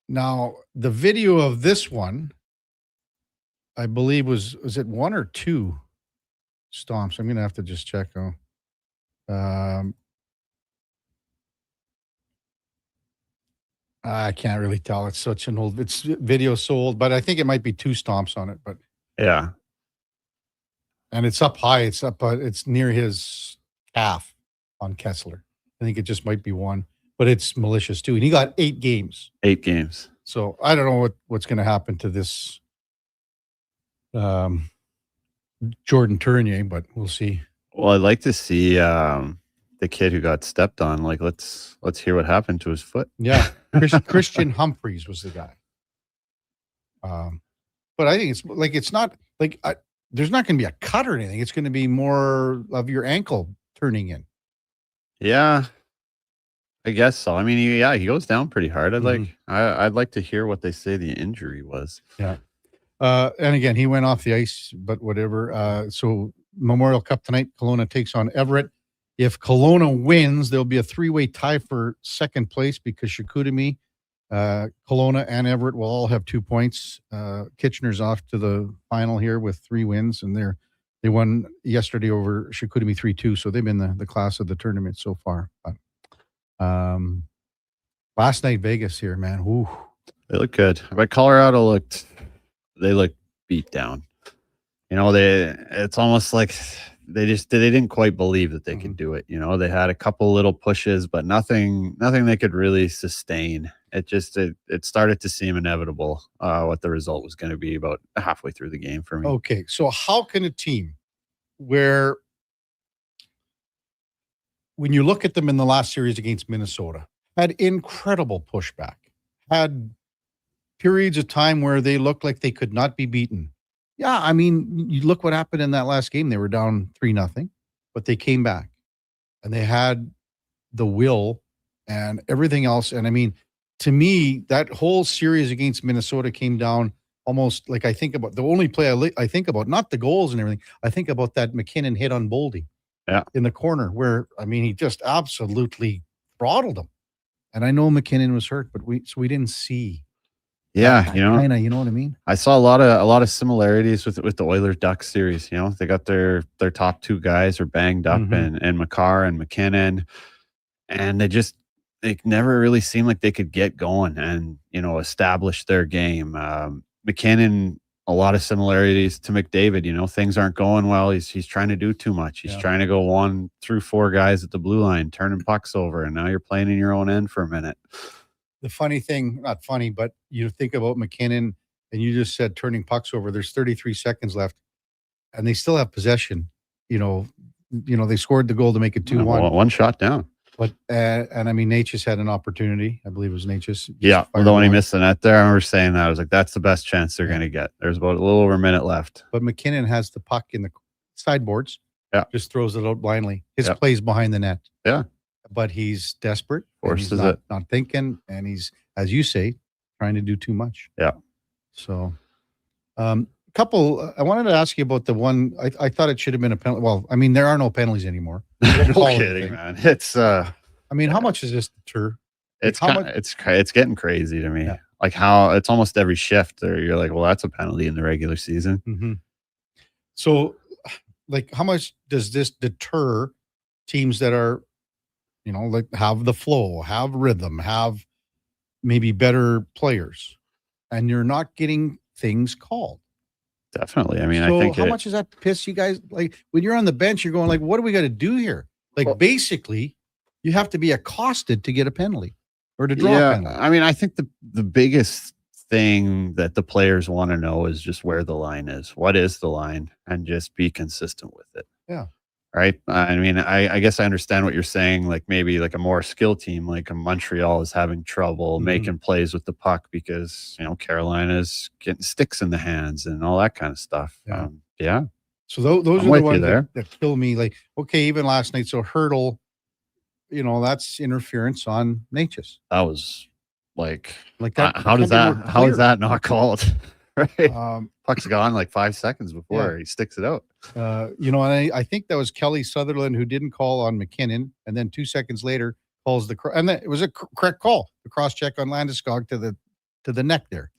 Now, the video of this one, I believe, was it 1 or 2 stomps? I'm going to have to just check. I can't really tell. It's such an old, it's video so old, but I think it might be 2 stomps on it. But yeah, and it's up high. It's up. It's near his calf on Kessler. I think it just might be 1, but it's malicious too. And he got 8 games. 8 games. So I don't know what's going to happen to this Jordan Tournier, but we'll see. Well, I'd like to see the kid who got stepped on. Like, let's hear what happened to his foot. Yeah, Christian Humphreys was the guy. But I think it's not like there's not going to be a cut or anything. It's going to be more of your ankle turning in. Yeah, I guess so. I mean, he goes down pretty hard. I'd like to hear what they say the injury was. Yeah. And again, he went off the ice, but whatever. So Memorial Cup tonight, Kelowna takes on Everett. If Kelowna wins, there'll be a 3-way tie for second place because Chicoutimi, Kelowna, and Everett will all have 2 points. Kitchener's off to the final here with 3 wins, and they won yesterday over Chicoutimi 3-2, so they've been the class of the tournament so far. But last night, Vegas here, man. Ooh. They look good. But Colorado looked beat down. You know, it's almost like they didn't quite believe that they could do it. You know, they had a couple little pushes, but nothing they could really sustain. It started to seem inevitable what the result was going to be about halfway through the game for me. Okay, so how can a team where when you look at them in the last series against Minnesota, had incredible pushback, had periods of time where they looked like they could not be beaten. Yeah, I mean, you look what happened in that last game. They were down 3-0, but they came back and they had the will and everything else. And I mean, to me, that whole series against Minnesota came down almost like I think about the only play I think about, not the goals and everything. I think about that McKinnon hit on Boldy in the corner where, I mean, he just absolutely throttled him. And I know McKinnon was hurt, but we didn't see. Yeah, you know, kinda, you know what I mean? I saw a lot of similarities with the Oilers Ducks series. You know, they got their top 2 guys are banged up, and Makar and McKinnon, and they never really seemed like they could get going and, you know, establish their game. McKinnon, a lot of similarities to McDavid. You know, things aren't going well. He's trying to do too much. He's trying to go 1 through 4 guys at the blue line, turning pucks over, and now you're playing in your own end for a minute. The funny thing, not funny, but you think about McKinnon and you just said turning pucks over. There's 33 seconds left and they still have possession. You know, they scored the goal to make it 2-1. 1 shot down. But, and I mean, Natchez had an opportunity. I believe it was Natchez. Yeah. Although when he missed the net there, I remember saying that. I was like, that's the best chance they're going to get. There's about a little over a minute left. But McKinnon has the puck in the sideboards. Yeah. Just throws it out blindly. His play's behind the net. Yeah. But he's desperate. Forces he's not thinking, and he's, as you say, trying to do too much. Yeah. So, couple. I wanted to ask you about the one. I thought it should have been a penalty. Well, I mean, there are no penalties anymore. No kidding, man. It's I mean, how much is this deter? it's it's getting crazy to me. Yeah. Like how it's almost every shift or you're like, well, that's a penalty in the regular season. Mm-hmm. So, like, how much does this deter teams that are, like have the flow, have rhythm, have maybe better players, and you're not getting things called? Definitely. I mean, So I think how much does that piss you guys? Like when you're on the bench, you're going like, what do we got to do here? Like basically, you have to be accosted to get a penalty or to draw a penalty. I mean, I think the biggest thing that the players want to know is just where the line is. What is the line? And just be consistent with it. Yeah. Right. I mean, I guess I understand what you're saying. Like maybe like a more skilled team like a Montreal is having trouble making plays with the puck because, Carolina's getting sticks in the hands and all that kind of stuff. Yeah. So those I'm are with the you ones there. that kill me. Like, okay, even last night. So Hurdle, that's interference on Natchez. That was like that. How is that not called? Right. Puck's gone like 5 seconds before he sticks it out. And I think that was Kelly Sutherland who didn't call on McKinnon, and then 2 seconds later calls and then it was a correct call. The cross check on Landeskog to the neck there.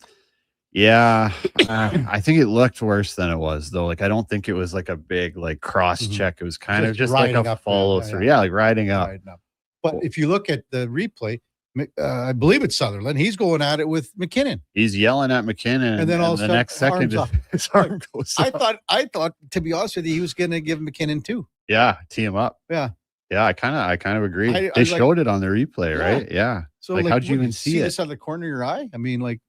Yeah, I think it looked worse than it was though. Like I don't think it was like a big like cross check. It was kind of just like a follow through. Yeah, like riding up. But if you look at the replay, I believe it's Sutherland. He's going at it with McKinnon. He's yelling at McKinnon, and then all the next second his arm goes up. I thought, to be honest with you, he was going to give McKinnon 2. Yeah, tee him up. Yeah. Yeah, I kind of agree. They showed it on the replay, right? Yeah. So like how'd you even see it? This out of the corner of your eye? I mean, like,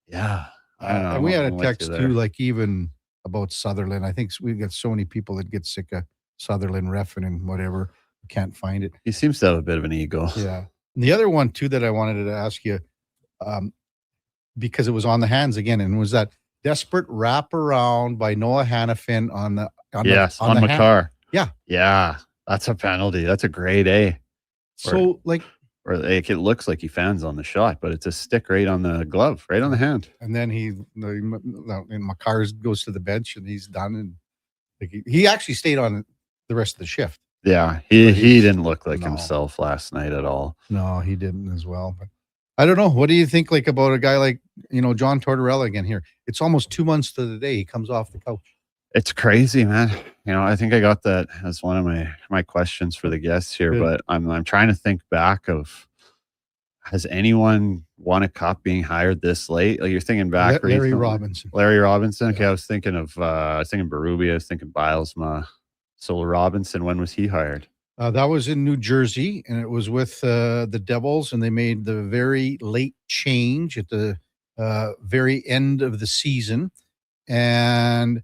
yeah. I don't know. And we had a text too, like even about Sutherland. I think we've got so many people that get sick of Sutherland reffing and whatever. Can't find it. He seems to have a bit of an ego. Yeah. And the other one too that I wanted to ask you, because it was on the hands again, and was that desperate wraparound by Noah Hannafin on Makar. Yeah. Yeah. That's a penalty. That's a grade A. So or like it looks like he fans on the shot, but it's a stick right on the glove, right on the hand. And then Makar goes to the bench and he's done. And like he actually stayed on the rest of the shift. Yeah, he didn't look like himself last night at all. No, he didn't as well. But I don't know. What do you think like about a guy like, John Tortorella again here? It's almost 2 months to the day he comes off the couch. It's crazy, man. I think I got that as one of my questions for the guests here. Good. But I'm trying to think back of, has anyone won a cup being hired this late? Like you're thinking back, Larry Robinson. Larry Robinson. Okay, I was thinking of Berube. I was thinking Bilesma. So Robinson, when was he hired? That was in New Jersey, and it was with the Devils, and they made the very late change at the very end of the season, and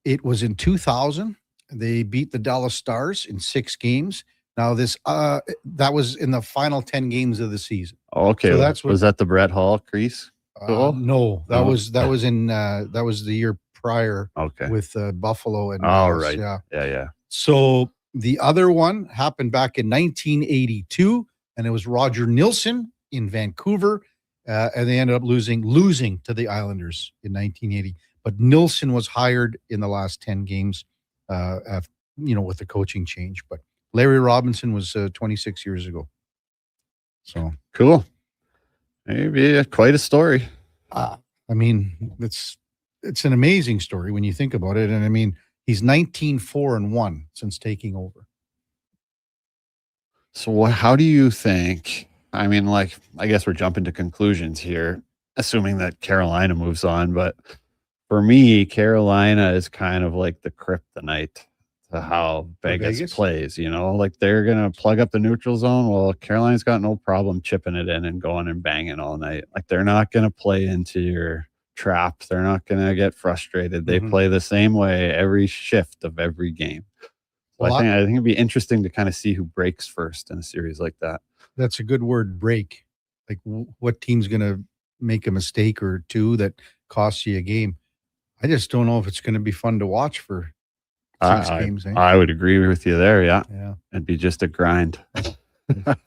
it was in 2000. They beat the Dallas Stars in 6 games. Now this that was in the final 10 games of the season. Okay, so was that the Brett Hall crease? No, that was the year prior. Okay, with Buffalo and right, yeah. So the other one happened back in 1982, and it was Roger Nilsson in Vancouver, and they ended up losing to the Islanders in 1980. But Nilsson was hired in the last 10 games, with the coaching change. But Larry Robinson was 26 years ago. So cool. Maybe quite a story. I mean, it's an amazing story when you think about it. And I mean, he's 19-4-1 since taking over. So how do you think, I mean, like, I guess we're jumping to conclusions here, assuming that Carolina moves on. But for me, Carolina is kind of like the kryptonite to how Vegas plays, like they're going to plug up the neutral zone. Well, Carolina's got no problem chipping it in and going and banging all night. Like they're not going to play into your trap. They're not going to get frustrated. They play the same way every shift of every game. So I think it'd be interesting to kind of see who breaks first in a series like that. That's a good word, break. Like what team's going to make a mistake or two that costs you a game? I just don't know if it's going to be fun to watch for 6 games. I would agree with you there. Yeah. It'd be just a grind.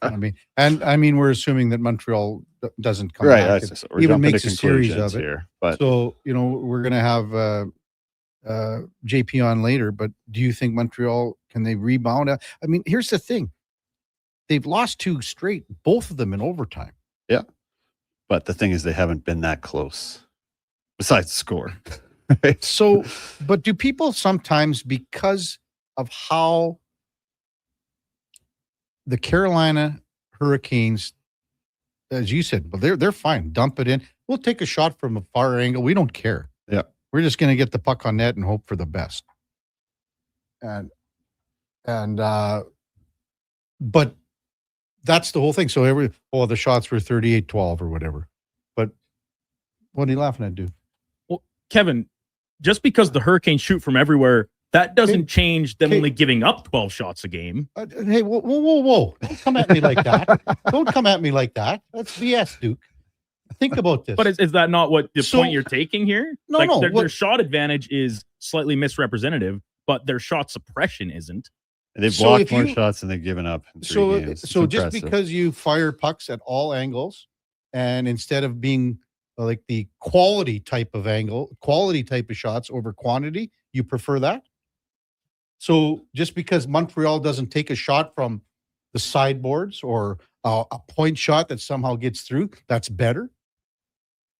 I mean, we're assuming that Montreal doesn't come Right, back, that's- and we're even jumping makes to a series conclusions of it. here, but- so we're going to have JP on later. But do you think Montreal, can they rebound? I mean, here's the thing: they've lost 2 straight, both of them in overtime. Yeah, but the thing is, they haven't been that close. Besides score. So, but do people sometimes, because of how the Carolina Hurricanes, as you said, but they're fine. Dump it in. We'll take a shot from a far angle. We don't care. Yeah, we're just going to get the puck on net and hope for the best. And but that's the whole thing. So the shots were 38-12 or whatever. But what are you laughing at, dude? Well, Kevin, just because the Hurricanes shoot from everywhere, that doesn't change them only giving up 12 shots a game. Hey, whoa. Don't come at me like that. Don't come at me like that. That's BS, Duke. Think about this. But is that not what the point you're taking here? No, Their shot advantage is slightly misrepresentative, but their shot suppression isn't. They've blocked more shots than they've given up in 3 games. It's So just impressive. because you fire pucks at all angles, and instead of being like the quality type of shots over quantity, you prefer that? So just because Montreal doesn't take a shot from the sideboards or a point shot that somehow gets through, that's better?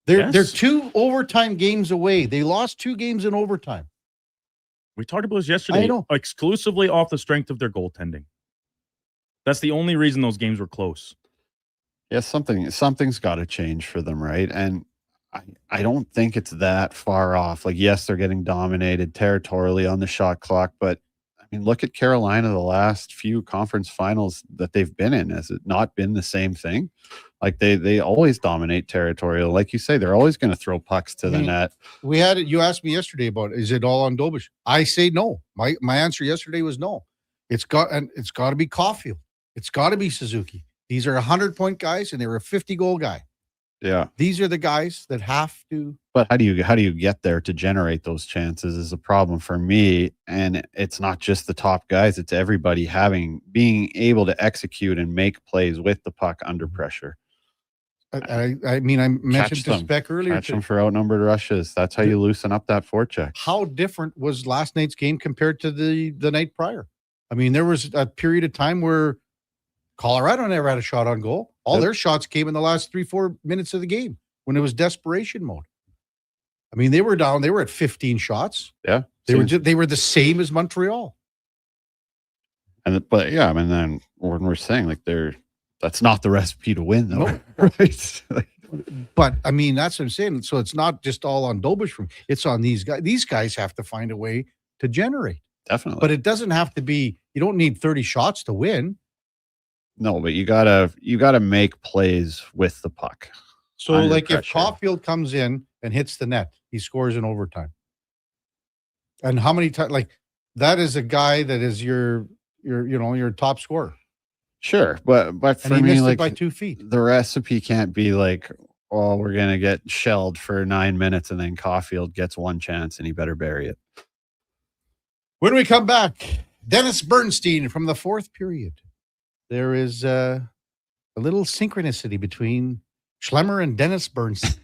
They're 2 overtime games away. They lost 2 games in overtime. We talked about this yesterday. I know. Exclusively off the strength of their goaltending. That's the only reason those games were close. Yeah, something's got to change for them, right? And I don't think it's that far off. Like, yes, they're getting dominated territorially on the shot clock, but I mean, look at Carolina, the last few conference finals that they've been in. Has it not been the same thing? Like they always dominate territorial. Like you say, they're always going to throw pucks to the net. We had it. You asked me yesterday about, is it all on Dobish? I say no. My answer yesterday was no. It's got to be Caulfield. It's got to be Suzuki. These are 100-point guys, and they were a 50-goal guy. Yeah. These are the guys that have to. But how do you get there to generate those chances is a problem for me. And it's not just the top guys, it's everybody being able to execute and make plays with the puck under pressure. I mean, I mentioned to Spec earlier. Catch them for outnumbered rushes. That's how you loosen up that forecheck. How different was last night's game compared to the night prior? I mean, there was a period of time where Colorado never had a shot on goal. All their shots came in the last 3-4 minutes of the game when it was desperation mode. I mean, they were down. They were at 15 shots. Yeah, they were the same as Montreal. But yeah, I mean, then when we're saying like that's not the recipe to win, though, No. right? But I mean, that's what I'm saying. So it's not just all on Dobish. It's on these guys. These guys have to find a way to generate. Definitely. But it doesn't have to be. You don't need 30 shots to win. No, but you gotta make plays with the puck. So, under like, pressure. if Caulfield comes in and hits the net, he scores in overtime. And how many times? Like, that is a guy that is your top scorer. Sure, but for he me, missed it like by 2 feet. the recipe can't be like, oh, we're gonna get shelled for 9 minutes and then Caulfield gets one chance and he better bury it. When we come back, Dennis Bernstein from the 4th period. There is a little synchronicity between Schlemmer and Dennis Bernstein.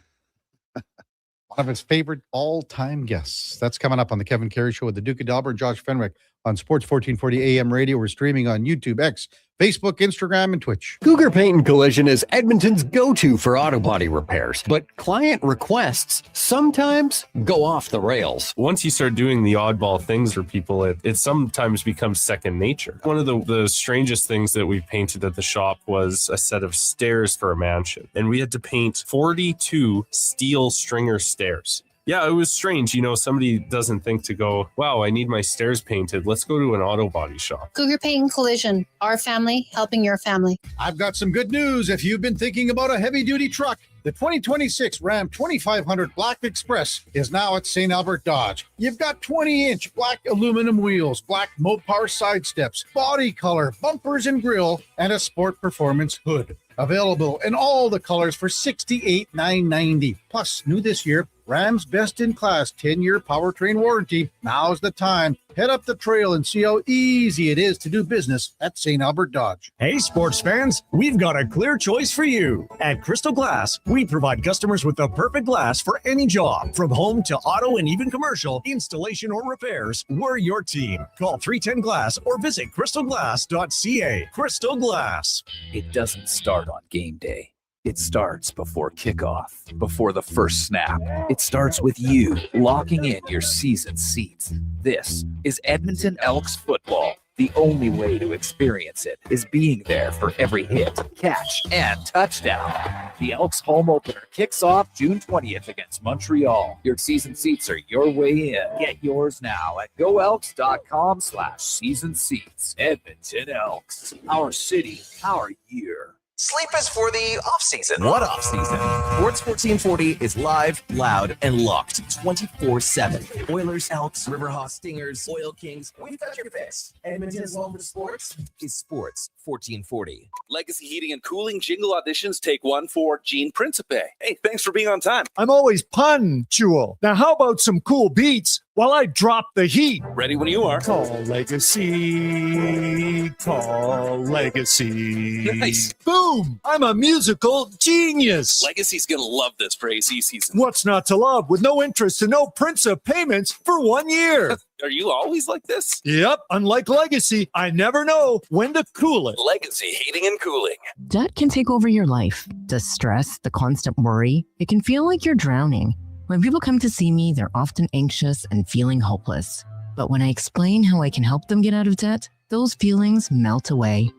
One of his favorite all-time guests. That's coming up on the Kevin Karius Show with the Duke of Delburne, Josh Fenwick on Sports 1440 AM radio. We're streaming on YouTube, X, Facebook, Instagram, and Twitch. Cougar Paint and Collision is Edmonton's go-to for auto body repairs, but client requests sometimes go off the rails. Once you start doing the oddball things for people, it sometimes becomes second nature. One of the strangest things that we painted at the shop was a set of stairs for a mansion, and we had to paint 42 steel stringer stairs. Yeah, it was strange. Somebody doesn't think to go, wow, I need my stairs painted. Let's go to an auto body shop. Cougar Paint and Collision, our family helping your family. I've got some good news. If you've been thinking about a heavy-duty truck, the 2026 Ram 2500 Black Express is now at St. Albert Dodge. You've got 20-inch black aluminum wheels, black Mopar side steps, body color, bumpers and grille, and a Sport Performance hood. Available in all the colors for $68,990. Plus, new this year, Ram's best-in-class 10-year powertrain warranty. Now's the time. Head up the trail and see how easy it is to do business at St. Albert Dodge. Hey, sports fans, we've got a clear choice for you. At Crystal Glass, we provide customers with the perfect glass for any job. From home to auto and even commercial, installation or repairs, we're your team. Call 310 Glass or visit crystalglass.ca. Crystal Glass. It doesn't start on game day. It starts before kickoff, before the first snap. It starts with you locking in your season seats. This is Edmonton Elks football. The only way to experience it is being there for every hit, catch, and touchdown. The Elks home opener kicks off June 20th against Montreal. Your season seats are your way in. Get yours now at goelks.com/season seats. Edmonton Elks. Our city, our year. Sleep is for the off-season. What off-season? Sports 1440 is live, loud, and locked 24/7. Oilers, Elks, Riverhawks, Stingers, Oil Kings. We've got your fix. Edmonton's home for sports is Sports 1440. Legacy Heating and Cooling jingle auditions take one for Gene Principe. Hey, thanks for being on time. I'm always punctual. Now, how about some cool beats while I drop the heat? Ready when you are. Call Legacy. Call Legacy. Nice. Boom! I'm a musical genius. Legacy's gonna love this for AC season. What's not to love with no interest and no Principe payments for 1 year? Are you always like this? Yep. Unlike Legacy, I never know when to cool it. Legacy Heating and Cooling. Debt can take over your life. The stress, the constant worry, it can feel like you're drowning. When people come to see me, they're often anxious and feeling hopeless. But when I explain how I can help them get out of debt, those feelings melt away.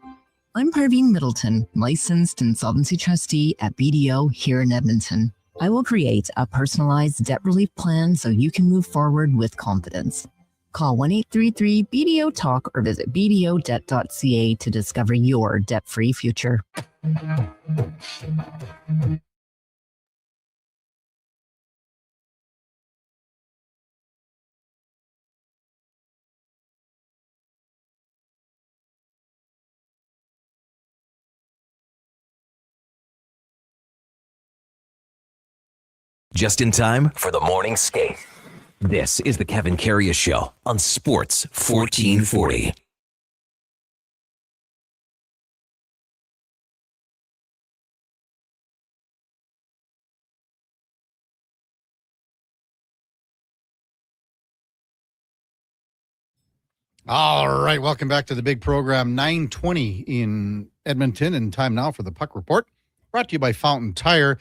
I'm Parveen Middleton, licensed insolvency trustee at BDO here in Edmonton. I will create a personalized debt relief plan so you can move forward with confidence. Call 1-833-BDO-TALK or visit bdodebt.ca to discover your debt-free future. Just in time for the morning skate. This is the Kevin Karius Show on Sports 1440. All right, welcome back to the big program, 9:20 in Edmonton, and time now for the Puck Report, brought to you by Fountain Tire.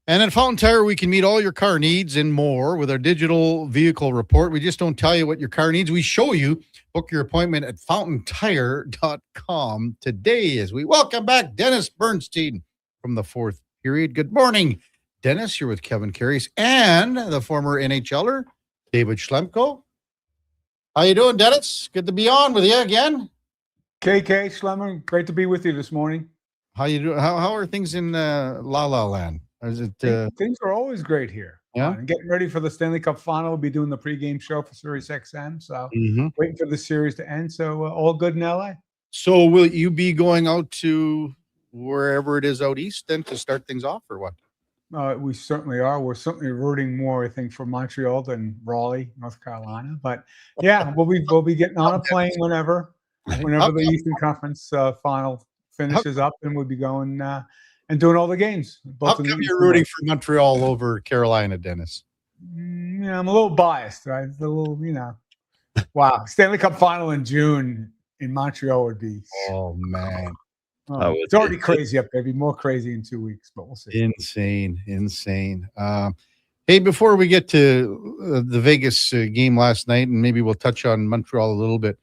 And at Fountain Tire, we can meet all your car needs and more with our digital vehicle report. We just don't tell you what your car needs. We show you. Book your appointment at fountaintire.com today as we welcome back Dennis Bernstein from the fourth period. Good morning, Dennis. You're with Kevin Karius and the former NHLer, David Schlemko. How you doing, Dennis? Good to be on with you again. KK Schlemmer, great to be with you this morning. How you doing? How are things in La La Land? Is it things are always great here? Yeah, and getting ready for the Stanley Cup final. We'll be doing the pregame show for Sirius XM. So waiting for the series to end. So all good in LA. So will you be going out to wherever it is out east then to start things off, or what? We certainly are. We're certainly rooting more, I think, for Montreal than Raleigh, North Carolina. But yeah, we'll be getting on a plane whenever the Eastern Conference final finishes up, and we'll be going and doing all the games. How come you're rooting for Montreal over Carolina, Dennis? Yeah, I'm a little biased, right? A little, wow. Stanley Cup final in June in Montreal would be. Oh, man. It's already crazy up there. It'd be more crazy in 2 weeks, but we'll see. Insane. Hey, before we get to the Vegas game last night, and maybe we'll touch on Montreal a little bit,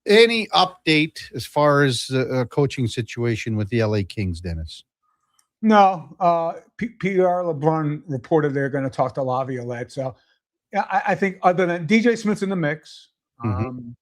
any update as far as the coaching situation with the LA Kings, Dennis? No. Pierre LeBrun reported they're going to talk to Laviolette. So yeah, I think other than DJ Smith's in the mix,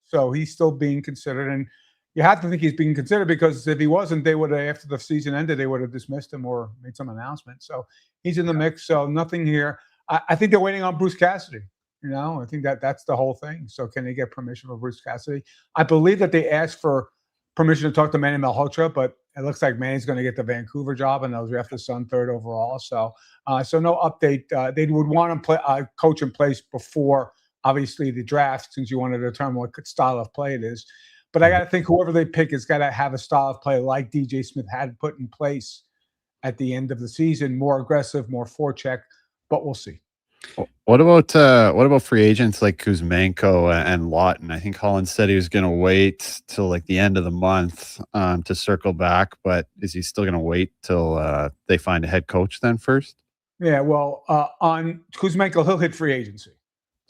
so he's still being considered. And you have to think he's being considered because if he wasn't, they would have, after the season ended, they would have dismissed him or made some announcement. So he's in the mix. So nothing here. I think they're waiting on Bruce Cassidy. I think that's the whole thing. So can they get permission from Bruce Cassidy? I believe that they asked for permission to talk to Manny Malhotra, but it looks like Manny's going to get the Vancouver job, and they'll draft his son third overall. So no update. They would want to coach in place before obviously the draft, since you want to determine what style of play it is. But I got to think whoever they pick has got to have a style of play like DJ Smith had put in place at the end of the season, more aggressive, more forecheck. But we'll see. What about free agents like Kuzmenko and Lawton? I think Holland said he was going to wait till like the end of the month to circle back, but is he still going to wait till they find a head coach then first? Yeah, well, on Kuzmenko, he'll hit free agency,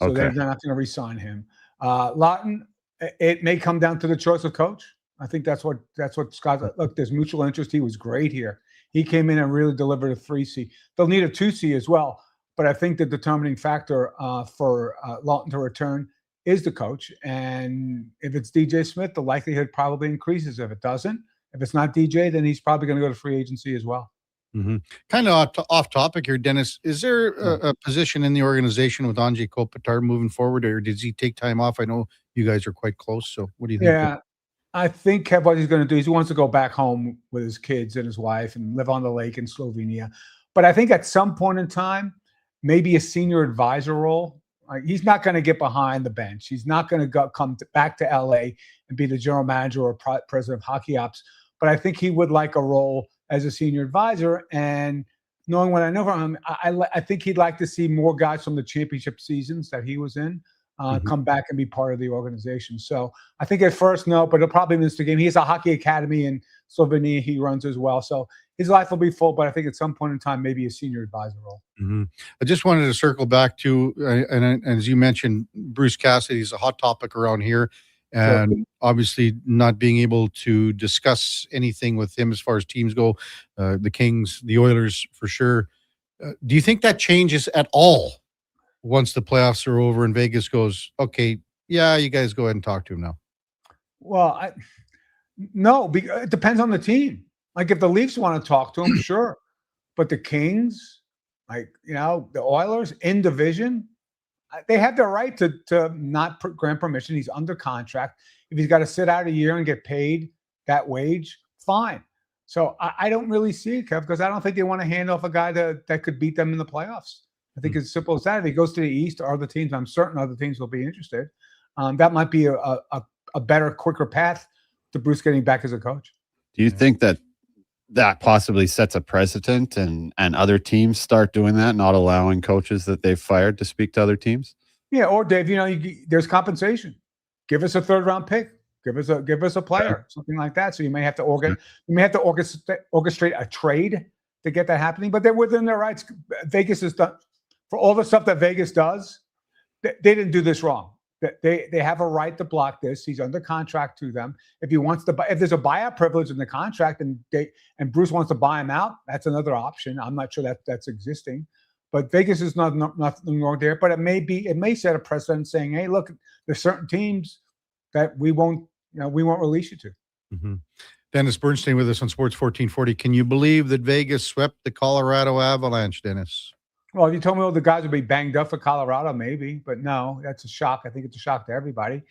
so Okay. they're not going to re-sign him. Lawton, it may come down to the choice of coach. I think that's what Scott. Look, there's mutual interest. He was great here. He came in and really delivered a 3C. They'll need a 2C as well. But I think the determining factor for Lawton to return is the coach. And if it's DJ Smith, the likelihood probably increases. If it doesn't, if it's not DJ, then he's probably going to go to free agency as well. Mm-hmm. Kind of off topic here, Dennis. Is there a position in the organization with Anze Kopitar moving forward, or does he take time off? I know you guys are quite close. So what do you think? Yeah, I think Kev, what he's going to do is he wants to go back home with his kids and his wife and live on the lake in Slovenia. But I think at some point in time, maybe a senior advisor role. He's not going to get behind the bench. He's not going to come back to LA and be the general manager or president of hockey ops. But I think he would like a role as a senior advisor. And knowing what I know from him, I think he'd like to see more guys from the championship seasons that he was in come back and be part of the organization. So I think at first, no, but he'll probably miss the game. He has a hockey academy in Slovenia he runs as well. So his life will be full, but I think at some point in time, maybe a senior advisor role. Mm-hmm. I just wanted to circle back to, and as you mentioned, Bruce Cassidy is a hot topic around here. And obviously not being able to discuss anything with him as far as teams go, the Kings, the Oilers for sure. Do you think that changes at all once the playoffs are over and Vegas goes, okay, yeah, you guys go ahead and talk to him now? Well, no, it depends on the team. Like if the Leafs want to talk to him, sure. But the Kings, the Oilers in division, they have the right to not grant permission. He's under contract. If he's got to sit out a year and get paid that wage, fine. So I don't really see it, Kev, because I don't think they want to hand off a guy that could beat them in the playoffs. I think it's as simple as that. If he goes to the East or other teams, I'm certain other teams will be interested. That might be a better, quicker path to Bruce getting back as a coach. Do you think that possibly sets a precedent and other teams start doing that, not allowing coaches that they've fired to speak to other teams? Yeah, or Dave, there's compensation. Give us a third-round pick. Give us a player, something like that. So you may have to orchestrate a trade to get that happening. But they're within their rights. Vegas has done for all the stuff that Vegas does. They didn't do this wrong. They have a right to block this. He's under contract to them. If he wants to, if there's a buyout privilege in the contract, and Bruce wants to buy him out, that's another option. I'm not sure that's existing, but Vegas is nothing wrong there. But it may set a precedent saying, hey, look, there's certain teams that we won't release you to. Mm-hmm. Dennis Bernstein with us on Sports 1440. Can you believe that Vegas swept the Colorado Avalanche, Dennis? Well, if you told me all the guys would be banged up for Colorado, maybe, but no, that's a shock. I think it's a shock to everybody.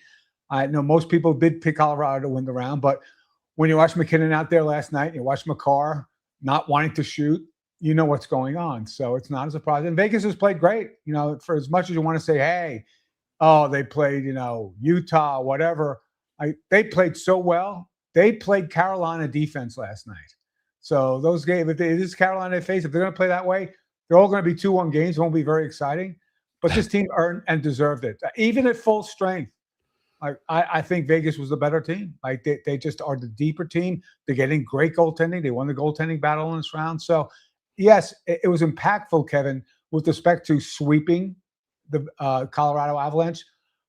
I know most people did pick Colorado to win the round, but when you watch McKinnon out there last night, you watch McCarr not wanting to shoot, you know what's going on. So it's not a surprise. And Vegas has played great. For as much as you want to say, hey, they played, Utah, whatever. They played so well. They played Carolina defense last night. So those games, if it is Carolina they face, if they're going to play that way, they're all going to be 2-1 games. It won't be very exciting. But this team earned and deserved it. Even at full strength, I think Vegas was the better team. They just are the deeper team. They're getting great goaltending. They won the goaltending battle in this round. So, yes, it was impactful, Kevin, with respect to sweeping the Colorado Avalanche.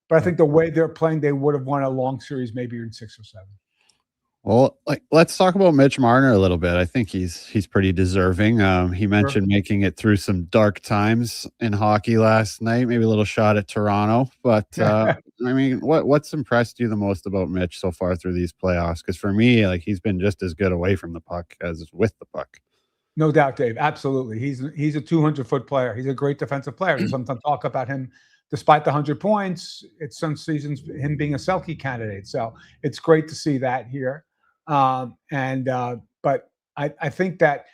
But I think the way they're playing, they would have won a long series, maybe in 6 or 7. Well, let's talk about Mitch Marner a little bit. I think he's pretty deserving. He mentioned making it through some dark times in hockey last night, maybe a little shot at Toronto. But what's impressed you the most about Mitch so far through these playoffs? Because for me, he's been just as good away from the puck as with the puck. No doubt, Dave. Absolutely. He's a 200-foot player. He's a great defensive player. There's some talk about him. Despite the 100 points, it's some seasons him being a Selke candidate. So it's great to see that here. But I think that,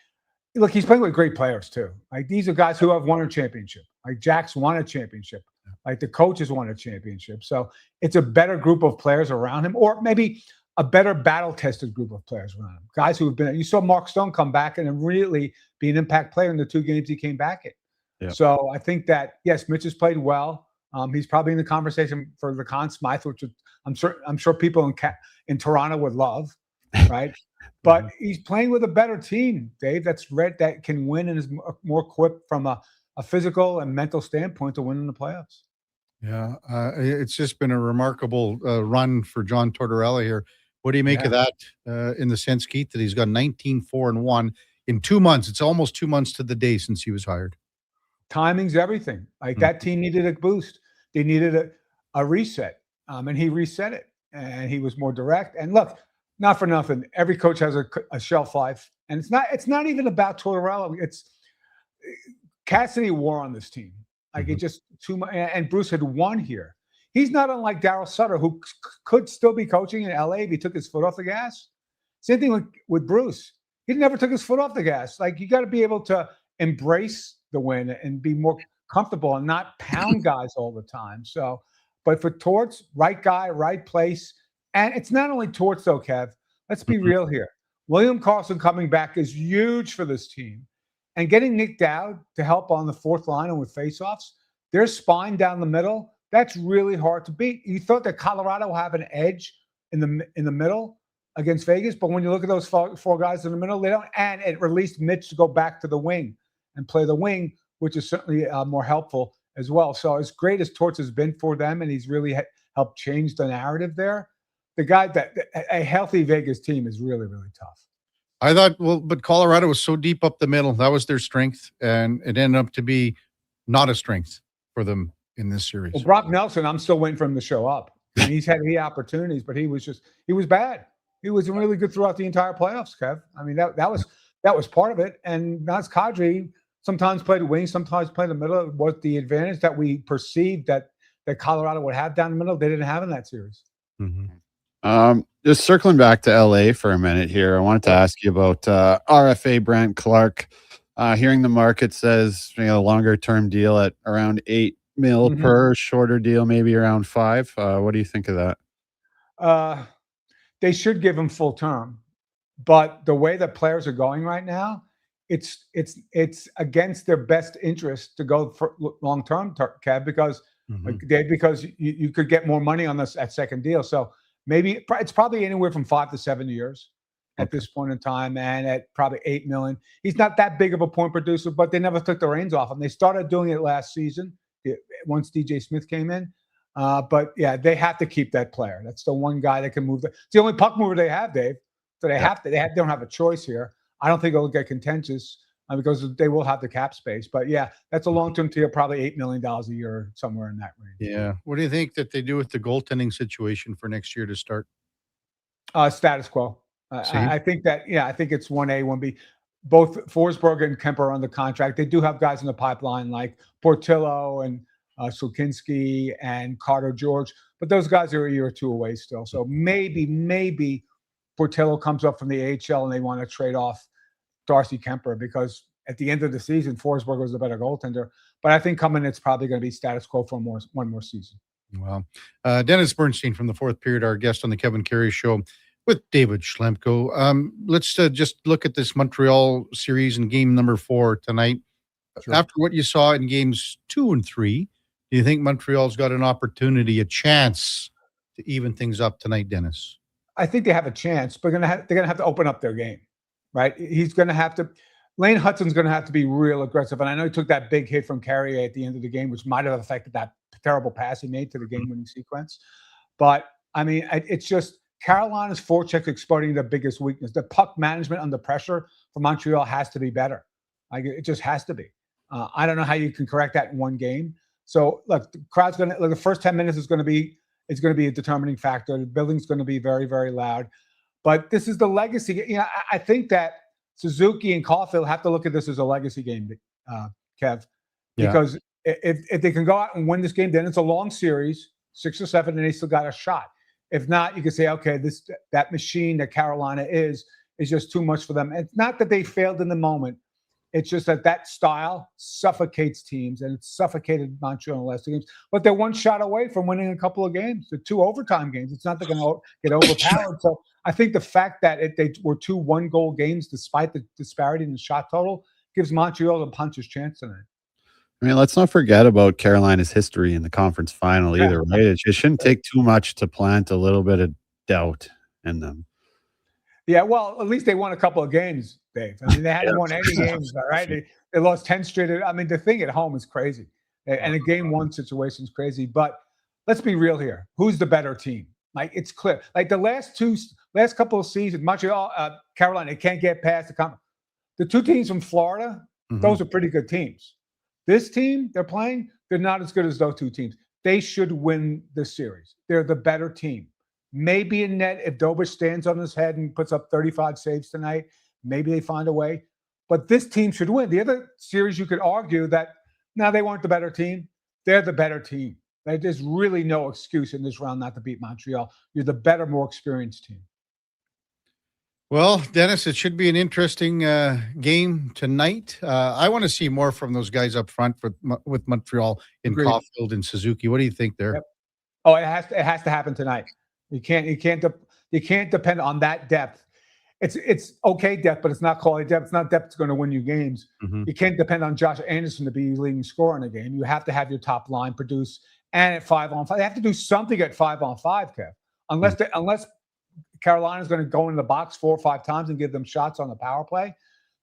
look, he's playing with great players too. These are guys who have won a championship. Jack's won a championship. Like the coaches won a championship. So it's a better group of players around him, or maybe a better battle-tested group of players around him. Guys who have been – you saw Mark Stone come back and immediately be an impact player in the 2 games he came back in. Yeah. So I think that, yes, Mitch has played well. He's probably in the conversation for the Conn Smythe, which I'm sure people in Toronto would love, right? But he's playing with a better team, Dave, that can win and is more equipped from a physical and mental standpoint to win in the playoffs. Yeah, it's just been a remarkable run for John Tortorella here. What do you make of that in the sense, Keith, that he's got 19-4-1 in 2 months? It's almost 2 months to the day since he was hired. Timing's everything. Like that team needed a boost. They needed a reset, and he reset it, and he was more direct. And look, not for nothing, every coach has a shelf life, and it's not even about Tortorella. It's Cassidy wore on this team. Like it just too much. And Bruce had won here. He's not unlike Daryl Sutter, who could still be coaching in LA if he took his foot off the gas. Same thing with Bruce. He never took his foot off the gas. Like you got to be able to embrace the win and be more comfortable and not pound guys all the time. So, but for Torts, right guy, right place. And it's not only Torts though, Kev. Let's be real here. William Carlson coming back is huge for this team. And getting Nick Dowd to help on the 4th line and with faceoffs, their spine down the middle, that's really hard to beat. You thought that Colorado will have an edge in the middle against Vegas, but when you look at those four guys in the middle, they don't. And it released Mitch to go back to the wing and play the wing, which is certainly more helpful as well. So as great as Torts has been for them, and he's really helped change the narrative there, the guy that a healthy Vegas team is really, really tough. I thought, but Colorado was so deep up the middle. That was their strength, and it ended up to be not a strength for them in this series. Well, Brock Nelson, I'm still waiting for him to show up. And he's had opportunities, but he was bad. He was really good throughout the entire playoffs, Kev. I mean, that was part of it. And Naz Kadri sometimes played wing, sometimes played the middle. It was the advantage that we perceived that Colorado would have down the middle. They didn't have in that series. Just circling back to LA for a minute here, I wanted to ask you about RFA Brant Clark. Hearing the market says longer term deal at around $8 million per, shorter deal maybe around $5 million. What do you think of that? They should give him full term, but the way that players are going right now, it's against their best interest to go for long term, Kev, because you could get more money on this at second deal. So maybe it's probably anywhere from 5 to 7 years at this point in time, and at probably $8 million. He's not that big of a point producer, but they never took the reins off him. They started doing it last season once DJ Smith came in. But yeah, they have to keep that player. That's the one guy that can move. It's the only puck mover they have, Dave. So they don't have a choice here. I don't think it'll get contentious because they will have the cap space. But yeah, that's a long-term deal, probably $8 million a year, somewhere in that range. Yeah. What do you think that they do with the goaltending situation for next year to start? Status quo. I think that, I think it's 1A, 1B. Both Forsberg and Kemper are under contract. They do have guys in the pipeline like Portillo and Sulkinski and Carter George, but those guys are a year or two away still. So maybe Portillo comes up from the AHL and they want to trade off Darcy Kemper because at the end of the season, Forsberg was a better goaltender. But I think coming, it's probably going to be status quo for one more season. Well, Dennis Bernstein from the Fourth Period, our guest on the Kevin Karius Show with David Schlemko. Let's just look at this Montreal series in game number 4 tonight. Sure. After what you saw in games 2 and 3, do you think Montreal's got an opportunity, a chance to even things up tonight, Dennis? I think they have a chance, but they're going to have to open up their game, right? He's going to have to. Lane Hudson's going to have to be real aggressive, and I know he took that big hit from Carrier at the end of the game, which might have affected that terrible pass he made to the game-winning sequence. But I mean, it's just Carolina's forecheck exploiting their biggest weakness. The puck management under pressure for Montreal has to be better. Like it just has to be. I don't know how you can correct that in one game. So look, the crowd's going to. The first 10 minutes is going to be a determining factor. The building's going to be very, very loud. But this is the legacy. I think that Suzuki and Caulfield have to look at this as a legacy game, Kev, because if they can go out and win this game, then it's a long series, 6 or 7, and they still got a shot. If not, you can say, okay, that machine that Carolina is just too much for them. It's not that they failed in the moment. It's just that style suffocates teams, and it suffocated Montreal in the last 2 games. But they're one shot away from winning a couple of games. They're 2 overtime games. It's not they're going to get overpowered. So I think the fact that they were 2 one-goal games, despite the disparity in the shot total, gives Montreal a puncher's chance tonight. I mean, let's not forget about Carolina's history in the conference final either, right? It shouldn't take too much to plant a little bit of doubt in them. Yeah, well, at least they won a couple of games, Dave. I mean, they hadn't won any games, all right? They lost 10 straight. I mean, the thing at home is crazy. And a game 1 situation is crazy. But let's be real here. Who's the better team? Like, it's clear. Like, the last couple of seasons, Montreal, Carolina, they can't get past the 2 teams from Florida, those are pretty good teams. This team they're playing, they're not as good as those 2 teams. They should win the series. They're the better team. Maybe in net, if Dober stands on his head and puts up 35 saves tonight, maybe they find a way. But this team should win. The other series, you could argue that, no, they weren't the better team. They're the better team. There's really no excuse in this round not to beat Montreal. You're the better, more experienced team. Well, Dennis, it should be an interesting game tonight. I want to see more from those guys up front with Montreal in Agreed. Caulfield and Suzuki. What do you think there? Yep. Oh, it has to happen tonight. You can't depend on that depth. It's okay depth, but it's not quality depth. It's not depth that's going to win you games. You can't depend on Josh Anderson to be leading scorer in a game. You have to have your top line produce, and at 5-on-5, they have to do something at 5-on-5, Kev. Unless Carolina's going to go in the box 4 or 5 times and give them shots on the power play,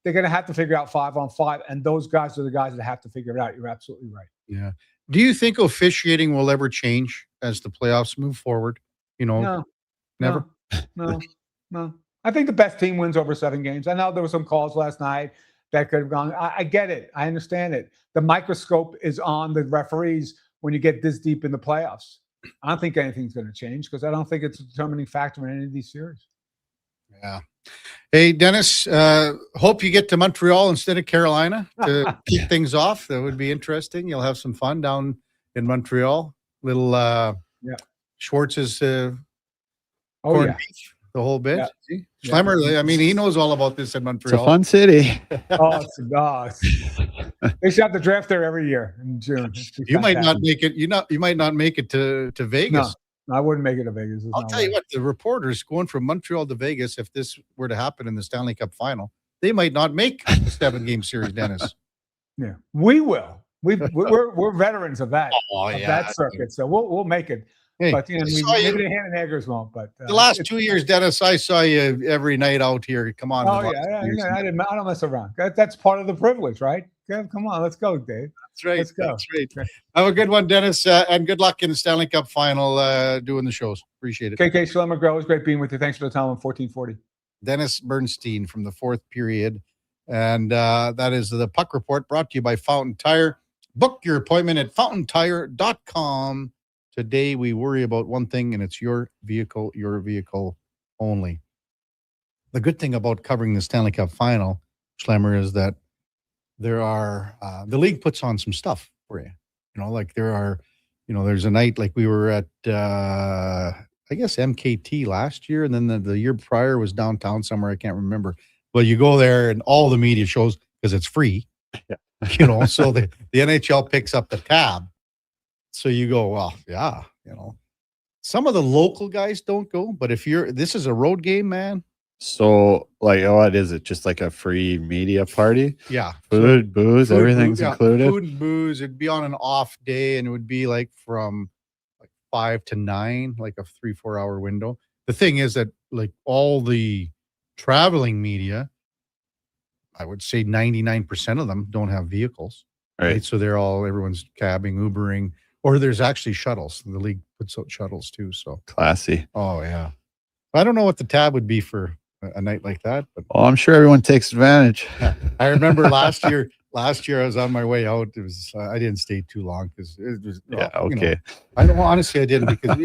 they're going to have to figure out 5-on-5, and those guys are the guys that have to figure it out. You're absolutely right. Yeah. Do you think officiating will ever change as the playoffs move forward? No. Never. No. I think the best team wins over 7 games. I know there were some calls last night that could have gone. I get it. I understand it. The microscope is on the referees when you get this deep in the playoffs. I don't think anything's going to change because I don't think it's a determining factor in any of these series. Yeah. Hey, Dennis, hope you get to Montreal instead of Carolina to kick things off. That would be interesting. You'll have some fun down in Montreal. Little Schwartz's corned beef, the whole bit. Yeah. See? Schlemmer, I mean, he knows all about this in Montreal. It's a fun city. They should have the draft there every year in June. You might not make it. You might not make it to Vegas. No, I wouldn't make it to Vegas. I'll tell you what, the reporters going from Montreal to Vegas, if this were to happen in the Stanley Cup final, they might not make a 7-game series, Dennis. Yeah, we will. We're veterans of that. That circuit, so we'll make it. Hey, but maybe the Hammond-Eggers won't. But the last 2 years, Dennis, I saw you every night out here. Come on. Oh yeah. I don't mess around. That's part of the privilege, right? Come on, let's go, Dave. That's right. Let's go. That's right. Have a good one, Dennis, and good luck in the Stanley Cup final doing the shows. Appreciate it. KK Schlemmer, always great being with you. Thanks for the time on 1440. Dennis Bernstein from the 4th period. And that is the Puck Report brought to you by Fountain Tire. Book your appointment at fountaintire.com. Today, we worry about one thing, and it's your vehicle only. The good thing about covering the Stanley Cup final, Schlemmer, is that there are the league puts on some stuff for you. Like there's a night like we were at, I guess, MKT last year, and then the year prior was downtown somewhere. I can't remember. But you go there, and all the media shows because it's free. Yeah. So the NHL picks up the tab. So you go, well, yeah, some of the local guys don't go, but this is a road game, man. So, what is it? Just like a free media party? Yeah. Food, booze, everything's included. Food and booze. It'd be on an off day, and it would be from 5 to 9, like a 3-4 hour window. The thing is that all the traveling media, I would say 99% of them don't have vehicles. Right. So everyone's cabbing, Ubering. Or there's actually shuttles. The league puts out shuttles too. So classy. Oh yeah. I don't know what the tab would be for a night like that, but I'm sure everyone takes advantage. I remember last year I was on my way out. It was I didn't stay too long because it was okay. I don't honestly I didn't because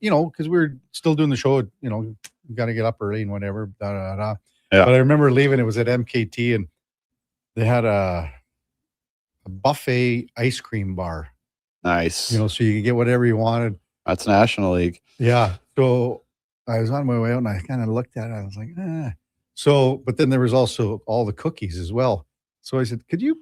because we were still doing the show. We got to get up early and whatever. Yeah. But I remember leaving. It was at MKT and they had a buffet ice cream bar. Nice. So you can get whatever you wanted. That's National League. Yeah. So I was on my way out and I kind of looked at it. I was like, So, but then there was also all the cookies as well. So I said, could you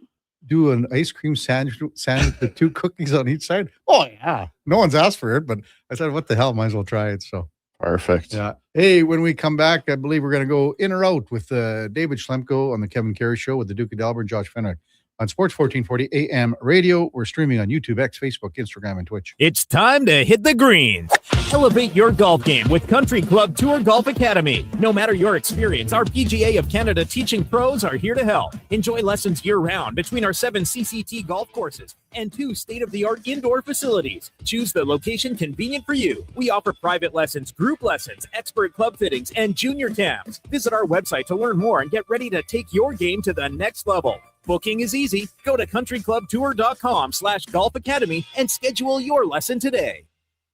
do an ice cream sandwich with 2 cookies on each side? Oh, yeah. No one's asked for it, but I said, what the hell? Might as well try it. So perfect. Yeah. Hey, when we come back, I believe we're going to go in or out with David Schlemko on the Kevin Karius Show with the Duke of Delburne, Josh Fenner on Sports 1440 AM Radio. We're streaming on YouTube, X, Facebook, Instagram, and Twitch. It's time to hit the greens. Elevate your golf game with Country Club Tour Golf Academy. No matter your experience, our PGA of Canada teaching pros are here to help. Enjoy lessons year-round between our 7 CCT golf courses and 2 state-of-the-art indoor facilities. Choose the location convenient for you. We offer private lessons, group lessons, expert club fittings, and junior camps. Visit our website to learn more and get ready to take your game to the next level. Booking is easy. Go to countryclubtour.com/golf academy and schedule your lesson today.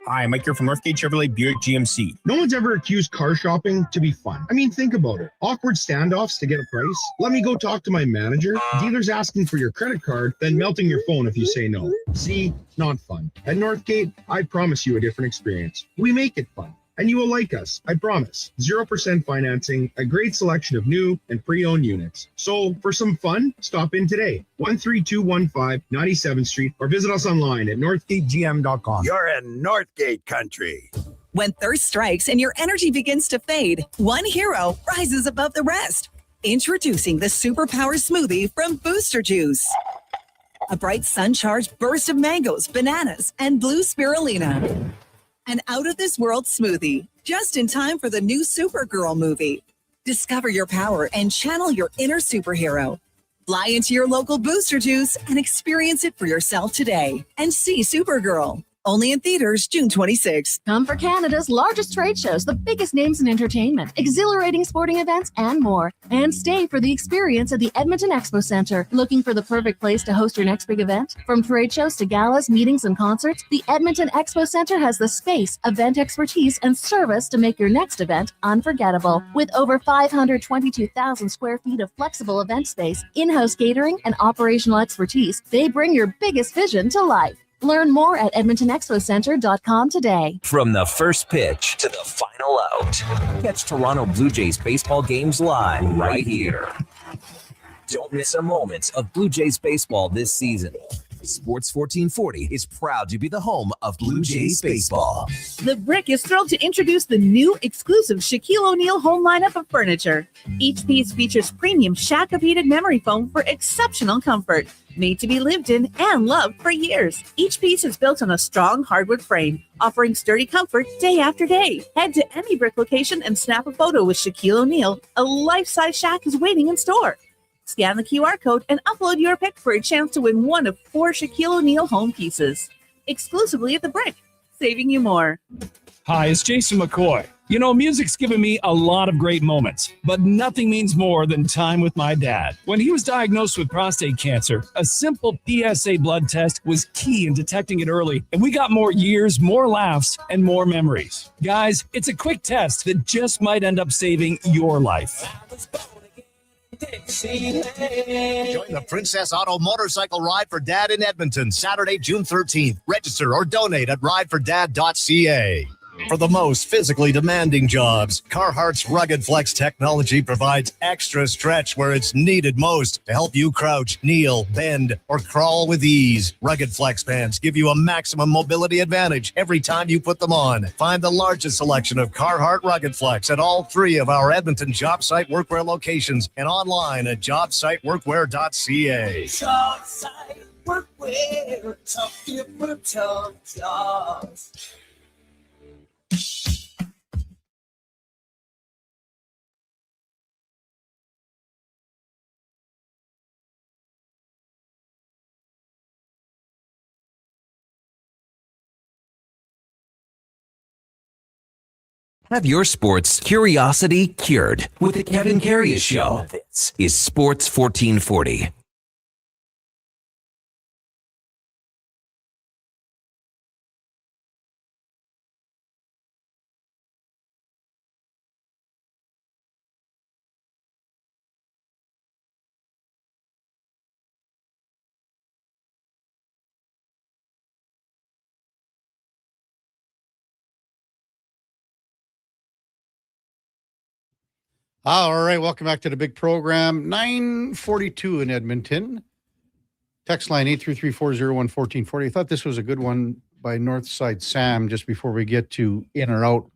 Hi, Mike here from Northgate Chevrolet Buick GMC. No one's ever accused car shopping to be fun. I mean, think about it. Awkward standoffs to get a price. Let me go talk to my manager. Dealers asking for your credit card, then melting your phone if you say no. See, not fun. At Northgate, I promise you a different experience. We make it fun. And you will like us, I promise. 0% financing, a great selection of new and pre-owned units. So for some fun, stop in today. 13215 97th Street or visit us online at northgategm.com. You're in Northgate country. When thirst strikes and your energy begins to fade, one hero rises above the rest. Introducing the Superpower Smoothie from Booster Juice. A bright sun-charged burst of mangoes, bananas, and blue spirulina. An out-of-this-world smoothie, just in time for the new Supergirl movie. Discover your power and channel your inner superhero. Fly into your local Booster Juice and experience it for yourself today. And see Supergirl. Only in theaters June 26th. Come for Canada's largest trade shows, the biggest names in entertainment, exhilarating sporting events, and more. And stay for the experience at the Edmonton Expo Centre. Looking for the perfect place to host your next big event? From trade shows to galas, meetings, and concerts, the Edmonton Expo Centre has the space, event expertise, and service to make your next event unforgettable. With over 522,000 square feet of flexible event space, in-house catering, and operational expertise, they bring your biggest vision to life. Learn more at edmontonexpocentre.com today. From the first pitch to the final out, catch Toronto Blue Jays baseball games live right here. Don't miss a moment of Blue Jays baseball this season. Sports 1440 is proud to be the home of Blue Jays baseball. The Brick is thrilled to introduce the new exclusive Shaquille O'Neal home lineup of furniture. Each piece features premium Shaq-repeated memory foam for exceptional comfort, made to be lived in and loved for years. Each piece is built on a strong hardwood frame, offering sturdy comfort day after day. Head to any Brick location and snap a photo with Shaquille O'Neal. A life-size Shaq is waiting in store. Scan the QR code and upload your pic for a chance to win one of 4 Shaquille O'Neal home pieces. Exclusively at The Brick, saving you more. Hi, it's Jason McCoy. You know, music's given me a lot of great moments, but nothing means more than time with my dad. When he was diagnosed with prostate cancer, a simple PSA blood test was key in detecting it early, and we got more years, more laughs, and more memories. Guys, it's a quick test that just might end up saving your life. Join the Princess Auto Motorcycle Ride for Dad in Edmonton, Saturday, June 13th. Register or donate at ridefordad.ca. For the most physically demanding jobs, Carhartt's Rugged Flex technology provides extra stretch where it's needed most to help you crouch, kneel, bend, or crawl with ease. Rugged Flex pants give you a maximum mobility advantage every time you put them on. Find the largest selection of Carhartt Rugged Flex at all 3 of our Edmonton job site workwear locations and online at jobsiteworkwear.ca. Job site workwear, tough different jobs. Have your sports curiosity cured with the Kevin Karius Show. This is Sports 1440. All right, welcome back to the big program. 9:42 in Edmonton. Text line 833-401-1440. I thought this was a good one by Northside Sam just before we get to in or out.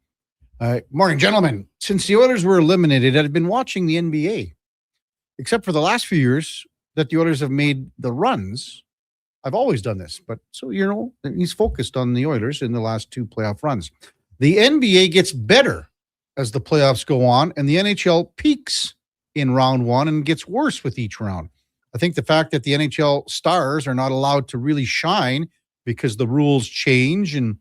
Morning, gentlemen. Since the Oilers were eliminated, I've been watching the NBA. Except for the last few years that the Oilers have made the runs. I've always done this, but so he's focused on the Oilers in the last 2 playoff runs. The NBA gets better as the playoffs go on, and the NHL peaks in round 1 and gets worse with each round. I think the fact that the NHL stars are not allowed to really shine because the rules change, and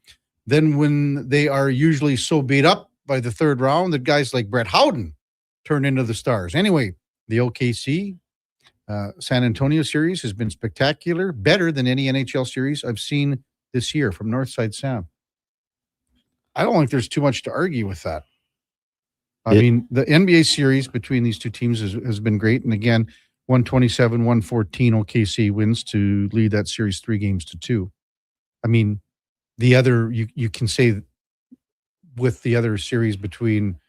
then when they are usually so beat up by the 3rd round that guys like Brett Howden turn into the stars. Anyway, the OKC San Antonio series has been spectacular, better than any NHL series I've seen this year from Northside Sam. I don't think there's too much to argue with that. I mean, the NBA series between these two teams has been great. And again, 127-114 OKC wins to lead that series 3-2. I mean, the other, you can say with the other series between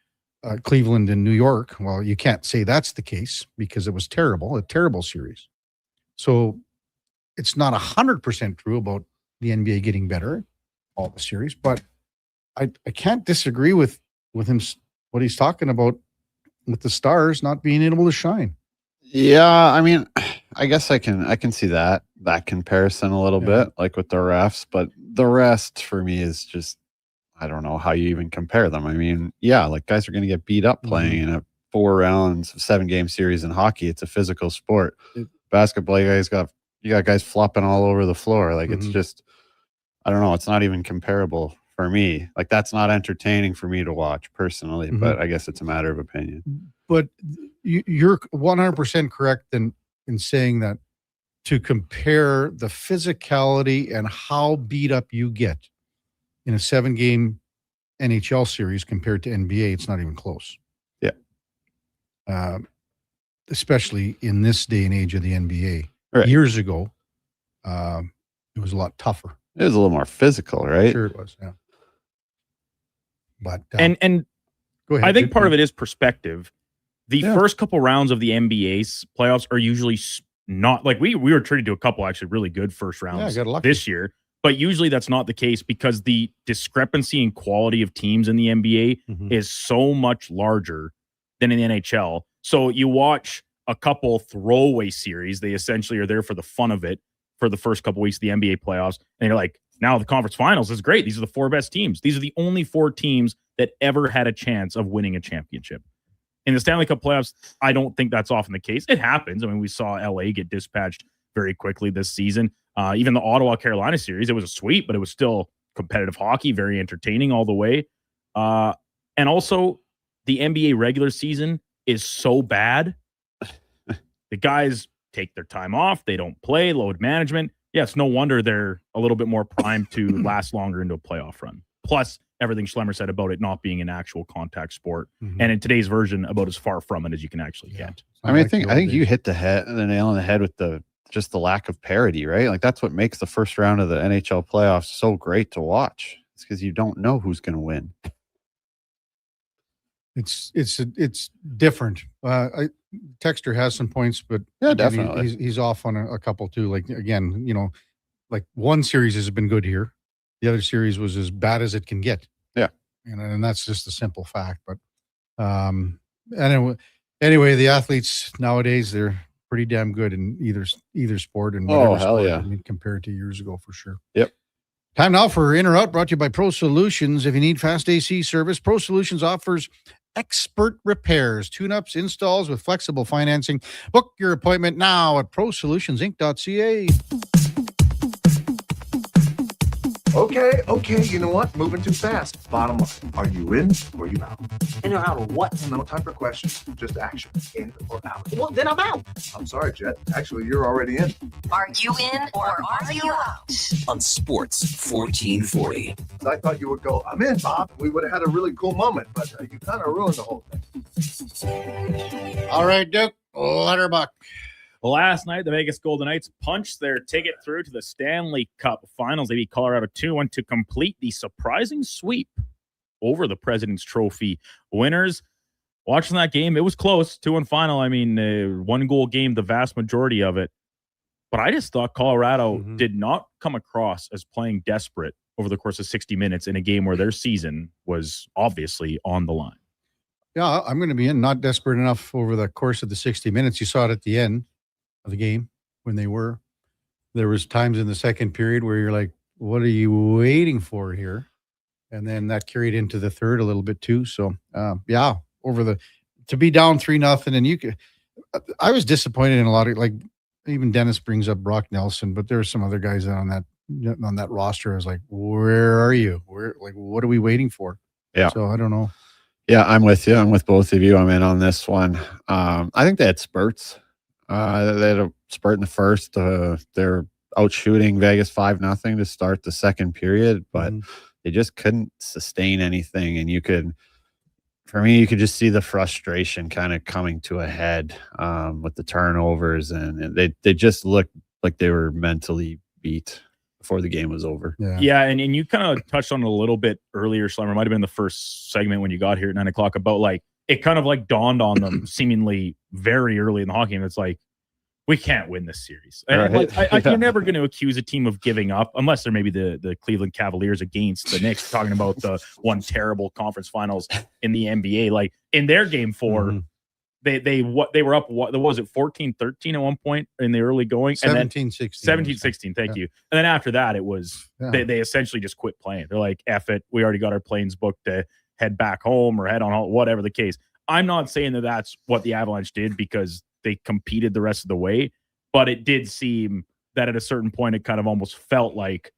Cleveland and New York, well, you can't say that's the case because it was a terrible series. So it's not 100% true about the NBA getting better, all the series, but I can't disagree with him, what he's talking about with the stars not being able to shine. Yeah, I mean, I guess I can see that comparison a little bit, like with the refs, but the rest for me is just, I don't know how you even compare them. I mean, yeah, like guys are going to get beat up playing in a 4 rounds, 7-game series in hockey. It's a physical sport. Basketball, you got guys flopping all over the floor. Like it's just, I don't know. It's not even comparable for me. Like that's not entertaining for me to watch personally, but I guess it's a matter of opinion. But you're 100% correct in saying that to compare the physicality and how beat up you get in a 7-game NHL series compared to NBA, it's not even close. Yeah. Especially in this day and age of the NBA. Right. Years ago, it was a lot tougher. It was a little more physical, right? Sure it was, yeah. But and go ahead. I think part of it is perspective. The first couple rounds of the NBA's playoffs are usually not like we were treated to a couple actually really good first rounds this year, but usually that's not the case because the discrepancy in quality of teams in the NBA is so much larger than in the NHL. So you watch a couple throwaway series, they essentially are there for the fun of it for the first couple weeks of the NBA playoffs, and you're like, now the conference finals is great. These are the 4 best teams. These are the only 4 teams that ever had a chance of winning a championship. In the Stanley Cup playoffs, I don't think that's often the case. It happens. I mean, we saw LA get dispatched very quickly this season. Even the Ottawa-Carolina series, it was a sweep, but it was still competitive hockey, very entertaining all the way. And also, the NBA regular season is so bad. The guys take their time off. They don't play, load management. Yeah, it's no wonder they're a little bit more primed to last longer into a playoff run. Plus, everything Schlemmer said about it not being an actual contact sport, and in today's version, about as far from it as you can actually get. I mean, I think you hit the nail on the head with the lack of parity, right? Like that's what makes the first round of the NHL playoffs so great to watch. It's because you don't know who's going to win. It's different. Texter has some points, but yeah, definitely he's off on a couple too. Like again, like one series has been good here. The other series was as bad as it can get. Yeah. And that's just a simple fact. But anyway, the athletes nowadays, they're pretty damn good in either sport and whatever sport, yeah. I mean, compared to years ago for sure. Yep. Time now for In or Out, brought to you by Pro Solutions. If you need fast AC service, Pro Solutions offers expert repairs, tune-ups, installs with flexible financing. Book your appointment now at prosolutionsinc.ca. Okay, you know what? Moving too fast. Bottom line, are you in or you out? In or out of what? No time for questions, just action. In or out? Well, then I'm out. I'm sorry, Jet. Actually, you're already in. Are you in or are you out? On Sports 1440. I thought you would go, I'm in, Bob. We would have had a really cool moment, but you kind of ruined the whole thing. All right, Duke, Letterbuck. Last night, the Vegas Golden Knights punched their ticket through to the Stanley Cup Finals. They beat Colorado 2-1 to complete the surprising sweep over the President's Trophy winners. watching that game, it was close, 2-1 final. I mean, 1-goal game, the vast majority of it. But I just thought Colorado did not come across as playing desperate over the course of 60 minutes in a game where their season was obviously on the line. Yeah, I'm going to be not desperate enough over the course of the 60 minutes. You saw it at the end of the game when they were. There was times in the second period where you're like, what are you waiting for here? And then that carried into the third a little bit too. So, to be down 3-0, and I was disappointed in a lot of, like, even Dennis brings up Brock Nelson, but there are some other guys on that roster. I was like, where are you? What are we waiting for? Yeah. So I don't know. Yeah, I'm with you. I'm with both of you. I'm in on this one. I think they had spurts. They had a spurt in the first. They're out shooting Vegas 5-0 to start the second period, but they just couldn't sustain anything. And you could just see the frustration kind of coming to a head with the turnovers, and they just looked like they were mentally beat before the game was over. Yeah, and you kind of touched on it a little bit earlier, Slammer. Might have been the first segment when you got here at 9 o'clock about, like, it kind of like dawned on them seemingly very early in the hockey game. It's like, we can't win this series. And Right. you're never going to accuse a team of giving up unless they're maybe the Cleveland Cavaliers against the Knicks, talking about the one terrible conference finals in the NBA. Like, in their game 4, they were up, what was it, 14-13 at one point in the early going? 17-16. 17-16, thank you. And then after that, it was they essentially just quit playing. They're like, F it, we already got our planes booked to head back home or head on home, whatever the case. I'm not saying that that's what the Avalanche did because they competed the rest of the way, but it did seem that at a certain point it kind of almost felt like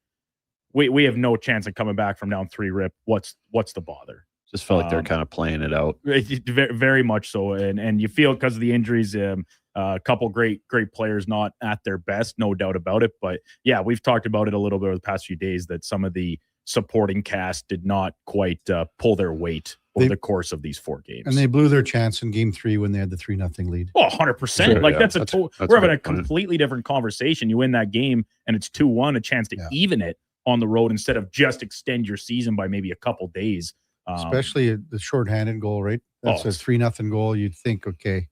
we have no chance of coming back from down 3 rip. What's the bother? Just felt like they're kind of playing it out. Very, very much so. And you feel because of the injuries, a couple great players not at their best, no doubt about it. But yeah, we've talked about it a little bit over the past few days that some of the supporting cast did not quite pull their weight over the course of these 4 games. And they blew their chance in game 3 when they had the 3-0 lead. Oh, 100%. Sure, like, yeah. that's we're having a point. completely different conversation. You win that game and it's 2-1, a chance to even it on the road instead of just extend your season by maybe a couple days. Especially the shorthanded goal, right? That's a 3-0 goal. You'd think, okay.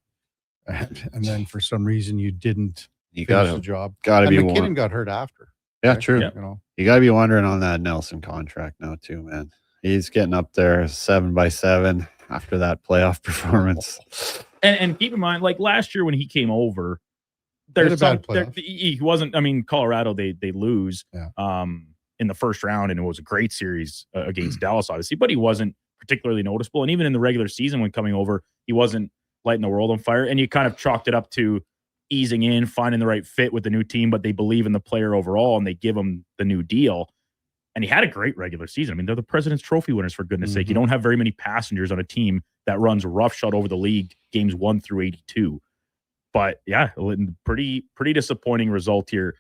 And then for some reason you didn't finish the job. Gotta be McKinnon got hurt after. Yeah, right? true. You know. You got to be wondering on that Nelson contract now too, man. He's getting up there 7x7 after that playoff performance. And keep in mind, like last year when he came over, he wasn't. I mean, Colorado they lose in the first round, and it was a great series against Dallas, obviously, but he wasn't particularly noticeable. And even in the regular season when coming over, he wasn't lighting the world on fire. And you kind of chalked it up to easing in, finding the right fit with the new team, but they believe in the player overall and they give him the new deal. And he had a great regular season. I mean, they're the President's Trophy winners, for goodness sake. You don't have very many passengers on a team that runs roughshod over the league games 1 through 82. But yeah, pretty disappointing result here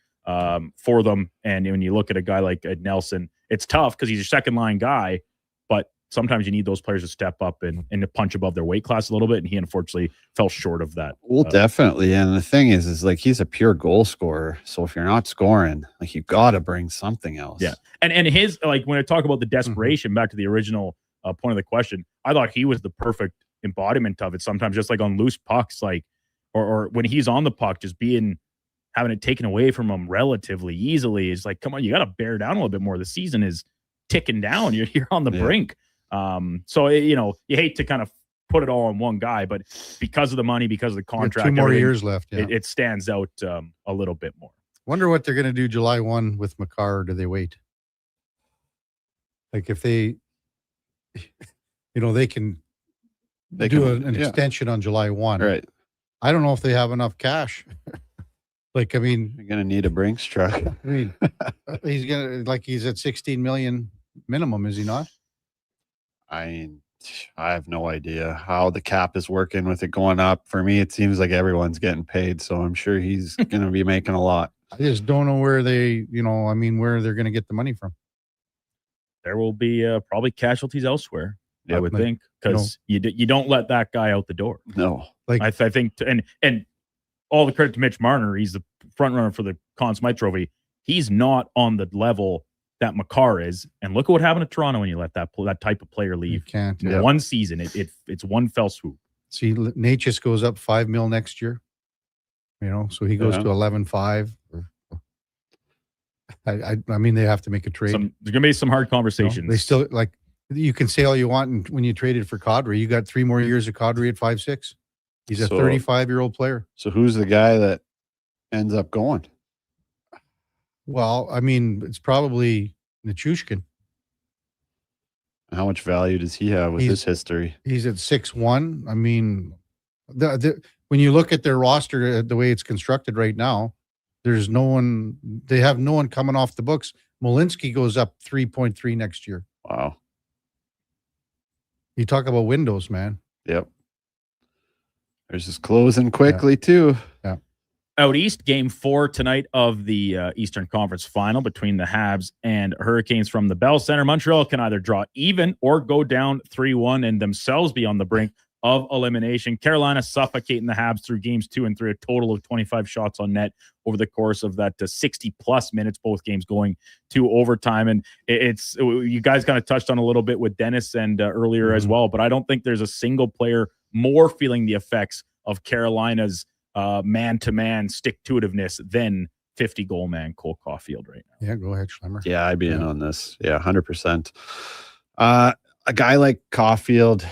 for them. And when you look at a guy like Nelson, it's tough because he's a second line guy, but sometimes you need those players to step up and to punch above their weight class a little bit. And he unfortunately fell short of that. Well, definitely. And the thing is like he's a pure goal scorer. So if you're not scoring, like you got to bring something else. Yeah. And his, like when I talk about the desperation, back to the original point of the question, I thought he was the perfect embodiment of it. Sometimes just like on loose pucks, like, or when he's on the puck, just having it taken away from him relatively easily is like, come on, you got to bear down a little bit more. The season is ticking down. You're on the brink. So, you hate to kind of put it all on one guy, but because of the money, because of the contract, 2 more years left. Yeah. It stands out a little bit more. Wonder what they're going to do July 1 with Makar, or do they wait? Like if they, they can do an extension on July 1. Right. I don't know if they have enough cash. Like, I mean, you're going to need a Brinks truck. I mean, he's at 16 million minimum, is he not? I mean, I have no idea how the cap is working with it going up. For me, it seems like everyone's getting paid, so I'm sure he's going to be making a lot. I just don't know where where they're going to get the money from. There will be probably casualties elsewhere, I would think, because you don't let that guy out the door. No. Like I think, and all the credit to Mitch Marner, he's the front runner for the Conn Smythe Trophy. He's not on the level that Makar is, and look at what happened to Toronto when you let that type of player leave. You can't. One season, it's one fell swoop. See, Natchez goes up $5 million next year. So he goes to 11.5. I mean, they have to make a trade. There's gonna be some hard conversations. They still you can say all you want, and when you traded for Kadri, you got 3 more years of Kadri at 5.6. He's a 35-year-old player. So who's the guy that ends up going? Well, I mean, it's probably Nichushkin. How much value does he have with his history? He's at 6'1". I mean, when you look at their roster, the way it's constructed right now, there's no one. They have no one coming off the books. Molinsky goes up 3.3 next year. Wow. You talk about windows, man. Yep. There's just closing quickly too. Yeah. Out east, game 4 tonight of the Eastern Conference Final between the Habs and Hurricanes from the Bell Center. Montreal can either draw even or go down 3-1 and themselves be on the brink of elimination. Carolina suffocating the Habs through games 2 and 3, a total of 25 shots on net over the course of that 60-plus minutes, both games going to overtime. And it's you guys kind of touched on a little bit with Dennis and earlier as well, but I don't think there's a single player more feeling the effects of Carolina's man-to-man stick-to-itiveness than 50-goal man Cole Caulfield right now. Yeah, go ahead, Schlemmer. Yeah, I'd be in on this. Yeah, 100%. A guy like Caulfield,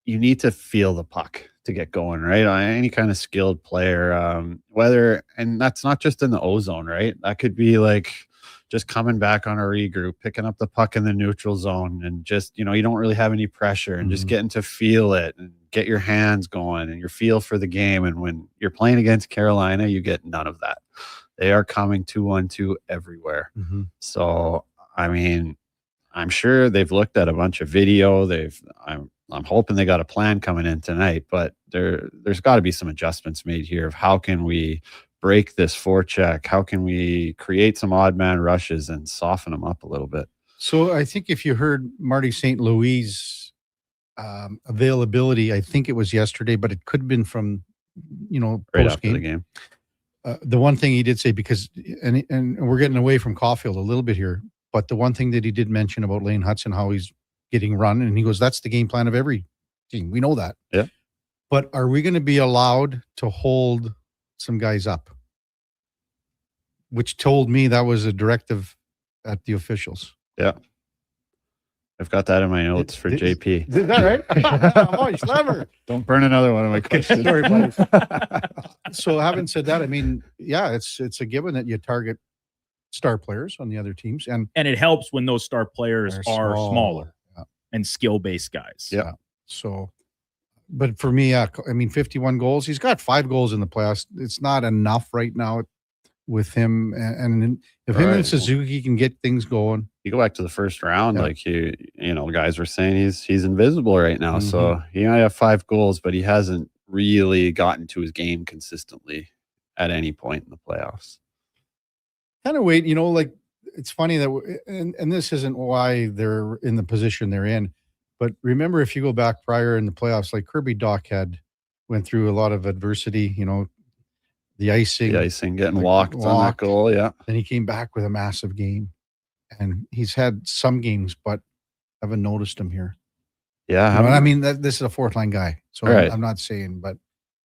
you need to feel the puck to get going, right? Any kind of skilled player, and that's not just in the O-zone, right? That could be like just coming back on a regroup, picking up the puck in the neutral zone, and just, you don't really have any pressure, and just getting to feel it and get your hands going and your feel for the game. And when you're playing against Carolina, you get none of that. They are coming 2-1-2 everywhere. So, I mean, I'm sure they've looked at a bunch of video. I'm hoping they got a plan coming in tonight, but there's got to be some adjustments made here of how can we break this forecheck? How can we create some odd man rushes and soften them up a little bit? So I think if you heard Marty St. Louis' availability, I think it was yesterday, but it could have been from, right after the game. The one thing he did say, because, and we're getting away from Caulfield a little bit here, but the one thing that he did mention about Lane Hudson, how he's getting run, and he goes, that's the game plan of every team. We know that. Yeah. But are we going to be allowed to hold some guys up? Which told me that was a directive at the officials. Yeah. I've got that in my notes for JP. Is that right? Oh, you're clever. Don't burn another one of my questions. Sorry, buddy. So having said that, I mean, yeah, it's a given that you target star players on the other teams. And it helps when those star players are smaller and skill-based guys. Yeah. So, but for me, I mean, 51 goals. He's got 5 goals in the playoffs. It's not enough right now with him. And if him and Suzuki can get things going. You go back to the first round, like guys were saying he's invisible right now. So he might have 5 goals, but he hasn't really gotten to his game consistently at any point in the playoffs. Kind of wait, it's funny that, and this isn't why they're in the position they're in, but remember, if you go back prior in the playoffs, like Kirby Dach went through a lot of adversity, the icing, getting walked on that goal. Yeah. Then he came back with a massive game, and he's had some games, but I haven't noticed him here. Yeah. I mean, this is a 4th line guy. So right. I'm not saying, but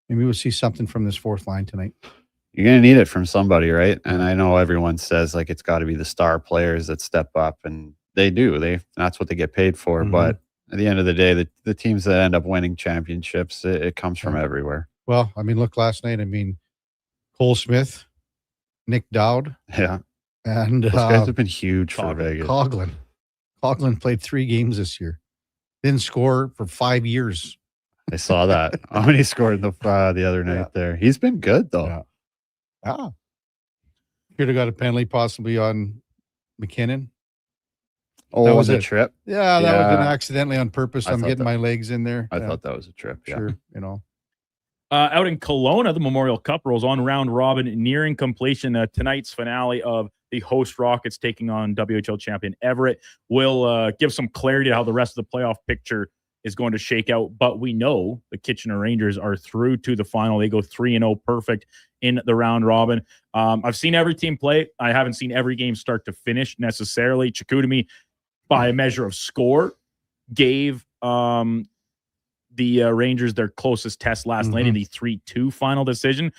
maybe we'll see something from this 4th line tonight. You're going to need it from somebody, right? And I know everyone says like it's got to be the star players that step up, and they do. That's what they get paid for. But at the end of the day, the teams that end up winning championships, it comes from everywhere. Well, I mean, look, last night, I mean, Cole Smith, Nick Dowd. Yeah. And those guys have been huge for Vegas. Coughlin played 3 games this year. Didn't score for 5 years. I saw that. How many scored the other night there? He's been good, though. Yeah. Ah. Could have got a penalty possibly on McKinnon. Oh, that was a trip? Yeah, that was accidentally on purpose. I'm getting my legs in there. I thought that was a trip. Sure, Out in Kelowna, the Memorial Cup rolls on round robin, nearing completion. Tonight's finale of the host Rockets taking on WHL champion Everett will give some clarity to how the rest of the playoff picture is going to shake out. But we know the Kitchener Rangers are through to the final. They go 3-0 perfect in the round robin. I've seen every team play. I haven't seen every game start to finish necessarily. Chicoutimi, by a measure of score, gave the Rangers their closest test last night in the 3-2 final decision.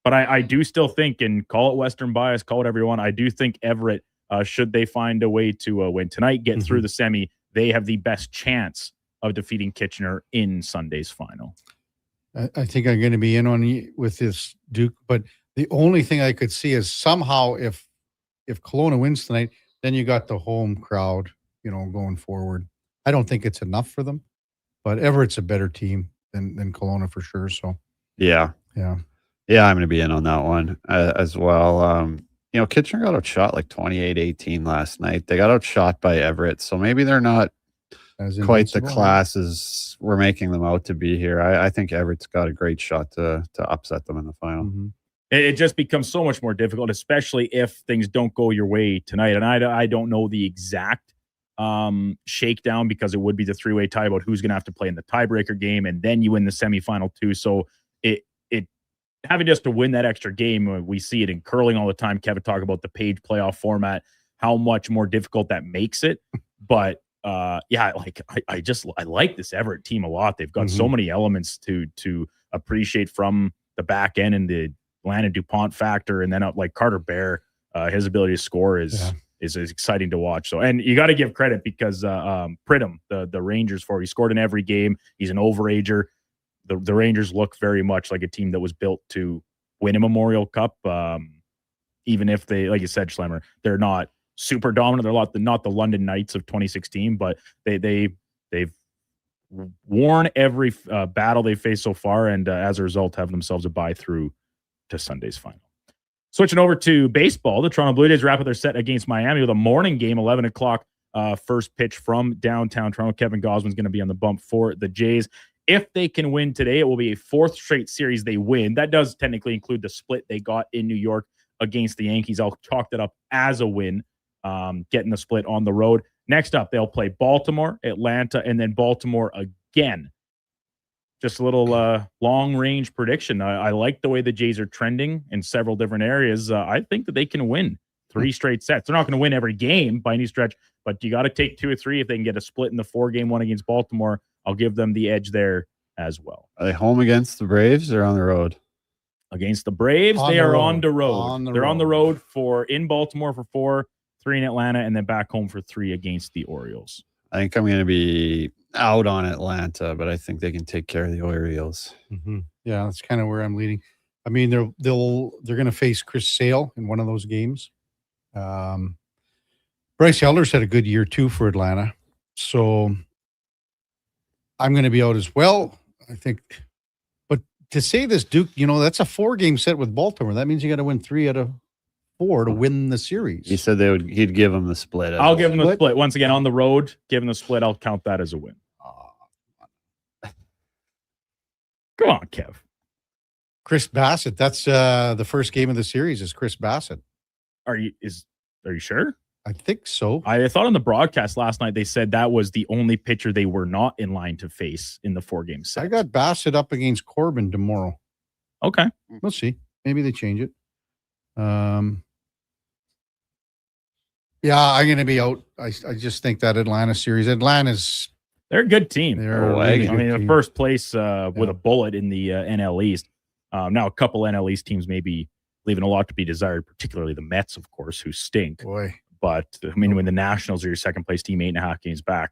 But I do still think, and call it Western bias, call it whatever you want, I do think Everett, should they find a way to win tonight, get through the semi, they have the best chance of defeating Kitchener in Sunday's final. I think I'm going to be in on you with this, Duke, but the only thing I could see is somehow if Kelowna wins tonight, then you got the home crowd, going forward. I don't think it's enough for them, but Everett's a better team than Kelowna for sure. So Yeah, I'm going to be in on that one as well. Kitchener got outshot like 28-18 last night. They got outshot by Everett, so maybe they're not quite the class as we're making them out to be here. I think Everett's got a great shot to upset them in the final. It just becomes so much more difficult, especially if things don't go your way tonight. And I don't know the exact shakedown, because it would be the three-way tie about who's going to have to play in the tiebreaker game, and then you win the semifinal too. So it having just to win that extra game, we see it in curling all the time. Kevin talk about the page playoff format, how much more difficult that makes it. But I like this Everett team a lot. They've got so many elements to appreciate from the back end, and the Landon DuPont factor, and then like Carter Bear, his ability to score is exciting to watch. So, and you got to give credit because Pridham, the Rangers he scored in every game. He's an overager. The Rangers look very much like a team that was built to win a Memorial Cup. Even if they, like you said, Schlemmer, they're not super dominant. They're not the London Knights of 2016, but they've worn every battle they've faced so far, and as a result, have themselves a bye through to Sunday's final. Switching over to baseball, the Toronto Blue Jays wrap up their set against Miami with a morning game, 11 o'clock first pitch from downtown Toronto. Kevin Gausman's going to be on the bump for the Jays. If they can win today, it will be a fourth straight series they win. That does technically include the split they got in New York against the Yankees. I'll chalk that up as a win, getting the split on the road. Next up, they'll play Baltimore, Atlanta, and then Baltimore again. Just a little long-range prediction. I like the way the Jays are trending in several different areas. I think that they can win 3 straight sets. They're not going to win every game by any stretch, but you got to take 2 or 3. If they can get a split in the 4-game one against Baltimore, I'll give them the edge there as well. Are they home against the Braves or on the road? Against the Braves, they are on the road. They're on the road in Baltimore for 4, 3 in Atlanta, and then back home for 3 against the Orioles. I think I'm going to be out on Atlanta, but I think they can take care of the Orioles. Yeah, that's kind of where I'm leading. I mean, they're going to face Chris Sale in one of those games. Bryce Elder's had a good year too for Atlanta, so I'm going to be out as well, I think. But to say this, Duke, that's a 4-game set with Baltimore. That means you got to win 3 out of 4 to win the series. He said he'd give them the split. I'll give them the split. Once again, on the road, give them the split. I'll count that as a win. Come on, Kev. Chris Bassett. That's the first game of the series is Chris Bassett. Are you sure? I think so. I thought on the broadcast last night they said that was the only pitcher they were not in line to face in the 4-game set. I got Bassett up against Corbin tomorrow. Okay. We'll see. Maybe they change it. Yeah, I'm going to be out. I just think that Atlanta series, they're a good team. They're the first place with a bullet in the NL East. Now, a couple NL East teams may be leaving a lot to be desired, particularly the Mets, of course, who stink. Boy. But, when the Nationals are your second place team, 8.5 games back.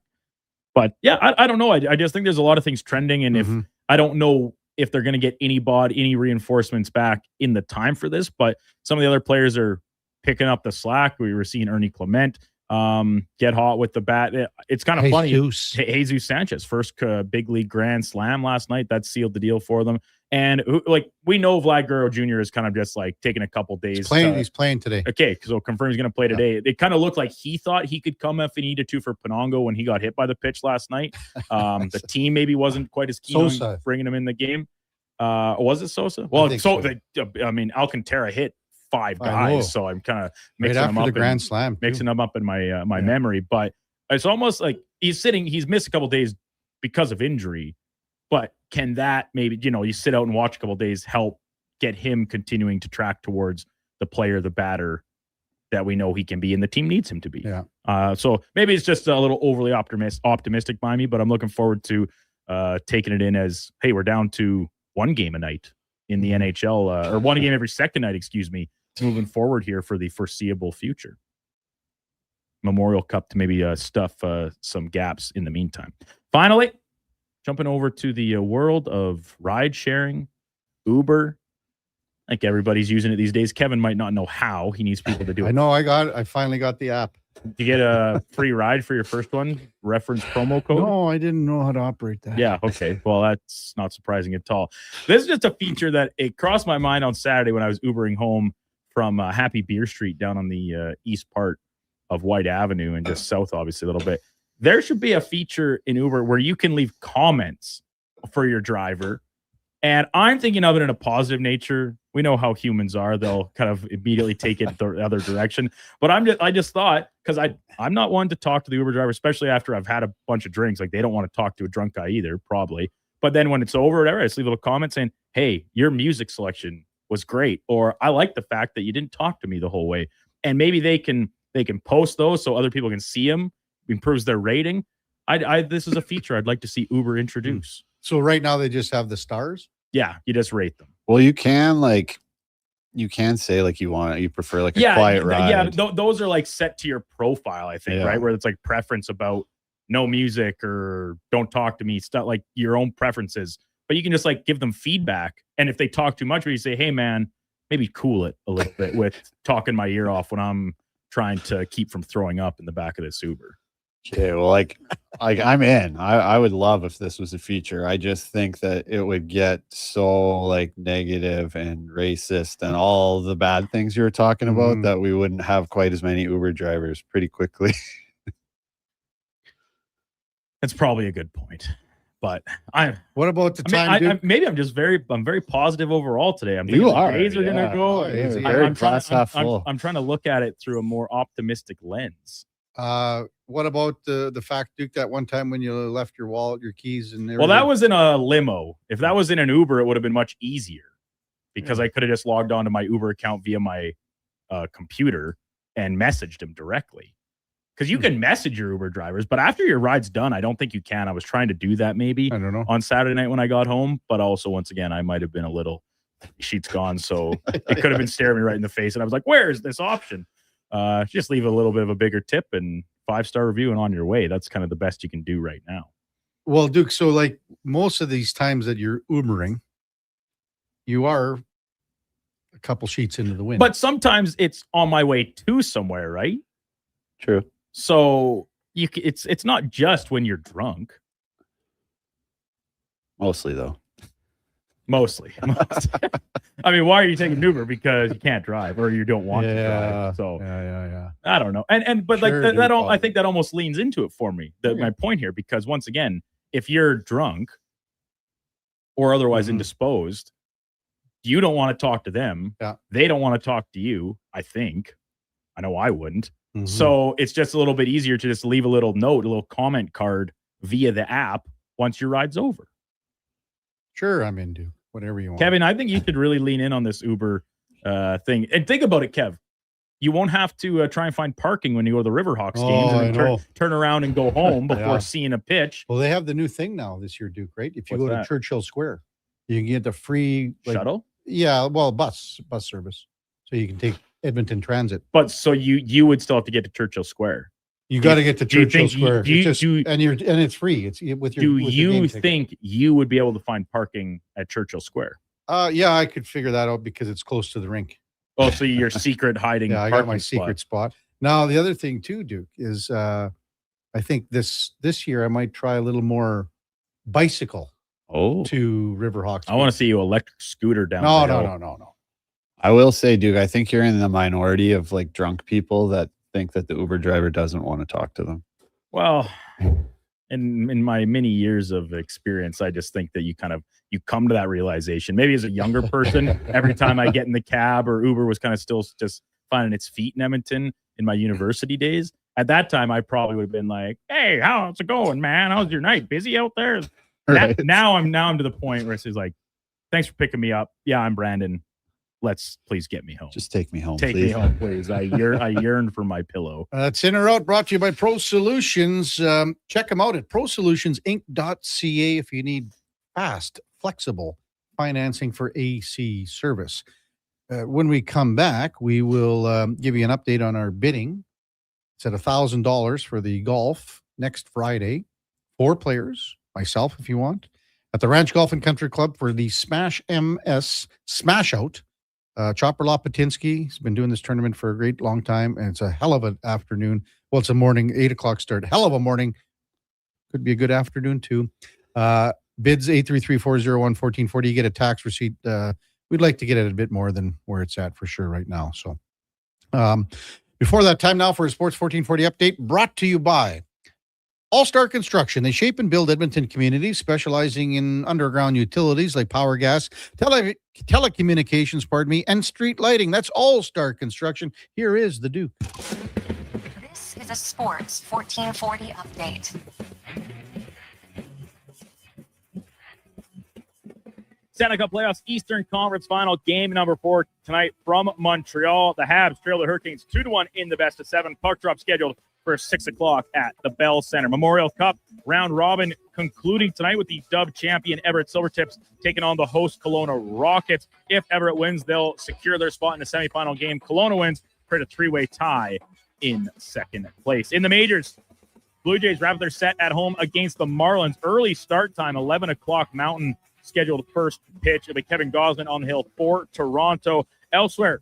But, yeah, I don't know. I just think there's a lot of things trending. And if I don't know if they're going to get any reinforcements back in the time for this, but some of the other players are picking up the slack. We were seeing Ernie Clement get hot with the bat. It's kind of funny. Jesus Sanchez, first big league grand slam last night. That sealed the deal for them. And we know Vlad Guerrero Jr. is kind of just like taking a couple days. He's playing today. Okay, so confirmed he's going to play today. It kind of looked like he thought he could come if he needed to for Penongo when he got hit by the pitch last night. The team maybe wasn't quite as keen on bringing him in the game. Was it Sosa? Well, Alcantara hit 5 guys, so I'm kind of mixing them up. The grand slam, mixing them up in my memory. But it's almost like he's missed a couple days because of injury. But can that maybe, you sit out and watch a couple days help get him continuing to track towards the player, the batter that we know he can be and the team needs him to be? Yeah. So maybe it's just a little overly optimistic by me, but I'm looking forward to taking it in as, hey, we're down to one game a night in the NHL, or one game every second night, excuse me, moving forward here for the foreseeable future. Memorial Cup to maybe stuff some gaps in the meantime. Finally, jumping over to the world of ride sharing, Uber. I think everybody's using it these days. Kevin might not know how. He needs people to do it. I know. I finally got the app. You get a free ride for your first one, reference promo code? No, I didn't know how to operate that. Yeah, okay. Well, that's not surprising at all. This is just a feature that it crossed my mind on Saturday when I was Ubering home from Happy Beer Street down on the east part of White Avenue and just south, obviously, a little bit. There should be a feature in Uber where you can leave comments for your driver. And I'm thinking of it in a positive nature. We know how humans are. They'll kind of immediately take it the other direction. But I just thought, because I'm not one to talk to the Uber driver, especially after I've had a bunch of drinks. Like, they don't want to talk to a drunk guy either, probably. But then when it's over, whatever, I just leave a little comment saying, hey, your music selection was great. Or I like the fact that you didn't talk to me the whole way. And maybe they can post those so other people can see them, improves their rating. This is a feature I'd like to see Uber introduce. So right now they just have the stars? Yeah, you just rate them. Well, you can say like you prefer like a quiet ride. Yeah, those are like set to your profile, I think, right? Where it's like preference about no music or don't talk to me, stuff like your own preferences. But you can just like give them feedback. And if they talk too much, where you say, hey man, maybe cool it a little bit with talking my ear off when I'm trying to keep from throwing up in the back of this Uber. Okay, well, like I'm in. I would love if this was a feature. I just think that it would get so like negative and racist and all the bad things you were talking about that we wouldn't have quite as many Uber drivers pretty quickly. That's probably a good point. But what about the time? Maybe I'm very positive overall today. I'm thinking days are gonna go. I'm trying to look at it through a more optimistic lens. What about the fact, Duke, that one time when you left your wallet, your keys, and everything? Well, that was in a limo. If that was in an Uber, it would have been much easier because I could have just logged on to my Uber account via my computer and messaged him directly. Because you can message your Uber drivers, but after your ride's done, I don't think you can. I was trying to do that maybe on Saturday night when I got home, but also once again, I might have been a little sheets gone, so it could have been staring me right in the face, and I was like, "Where is this option?" Just leave a little bit of a bigger tip and 5-star review and on your way. That's kind of the best you can do right now. Well, Duke, so like most of these times that you're Ubering, you are a couple sheets into the wind. But sometimes it's on my way to somewhere, right? True. So it's not just when you're drunk. Mostly though. Mostly. I mean, why are you taking Uber? Because you can't drive or you don't want to drive. So yeah. I don't know. But Sure, like that I think that almost leans into it for me. My point here, because once again, if you're drunk or otherwise indisposed, you don't want to talk to them. Yeah. They don't want to talk to you, I think. I know I wouldn't. So it's just a little bit easier to just leave a little note, a little comment card via the app once your ride's over. Sure, I'm into whatever you want. Kevin, I think you should really lean in on this Uber thing. And think about it, Kev. You won't have to try and find parking when you go to the Riverhawks games and turn around and go home before seeing a pitch. Well, they have the new thing now this year, Duke, right? If you go to Churchill Square, you can get the free shuttle? Yeah, well, bus service. So you can take Edmonton Transit. But so you would still have to get to Churchill Square. You got to get to Churchill Square. And it's free. It's with your. Do you think you would be able to find parking at Churchill Square? Yeah, I could figure that out because it's close to the rink. Oh, so your secret hiding? Yeah, I got my secret spot. Now the other thing too, Duke, is I think this year I might try a little more bicycle. To Riverhawks. I want to see you electric scooter down. No. I will say, Duke, I think you're in the minority of like drunk people that think that the Uber driver doesn't want to talk to them. Well, in my many years of experience, I just think that you come to that realization. Maybe as a younger person, every time I get in the cab or Uber was kind of still just finding its feet in Edmonton in my university days. At that time, I probably would have been like, "Hey, how's it going, man? How's your night? Busy out there?" Right. Now I'm to the point where it's just like, "Thanks for picking me up. Yeah, I'm Brandon. please get me home. Just take me home, Take please. me home, please. I yearn for my pillow. It's In or Out, brought to you by Pro Solutions. Check them out at prosolutionsinc.ca if you need fast, flexible financing for AC service. When we come back, we will give you an update on our bidding. It's at $1,000 for the golf next Friday. 4 players, myself if you want, at the Ranch Golf and Country Club for the Smash MS Smash Out. Chopper Lopatinsky has been doing this tournament for a great long time, and it's a hell of an afternoon. Well, it's a morning, 8 o'clock start. Hell of a morning. Could be a good afternoon, too. Bids 833-401-1440. You get a tax receipt. We'd like to get it a bit more than where it's at for sure right now. So before that, time now for a Sports 1440 update brought to you by All-Star Construction. They shape and build Edmonton communities, specializing in underground utilities like power, gas, telecommunications, and street lighting. That's All-Star Construction. Here is the Duke. This is a Sports 1440 update. Stanley Cup Playoffs Eastern Conference Final, game number 4 tonight from Montreal. The Habs trail the Hurricanes 2-1 in the best of 7. Puck drop scheduled for 6 o'clock at the Bell Center. Memorial Cup round robin concluding tonight with the Dub champion Everett Silvertips taking on the host Kelowna Rockets. If Everett wins, they'll secure their spot in the semifinal game. Kelowna wins, create a 3-way tie in second place. In the majors, Blue Jays wrap their set at home against the Marlins. Early start time, 11 o'clock Mountain scheduled first pitch. It'll be Kevin Gosman on the hill for Toronto. Elsewhere,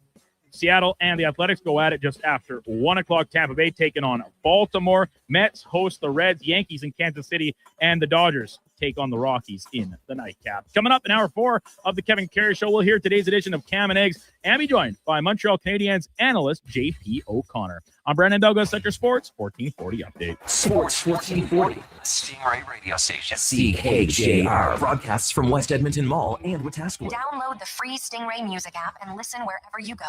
Seattle and the Athletics go at it just after 1 o'clock. Tampa Bay taking on Baltimore. Mets host the Reds, Yankees in Kansas City, and the Dodgers take on the Rockies in the nightcap. Coming up in hour 4 of the Kevin Karius Show, we'll hear today's edition of Cam and Eggs and be joined by Montreal Canadiens analyst J.P. O'Connor. I'm Brandon Douglas at your Sports 1440 update. Sports 1440, Stingray Radio Station. CKJR broadcasts from West Edmonton Mall and Wetaskiwin. Download the free Stingray music app and listen wherever you go.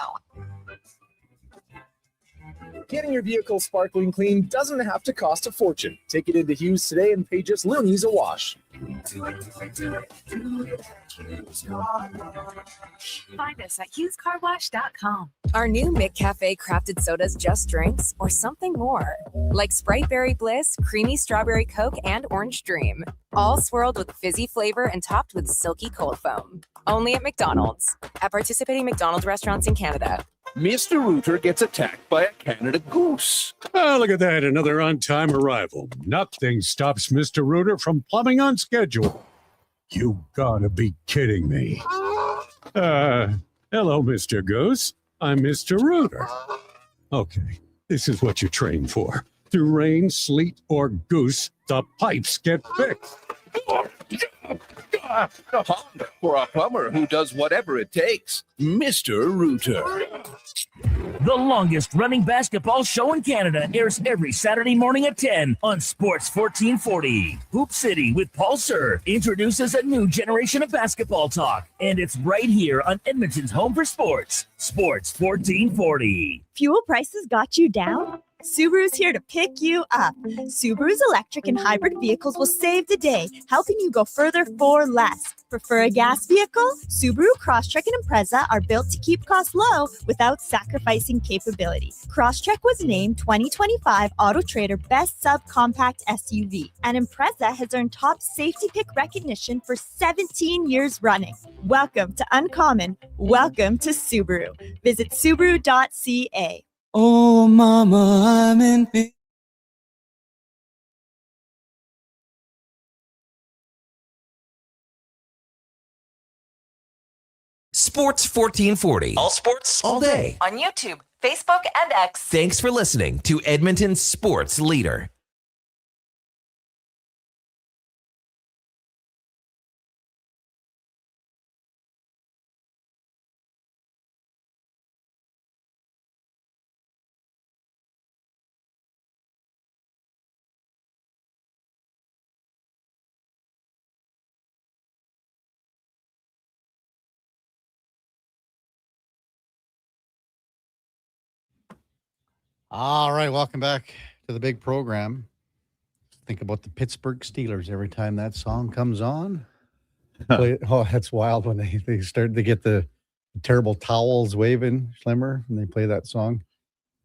Getting your vehicle sparkling clean doesn't have to cost a fortune. Take it into Hughes today and pay just loonies a wash. Find us at HughesCarWash.com. Are new McCafe crafted sodas just drinks or something more? Like Sprite Berry Bliss, Creamy Strawberry Coke, and Orange Dream. All swirled with fizzy flavor and topped with silky cold foam. Only at McDonald's. At participating McDonald's restaurants in Canada. Mr. Rooter gets attacked by a Canada goose. Oh, look at that. Another on-time arrival. Nothing stops Mr. Rooter from plumbing on schedule. You gotta be kidding me. Hello, Mr. Goose. I'm Mr. Rooter. Okay, this is what you train for. Through rain, sleet, or goose, the pipes get fixed. Honda for a plumber who does whatever it takes. Mr. Rooter. The longest running basketball show in Canada airs every Saturday morning at 10 on Sports 1440. Hoop City with Paul Sir introduces a new generation of basketball talk, and it's right here on Edmonton's home for sports, Sports 1440. Fuel prices got you down? Subaru's here to pick you up. Subaru's electric and hybrid vehicles will save the day, helping you go further for less. Prefer a gas vehicle? Subaru Crosstrek and Impreza are built to keep costs low without sacrificing capability. Crosstrek was named 2025 Auto Trader Best Subcompact SUV, and Impreza has earned top safety pick recognition for 17 years running. Welcome to Uncommon. Welcome to Subaru. Visit Subaru.ca. Oh, mama, I'm in pain. Sports 1440. All sports, all day. On YouTube, Facebook, and X. Thanks for listening to Edmonton's sports leader. All right, welcome back to the big program. Think about the Pittsburgh Steelers every time that song comes on. Oh, that's wild when they get the Terrible towels waving, Schlemmer, and they play that song.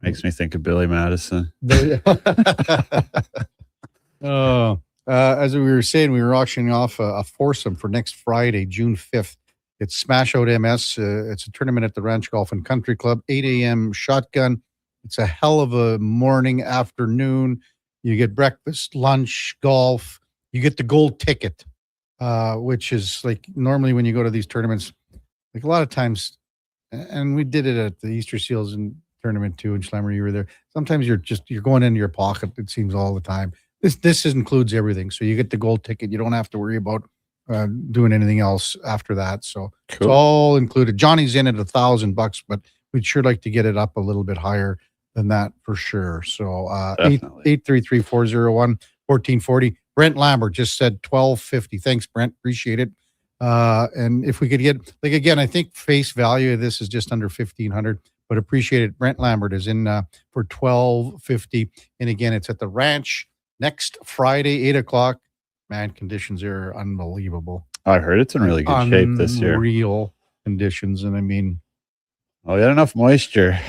Makes me think of Billy Madison. As we were saying, we were auctioning off a foursome for next Friday, June 5th. It's Smash Out MS. It's a tournament at the Ranch Golf and Country Club, 8 a.m. shotgun. It's a hell of a morning, afternoon. You get breakfast, lunch, golf. You get the gold ticket, which is like normally when you go to these tournaments, like a lot of times, and we did it at the Easter Seals and tournament too, and Schlemmer, you were there. Sometimes you're going into your pocket, it seems, all the time. This includes everything. So you get the gold ticket. You don't have to worry about doing anything else after that. So It's all included. Johnny's in at $1,000, but we'd sure like to get it up a little bit higher than that for sure. So 833-401-1440. Brent Lambert just said $1,250. Thanks, Brent. Appreciate it. And if we could get, like, again, I think face value of this is just under $1,500, but appreciate it. Brent Lambert is in for $1,250. And again, it's at the ranch next Friday, 8 o'clock. Man, conditions are unbelievable. I heard it's in really good shape this year. Real conditions. And I mean, we had enough moisture.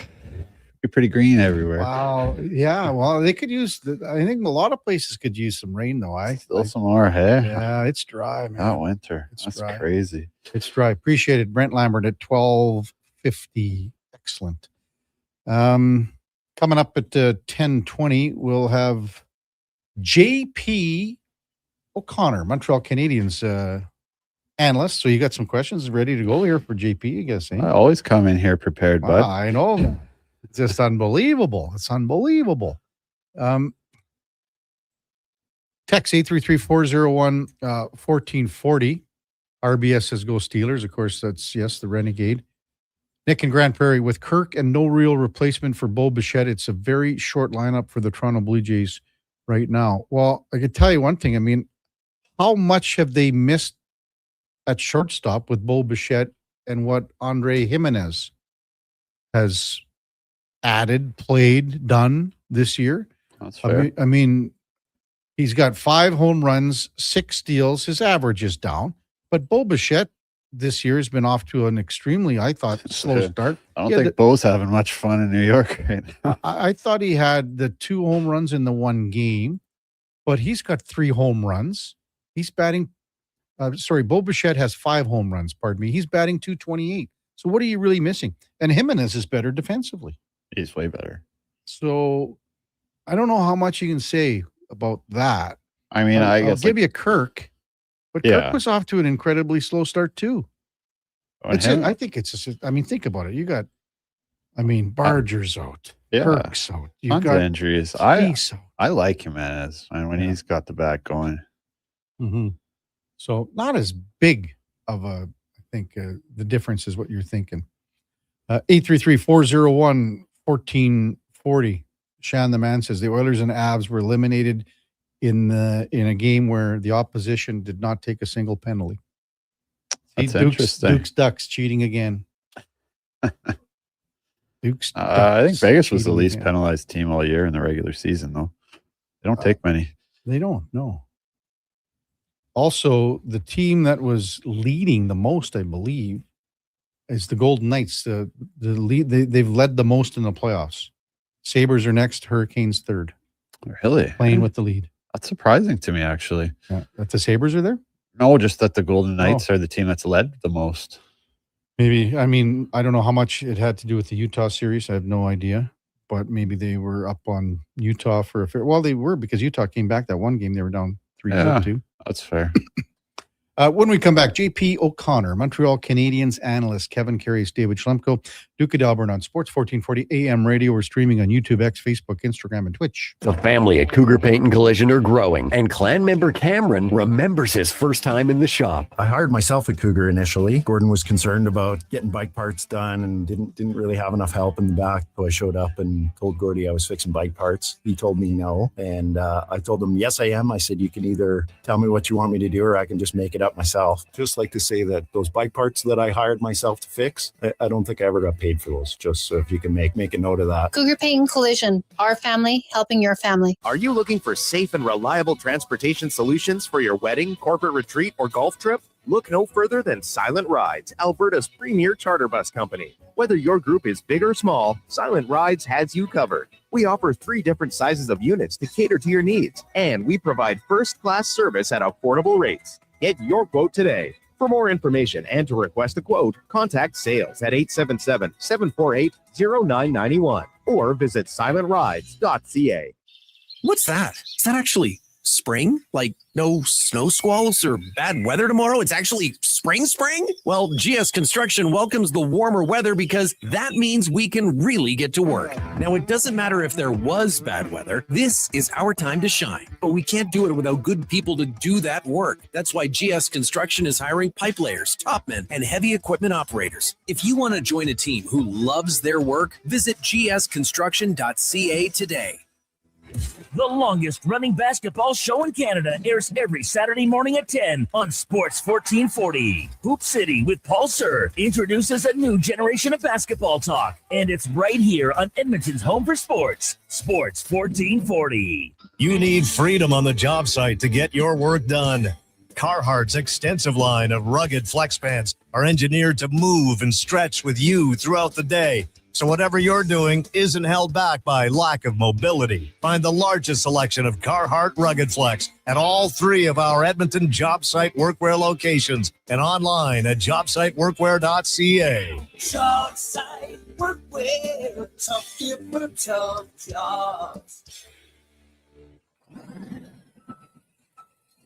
Be pretty green everywhere. Wow. Yeah. Well, they could use, I think a lot of places could use some rain, though. Still some more, hey? Yeah, it's dry, man. Not winter. That's dry. crazy. It's dry. Appreciate it. Brent Lambert at $1,250. Excellent. Coming up at 10:20, we'll have JP O'Connor, Montreal Canadiens analyst. So you got some questions ready to go here for JP, I guess. Eh? I always come in here prepared, bud. I know. It's just unbelievable. It's unbelievable. Text 833-401-1440. RBS says go Steelers. Of course, that's, yes, the Renegade. Nick and Grand Prairie, with Kirk and no real replacement for Bo Bichette, it's a very short lineup for the Toronto Blue Jays right now. Well, I could tell you one thing. I mean, how much have they missed at shortstop with Bo Bichette and what Andre Jimenez has added, played, done this year? That's fair. I mean, he's got 5 home runs, 6 steals. His average is down. But Bo Bichette this year has been off to an extremely, I thought, slow start. I don't think Bo's having much fun in New York right now. I thought he had the 2 home runs in the one game, but he's got 3 home runs. He's batting, Bo Bichette has 5 home runs, pardon me. He's batting .228. So what are you really missing? And Jimenez is better defensively. He's way better. So I don't know how much you can say about that. I mean, I'll give you Kirk. But Kirk was off to an incredibly slow start, too. I think it's just, I mean, think about it. You got, I mean, Barger's out. Kirk's out. Tons of injuries. I like Jimenez when he's got the back going. Mm-hmm. So not as big of a, I think the difference is what you're thinking. 833-401-1440. Shan the man says the Oilers and Avs were eliminated in a game where the opposition did not take a single penalty. That's interesting. Duke's Ducks cheating again. Duke's I think Vegas was the least penalized team all year in the regular season, though. They don't take many. They don't, no. Also, the team that was leading the most, I believe, is the Golden Knights. The lead, they've led the most in the playoffs. Sabres are next, Hurricanes third. Really? Playing with the lead. That's surprising to me, actually. Yeah. That the Sabres are there? No, just that the Golden Knights are the team that's led the most. Maybe. I mean, I don't know how much it had to do with the Utah series. I have no idea. But maybe they were up on Utah for a fair. Well, they were, because Utah came back that one game. They were down 3-2. That's fair. When we come back, JP O'Connor, Montreal Canadiens analyst, Kevin Karius, David Schlemko, Duke of Delburne on Sports 1440 AM radio. We're streaming on YouTube, X, Facebook, Instagram, and Twitch. The family at Cougar Paint and Collision are growing, and clan member Cameron remembers his first time in the shop. I hired myself at Cougar initially. Gordon was concerned about getting bike parts done and didn't really have enough help in the back. So I showed up and told Gordy I was fixing bike parts. He told me no, and I told him, yes, I am. I said, you can either tell me what you want me to do or I can just make it up myself. Just like to say that those bike parts that I hired myself to fix, I don't think I ever got paid for those. Just so if you can make a note of that. Cougar Paint and Collision, our family helping your family. Are you looking for safe and reliable transportation solutions for your wedding, corporate retreat, or golf trip? Look no further than Silent Rides, Alberta's premier charter bus company. Whether your group is big or small, Silent Rides has you covered. We offer 3 different sizes of units to cater to your needs, and we provide first-class service at affordable rates. Get your quote today. For more information and to request a quote, contact sales at 877-748-0991 or visit silentrides.ca. What's that? Is that actually spring? Like no snow squalls or bad weather tomorrow? It's actually spring? Well, GS Construction welcomes the warmer weather because that means we can really get to work. Now, it doesn't matter if there was bad weather. This is our time to shine. But we can't do it without good people to do that work. That's why GS Construction is hiring pipe layers, topmen, and heavy equipment operators. If you want to join a team who loves their work, visit gsconstruction.ca today. The longest running basketball show in Canada airs every Saturday morning at 10 on Sports 1440. Hoop City with Paul Sir introduces a new generation of basketball talk, and it's right here on Edmonton's home for sports, Sports 1440. You need freedom on the job site to get your work done. Carhartt's extensive line of rugged flex pants are engineered to move and stretch with you throughout the day. So whatever you're doing isn't held back by lack of mobility. Find the largest selection of Carhartt Rugged Flex at all 3 of our Edmonton job site workwear locations and online at jobsiteworkwear.ca. Job site workwear, tough for tough jobs.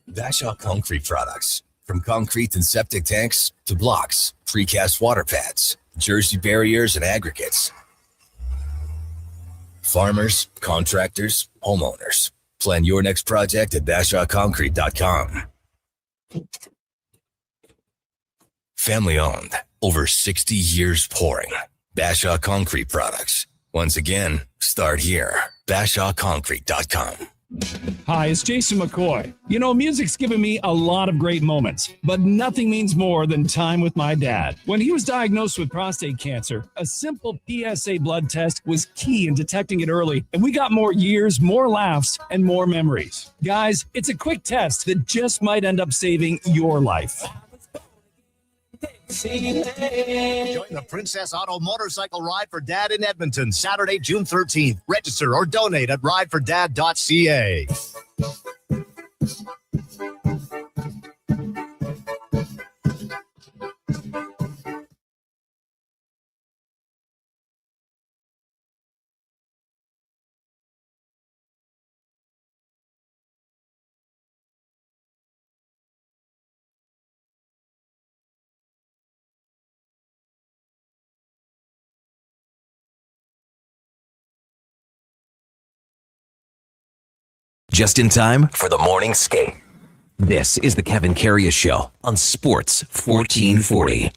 Bashaw Concrete Products. From concrete and septic tanks to blocks, precast water pads, Jersey barriers and aggregates. Farmers, contractors, homeowners. Plan your next project at BashawConcrete.com. Family owned, over 60 years pouring. Bashaw Concrete Products. Once again, start here. BashawConcrete.com. Hi, it's Jason McCoy. You know, music's given me a lot of great moments, but nothing means more than time with my dad. When he was diagnosed with prostate cancer, a simple PSA blood test was key in detecting it early, and we got more years, more laughs, and more memories. Guys, it's a quick test that just might end up saving your life. Join the Princess Auto Motorcycle Ride for Dad in Edmonton, Saturday, June 13th. Register or donate at ridefordad.ca. Just in time for the morning skate. This is the Kevin Karius Show on Sports 1440.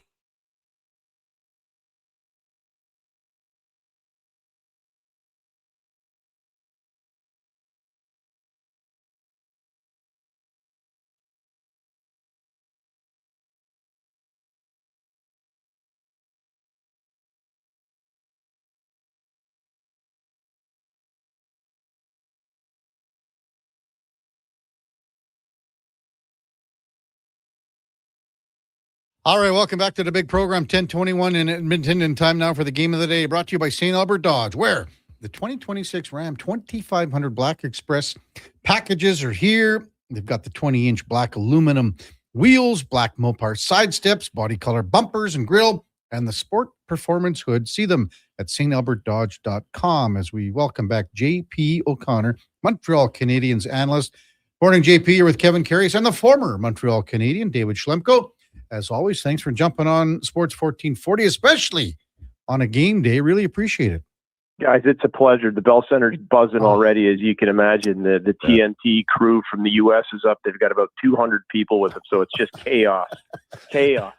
All right, welcome back to the big program, 10:21 in Edmonton, and time now for the game of the day, brought to you by St. Albert Dodge, where the 2026 Ram 2500 Black Express packages are here. They've got the 20-inch black aluminum wheels, black Mopar side steps, body color bumpers and grille, and the Sport Performance hood. See them at stalbertdodge.com as we welcome back JP O'Connor, Montreal Canadiens analyst. Morning, JP. You're with Kevin Karius and the former Montreal Canadian, David Schlemko. As always, thanks for jumping on Sports 1440, especially on a game day. Really appreciate it. Guys, it's a pleasure. The Bell Center's buzzing already, as you can imagine. The TNT crew from the U.S. is up. They've got about 200 people with them, so it's just chaos. Chaos.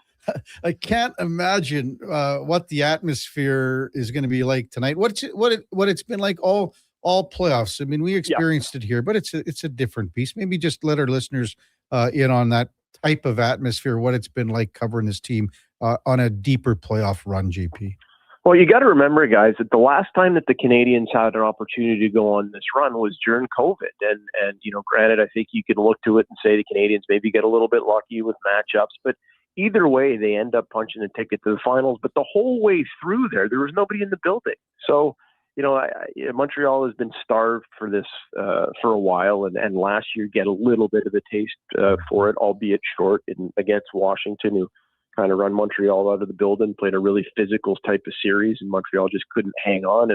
I can't imagine what the atmosphere is going to be like tonight. What it's been like all playoffs. I mean, we experienced it here, but it's a different piece. Maybe just let our listeners in on that type of atmosphere, what it's been like covering this team on a deeper playoff run, JP. Well, you got to remember, guys, that the last time that the Canadians had an opportunity to go on this run was during COVID. And granted, I think you can look to it and say the Canadians maybe get a little bit lucky with matchups, but either way, they end up punching a ticket to the finals. But the whole way through there was nobody in the building. So, Montreal has been starved for this for a while, and last year get a little bit of a taste for it, albeit short, against Washington, who kind of run Montreal out of the building, played a really physical type of series, and Montreal just couldn't hang on.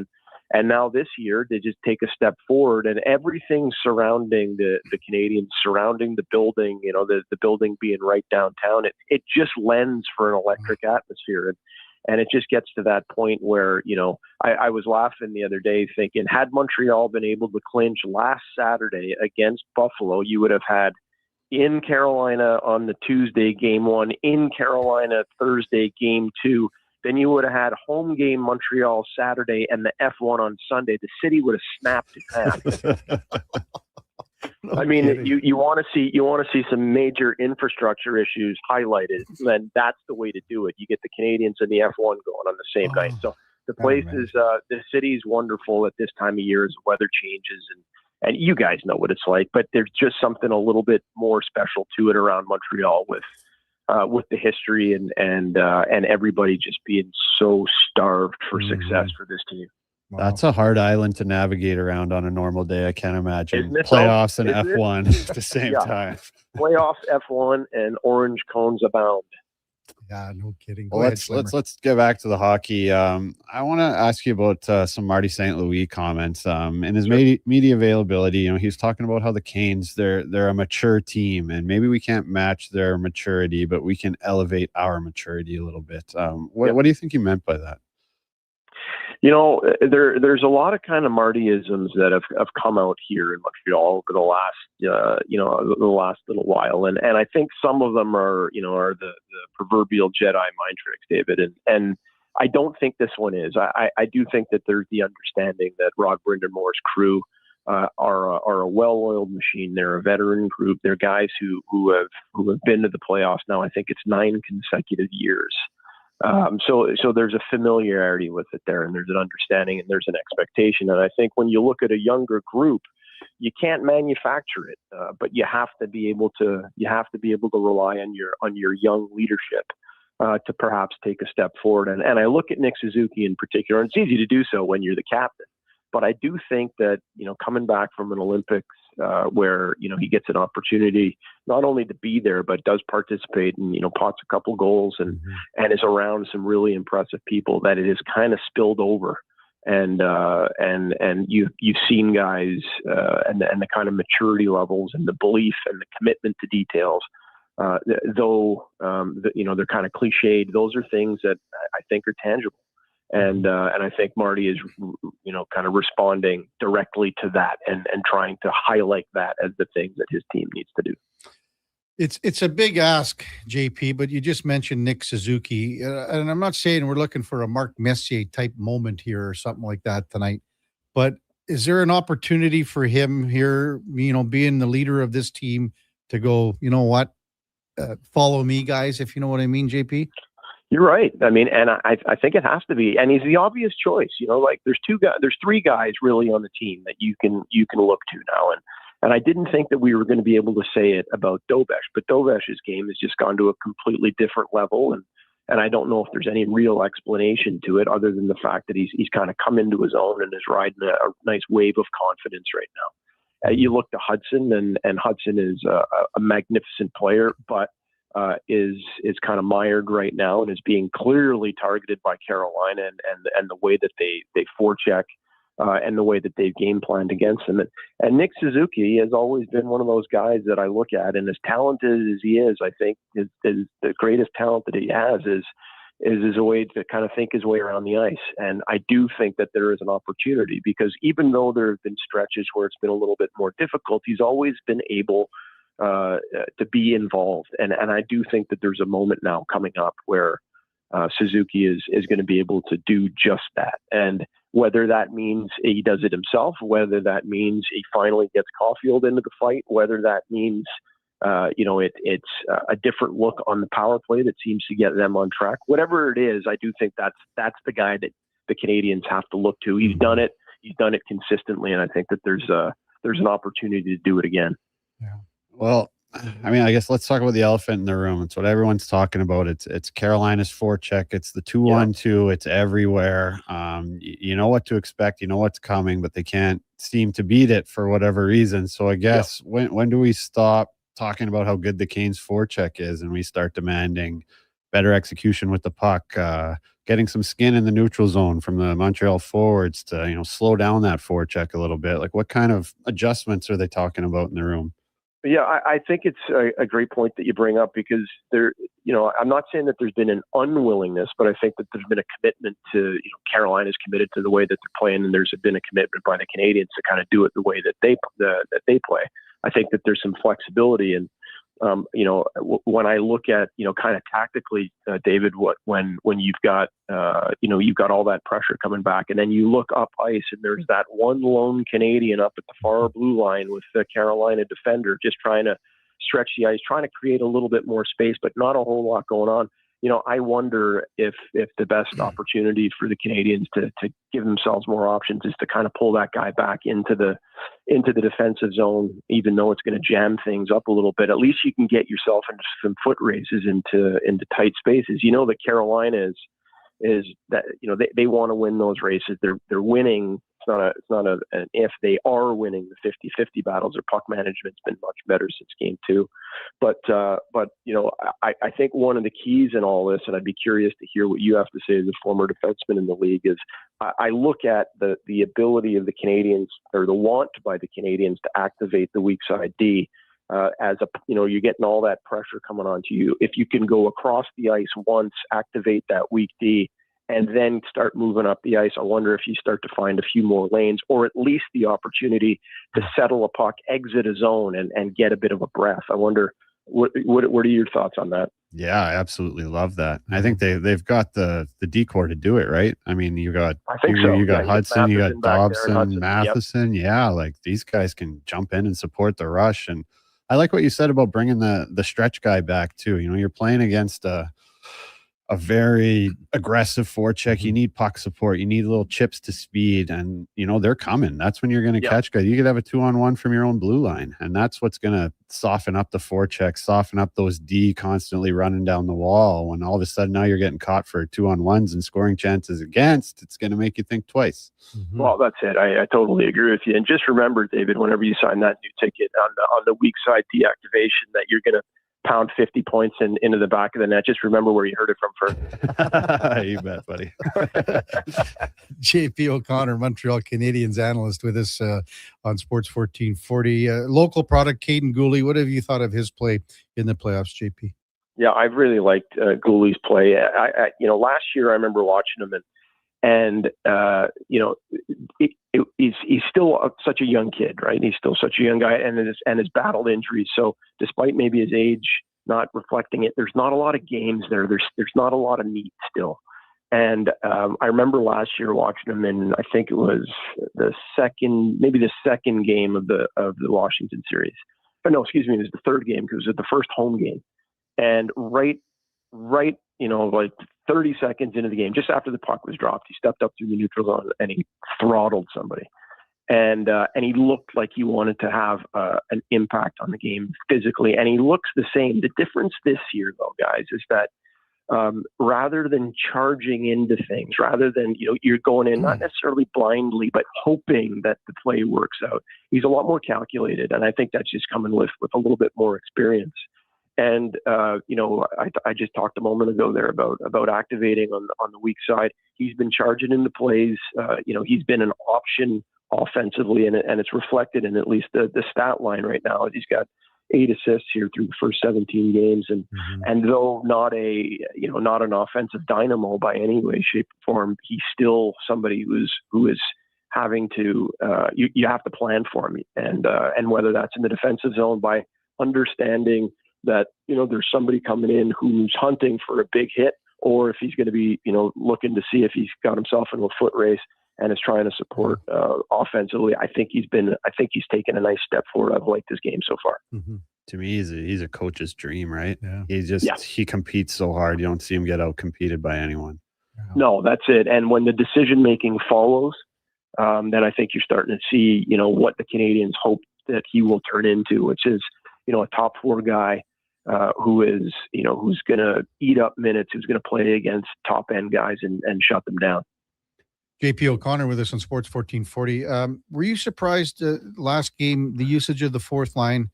And now this year, they just take a step forward, and everything surrounding the Canadians, surrounding the building, the building being right downtown, it just lends for an electric atmosphere. And it just gets to that point where, I was laughing the other day thinking, had Montreal been able to clinch last Saturday against Buffalo, you would have had in Carolina on the Tuesday, game 1, in Carolina Thursday, game 2. Then you would have had home game Montreal Saturday and the F1 on Sunday. The city would have snapped in half. I mean, you want to see some major infrastructure issues highlighted, then that's the way to do it. You get the Canadians and the F1 going on the same night. So the place is the city's wonderful at this time of year as the weather changes, and you guys know what it's like. But there's just something a little bit more special to it around Montreal with the history and everybody just being so starved for success for this team. Wow. That's a hard island to navigate around on a normal day. I can't imagine Isn't it, playoffs and Isn't F1 at the same time. Playoffs, F1, and orange cones abound. Yeah, no kidding. Well, let's get back to the hockey. I want to ask you about some Marty St. Louis comments. In his media availability, he's talking about how the Canes they're a mature team, and maybe we can't match their maturity, but we can elevate our maturity a little bit. What do you think he meant by that? There's a lot of kind of Martyisms that have come out here in Montreal over the last, the last little while. And I think some of them are the proverbial Jedi mind tricks, David. And I don't think this one is. I do think that there's the understanding that Rod Brindermore's crew are a well-oiled machine. They're a veteran group. They're guys who have been to the playoffs now. I think it's 9 consecutive years. So there's a familiarity with it there, and there's an understanding, and there's an expectation. And I think when you look at a younger group, you can't manufacture it, but you have to be able to rely on your young leadership to perhaps take a step forward. And I look at Nick Suzuki in particular, and it's easy to do so when you're the captain. But I do think that coming back from an Olympics where he gets an opportunity not only to be there but does participate and pots a couple goals and is around some really impressive people, that it has kind of spilled over and you've seen guys and the kind of maturity levels and the belief and the commitment to details. Though they're kind of cliched, those are things that I think are tangible. And I think Marty is, kind of responding directly to that and trying to highlight that as the thing that his team needs to do. It's a big ask, JP, but you just mentioned Nick Suzuki. And I'm not saying we're looking for a Mark Messier type moment here or something like that tonight, but is there an opportunity for him here, being the leader of this team, to go, follow me, guys, if you know what I mean, JP? You're right. I mean, and I think it has to be, and he's the obvious choice. There's 3 guys really on the team that you can look to now, and I didn't think that we were going to be able to say it about Dovesh, but Dovesh's game has just gone to a completely different level, and I don't know if there's any real explanation to it other than the fact that he's kind of come into his own and is riding a nice wave of confidence right now. You look to Hudson, and Hudson is a magnificent player, but is kind of mired right now and is being clearly targeted by Carolina and the way that they forecheck and the way that they've game planned against him. And Nick Suzuki has always been one of those guys that I look at, and as talented as he is, I think is the greatest talent that he has is a way to kind of think his way around the ice. And I do think that there is an opportunity, because even though there have been stretches where it's been a little bit more difficult, he's always been able to be involved. And I do think that there's a moment now coming up where Suzuki is going to be able to do just that. And whether that means he does it himself, whether that means he finally gets Caulfield into the fight, whether that means It's a different look on the power play that seems to get them on track. Whatever it is, I do think that's the guy that the Canadians have to look to. He's done it. He's done it consistently, and I think that there's an opportunity to do it again. Well, I mean, I guess let's talk about the elephant in the room. It's what everyone's talking about. It's Carolina's forecheck. It's the 2-1-2. It's everywhere. You know what to expect. You know what's coming, but they can't seem to beat it for whatever reason. So I guess when do we stop talking about how good the Canes forecheck is and we start demanding better execution with the puck, getting some skin in the neutral zone from the Montreal forwards to, slow down that forecheck a little bit? Like, what kind of adjustments are they talking about in the room? Yeah, I think it's a great point that you bring up, because I'm not saying that there's been an unwillingness, but I think that there's been a commitment to, Carolina's committed to the way that they're playing, and there's been a commitment by the Canadians to kind of do it the way that they play. I think that there's some flexibility, and when I look at, kind of tactically, David, when you've got, you've got all that pressure coming back, and then you look up ice and there's that one lone Canadian up at the far blue line with the Carolina defender just trying to stretch the ice, trying to create a little bit more space, but not a whole lot going on. I wonder if the best opportunity for the Canadians to give themselves more options is to kind of pull that guy back into the defensive zone, even though it's going to jam things up a little bit. At least you can get yourself into some foot races into tight spaces. The Carolina is that they want to win those races. They're winning. It's not an if. They are winning the 50-50 battles. Their puck management's been much better since game 2. But I think one of the keys in all this, and I'd be curious to hear what you have to say as a former defenseman in the league, is I look at the ability of the Canadians, or the want by the Canadians, to activate the weak side D. You're getting all that pressure coming onto you. If you can go across the ice once, activate that weak D, and then start moving up the ice, I wonder if you start to find a few more lanes, or at least the opportunity to settle a puck, exit a zone, and get a bit of a breath. I wonder, what are your thoughts on that? Yeah, I absolutely love that. I think they've got the decor to do it, right? I mean, you got Hudson, you got Dobson, Matheson. Yep. Yeah, like these guys can jump in and support the rush. And I like what you said about bringing the stretch guy back too. You're playing against a very aggressive forecheck. You need puck support. You need little chips to speed, and they're coming. That's when you're going to catch guys. You could have a 2-on-1 from your own blue line, and that's what's going to soften up the forecheck, soften up those D constantly running down the wall. When all of a sudden now you're getting caught for 2-on-1s and scoring chances against, it's going to make you think twice. Mm-hmm. Well, that's it. I totally agree with you. And just remember, David, whenever you sign that new ticket on the weak side deactivation, that you're going to pound 50 points into the back of the net. Just remember where you heard it from first. You bet, buddy. JP O'Connor, Montreal Canadiens analyst, with us on Sports 1440. Local product, Caden Gooley. What have you thought of his play in the playoffs, JP? Yeah, I've really liked Gooley's play. Last year I remember watching him, and he's still such a young kid, right? He's still such a young guy, and has battled injuries. So despite maybe his age not reflecting it, there's not a lot of games there. There's not a lot of meat still. And I remember last year watching him, and I think it was the second game of the Washington series. But no, excuse me, it was the third game, because it was the first home game. And right, like 30 seconds into the game, just after the puck was dropped, he stepped up through the neutral zone and he throttled somebody. And he looked like he wanted to have an impact on the game physically. And he looks the same. The difference this year, though, guys, is that rather than charging into things, rather than, you're going in not necessarily blindly, but hoping that the play works out, he's a lot more calculated. And I think that's just coming with a little bit more experience. And, I just talked a moment ago there about activating on the weak side. He's been charging into plays. He's been an option offensively, and it's reflected in at least the stat line right now. He's got 8 assists here through the first 17 games. And though not an offensive dynamo by any way, shape, or form, he's still somebody who is having to, you have to plan for him. And whether that's in the defensive zone by understanding that, there's somebody coming in who's hunting for a big hit, or if he's going to be, looking to see if he's got himself into a foot race and is trying to support offensively. I think he's taken a nice step forward. I've liked his game so far. Mm-hmm. To me, he's a coach's dream, right? Yeah. He competes so hard. You don't see him get out competed by anyone. No, that's it. And when the decision making follows, then I think you're starting to see, what the Canadians hope that he will turn into, which is, a top 4 guy who is, who's going to eat up minutes, who's going to play against top end guys and shut them down. JP O'Connor with us on Sports 1440. Were you surprised last game, the usage of the fourth line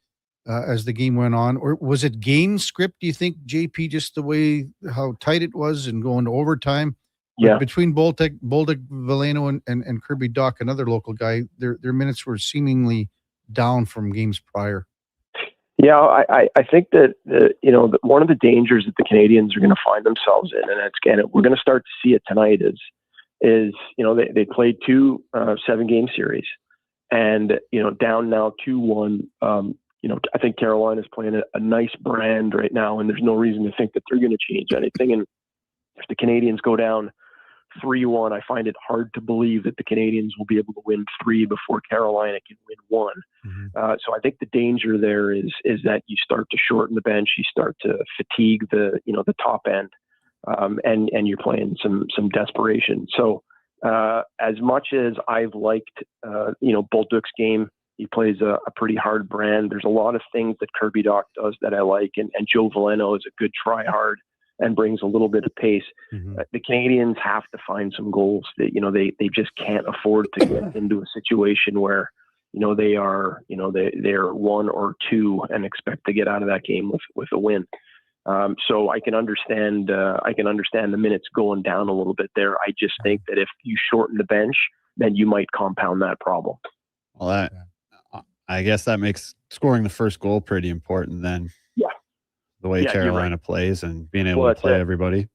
as the game went on? Or was it game script, do you think, JP, just the way how tight it was and going to overtime? Yeah. Between Bolduc, Veleno, and Kirby Dach, another local guy, their minutes were seemingly down from games prior. Yeah, I think that one of the dangers that the Canadians are going to find themselves in, and we're going to start to see it tonight, is they played 2 7-game series, and down now 2-1. I think Carolina's playing a nice brand right now, and there's no reason to think that they're going to change anything. And if the Canadians go down 3-1, I find it hard to believe that the Canadians will be able to win 3 before Carolina can win 1. So I think the danger there is that you start to shorten the bench, you start to fatigue the top end, and you're playing some desperation. So as much as I've liked Bolduc's game, he plays a pretty hard brand. There's a lot of things that Kirby Dach does that I like, and Joe Veleno is a good try hard and brings a little bit of pace. The Canadians have to find some goals that, they just can't afford to get into a situation where, they're 1 or 2 and expect to get out of that game with a win. So I can understand the minutes going down a little bit there. I just think that if you shorten the bench, then you might compound that problem. Well, I guess that makes scoring the first goal pretty important then. Yeah. The way Carolina plays and being able to play everybody.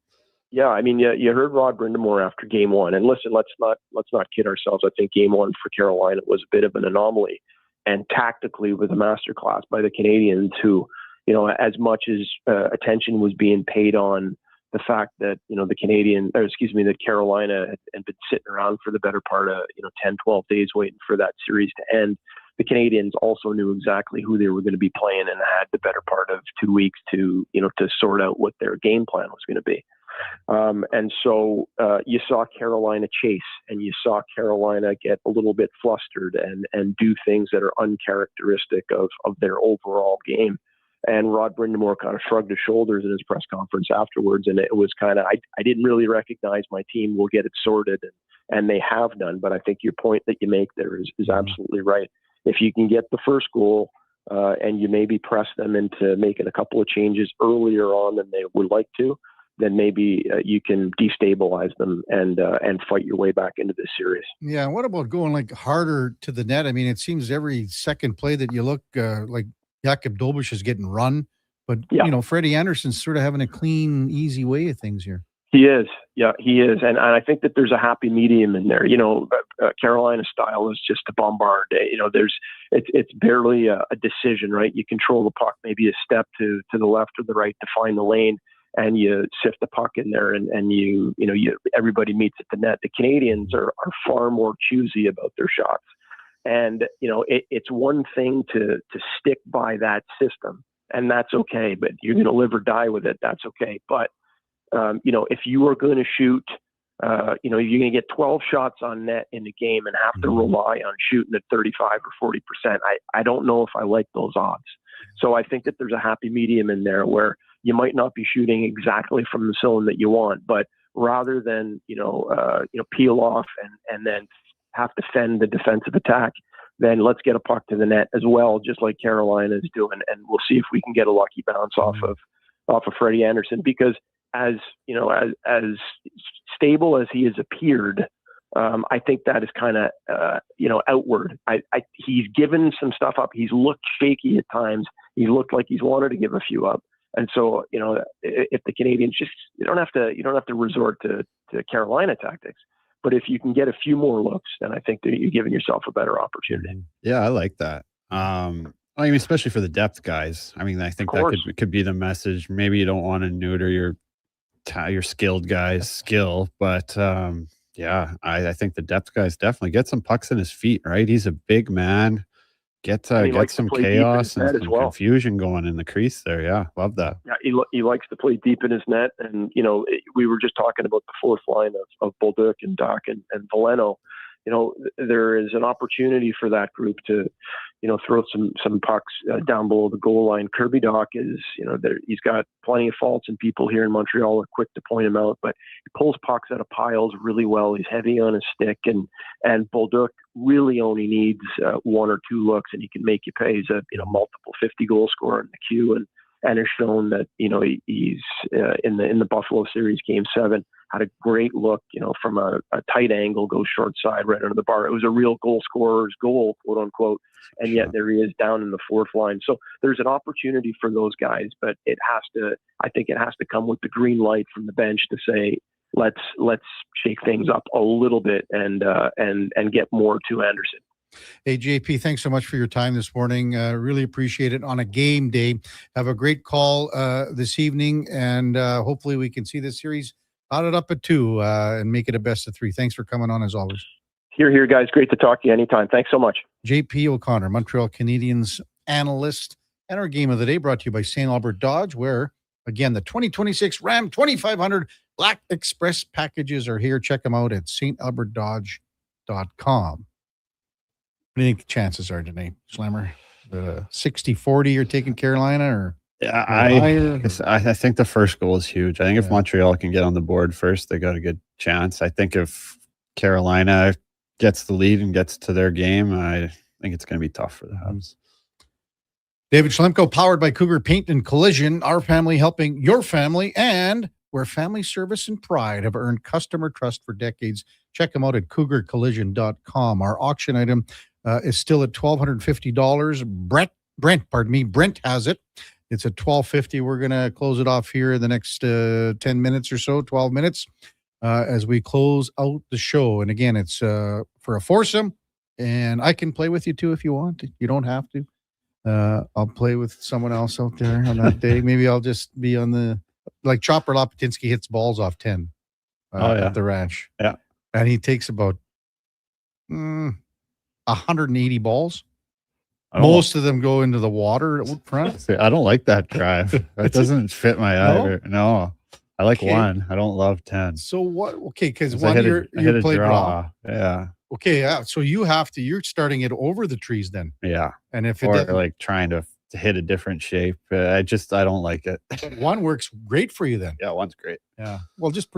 Yeah, I mean, you heard Rod Brindamore after game 1, and listen, let's not kid ourselves. I think game 1 for Carolina was a bit of an anomaly, and tactically was a masterclass by the Canadians, who, as much as attention was being paid on the fact that that Carolina had been sitting around for the better part of 10, 12 days waiting for that series to end. The Canadians also knew exactly who they were going to be playing and had the better part of 2 weeks to sort out what their game plan was going to be. And so you saw Carolina chase, and you saw Carolina get a little bit flustered and do things that are uncharacteristic of their overall game. And Rod Brindamore kind of shrugged his shoulders in his press conference afterwards, and it was kind of, I didn't really recognize my team will get it sorted, and they have done. But I think your point that you make there is absolutely right. If you can get the first goal and you maybe press them into making a couple of changes earlier on than they would like to, then maybe you can destabilize them and fight your way back into this series. Yeah. What about going harder to the net? I mean, it seems every second play that you look like Jakob Dolbusch is getting run, but Freddie Anderson's sort of having a clean, easy way of things here. He is. Yeah, he is. And I think that there's a happy medium in there. Carolina's style is just to bombard. It's barely a decision, right? You control the puck, maybe a step to the left or the right to find the lane, and you sift the puck in there, and everybody meets at the net. The Canadians are far more choosy about their shots. And, it's one thing to stick by that system, and that's okay, but you're going to live or die with it. That's okay. But, if you are going to shoot, you're going to get 12 shots on net in the game and have to rely on shooting at 35 or 40%. I don't know if I like those odds. So I think that there's a happy medium in there where you might not be shooting exactly from the zone that you want, but rather than, peel off and then have to fend the defensive attack, then let's get a puck to the net as well, just like Carolina is doing. And we'll see if we can get a lucky bounce off of Freddie Anderson, because as stable as he has appeared, I think that is kind of, outward. He's given some stuff up. He's looked shaky at times. He looked like he's wanted to give a few up. And so, if the Canadians you don't have to resort to Carolina tactics, but if you can get a few more looks, then I think that you're giving yourself a better opportunity. Yeah, I like that. I mean, especially for the depth guys. I mean, I think that could be the message. Maybe you don't want to neuter your skilled guys' skill, but I think the depth guys definitely get some pucks in his feet, right? He's a big man. Get he likes some to play deep in chaos his and net as some well. confusion going in the crease there. Yeah, love that. Yeah, he likes to play deep in his net, and we were just talking about the fourth line of Bolduc and Doc and Veleno. There is an opportunity for that group to, throw some pucks down below the goal line. Kirby Dach is, he's got plenty of faults, and people here in Montreal are quick to point him out, but he pulls pucks out of piles really well. He's heavy on his stick, and Bolduc really only needs 1 or 2 looks, and he can make you pay. He's a multiple 50-goal scorer in the queue, and has shown that he's in the Buffalo series Game 7 had a great look, from a tight angle, goes short side right under the bar. It was a real goal scorer's goal, quote unquote, and yet there he is down in the fourth line. So there's an opportunity for those guys, but I think it has to come with the green light from the bench to say, let's shake things up a little bit and get more to Anderson. Hey, JP, thanks so much for your time this morning. Really appreciate it on a game day. Have a great call this evening, and hopefully we can see this series knotted up at 2 and make it a best of 3. Thanks for coming on as always. Here, guys. Great to talk to you anytime. Thanks so much. JP O'Connor, Montreal Canadiens analyst, and our game of the day brought to you by St. Albert Dodge, where, again, the 2026 Ram 2500 Black Express packages are here. Check them out at stalbertdodge.com. What do you think the chances are today, Slammer? 60-40 you're taking Carolina, or? Yeah, I think the first goal is huge. I think if Montreal can get on the board first, they got a good chance. I think if Carolina gets the lead and gets to their game, I think it's going to be tough for the Habs. David Schlemko, powered by Cougar Paint and Collision, our family helping your family, and where family service and pride have earned customer trust for decades. Check them out at cougarcollision.com. Our auction item is still at $1,250. Brent has it. It's at $1,250. We're going to close it off here in the next 10 minutes or so, 12 minutes, as we close out the show. And again, it's for a foursome, and I can play with you too if you want. You don't have to. I'll play with someone else out there on that day. Maybe I'll just be on the, like Chopper Lopatinsky hits balls off 10 at the ranch. Yeah. And he takes about 180 balls. Most of them go into the water out front. I don't like that drive. That doesn't fit my eye. No, I like 1. I don't love 10. So what? Okay, because one you're playing draw. Yeah. Okay, yeah. So you're starting it over the trees then. Yeah. And if or like trying to hit a different shape, I don't like it. 1 works great for you then. Yeah, 1's great. Yeah. Well, just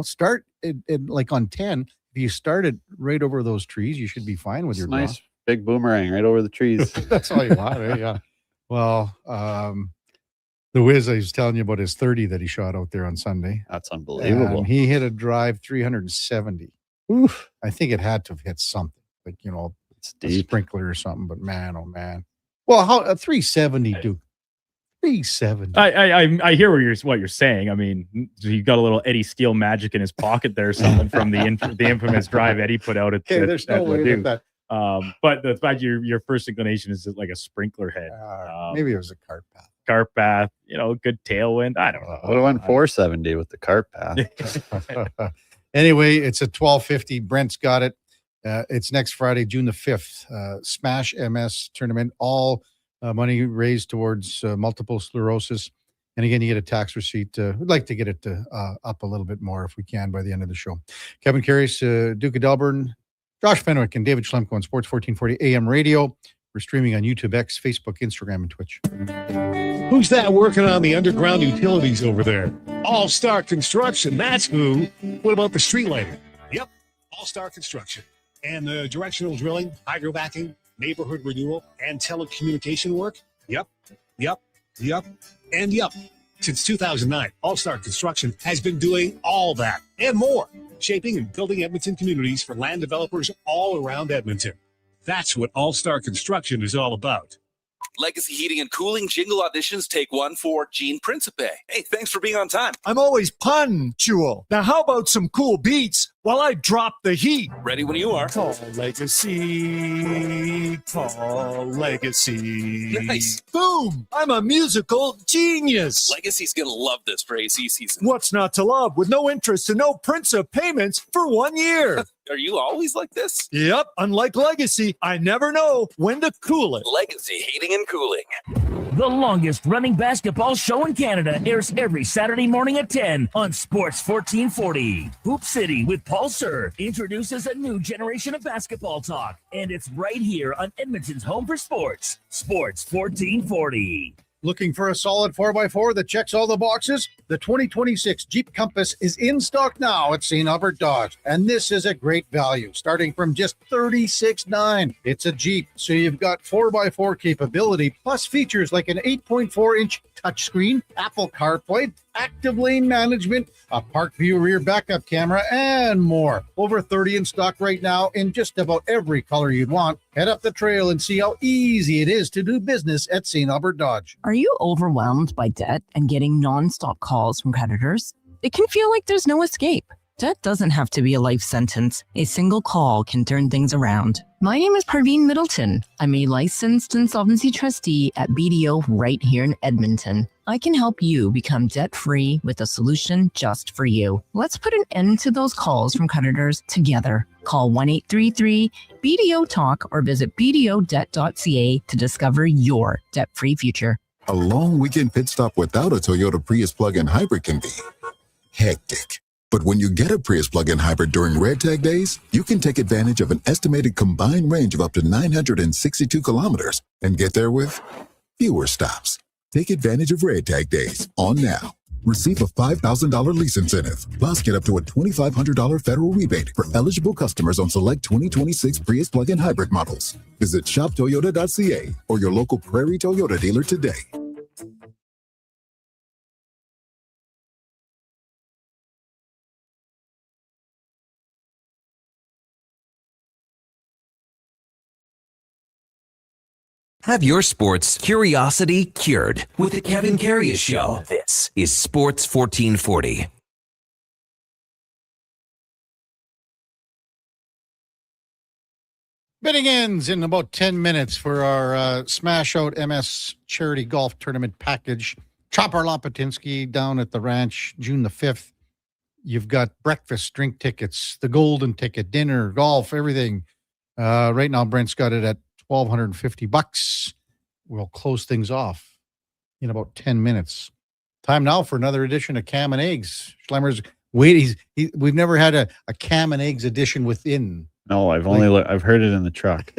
start it like on 10. If you start it right over those trees, you should be fine with your draw. Nice big boomerang right over the trees. That's all you want, right? Yeah. Well, the whiz I was telling you about his 30 that he shot out there on Sunday. That's unbelievable. And he hit a drive 370. Oof. I think it had to have hit something, like, it's a sprinkler or something, but man, oh man. Well, how a 370, Duke? 370. I hear what you're saying. I mean, he got a little Eddie Steele magic in his pocket there, something from the infamous drive Eddie put out at there's no way that. But the fact your first inclination is like a sprinkler head. Maybe it was a cart path. Cart path, good tailwind. I don't know. Would have went 470 with the cart path. Anyway, it's at $1,250. Brent's got it. It's next Friday, June the 5th. Smash MS tournament. All money raised towards multiple sclerosis. And again, you get a tax receipt. We'd like to get it up a little bit more if we can by the end of the show. Kevin Karius, Duke of Delburne, Josh Fenwick, and David Schlemko on Sports 1440 AM radio. We're streaming on YouTube, X, Facebook, Instagram, and Twitch. Who's that working on the underground utilities over there? All-Star Construction, that's who. What about the street lighting? Yep, All-Star Construction. And the directional drilling, hydrovacking, neighborhood renewal, and telecommunication work? Yep. Since 2009, All-Star Construction has been doing all that and more, shaping and building Edmonton communities for land developers all around Edmonton. That's what All-Star Construction is all about. Legacy Heating and Cooling jingle auditions take 1 for Gene Principe. Hey, thanks for being on time. I'm always punctual. Now, how about some cool beats? while I drop the heat. Ready when you are. Call Legacy. Call Legacy. Nice. Boom! I'm a musical genius. Legacy's going to love this for AC season. What's not to love with no interest and no principal payments for 1 year? Are you always like this? Yep. Unlike Legacy, I never know when to cool it. Legacy Heating and Cooling. The longest running basketball show in Canada airs every Saturday morning at 10 on Sports 1440. Hoop City with Paul Sir introduces a new generation of basketball talk, and it's right here on Edmonton's home for sports, Sports 1440. Looking for a solid 4x4 that checks all the boxes? The 2026 Jeep Compass is in stock now at St. Albert Dodge, and this is a great value, starting from just $36,900. It's a Jeep, so you've got 4x4 capability, plus features like an 8.4-inch touchscreen, Apple CarPlay, active lane management, a park view rear backup camera, and more. Over 30 in stock right now in just about every color you'd want. Head up the trail and see how easy it is to do business at St. Albert Dodge. Are you overwhelmed by debt and getting nonstop calls from creditors? It can feel like there's no escape. Debt doesn't have to be a life sentence. A single call can turn things around. My name is Parveen Middleton. I'm a licensed insolvency trustee at BDO right here in Edmonton. I can help you become debt-free with a solution just for you. Let's put an end to those calls from creditors together. Call 1-833-BDO-TALK or visit bdodebt.ca to discover your debt-free future. A long weekend pit stop without a Toyota Prius plug-in hybrid can be hectic. But when you get a Prius plug-in hybrid during Red Tag days, you can take advantage of an estimated combined range of up to 962 kilometers and get there with fewer stops. Take advantage of Red Tag days on now. Receive a $5,000 lease incentive, plus get up to a $2,500 federal rebate for eligible customers on select 2026 Prius plug-in hybrid models. Visit shoptoyota.ca or your local Prairie Toyota dealer today. Have your sports curiosity cured with the Kevin Karius Show. This is Sports 1440. Bidding ends in about 10 minutes for our Smash Out MS Charity Golf Tournament package. Chopper Lopatinsky down at the ranch, June the 5th. You've got breakfast, drink tickets, the golden ticket, dinner, golf, everything. Right now, Brent's got it at $1,250. We'll close things off in about 10 minutes. Time now for another edition of Cam and Eggs. Schlemmer's wait. We've never had a Cam and Eggs edition within. No, I've heard it in the truck.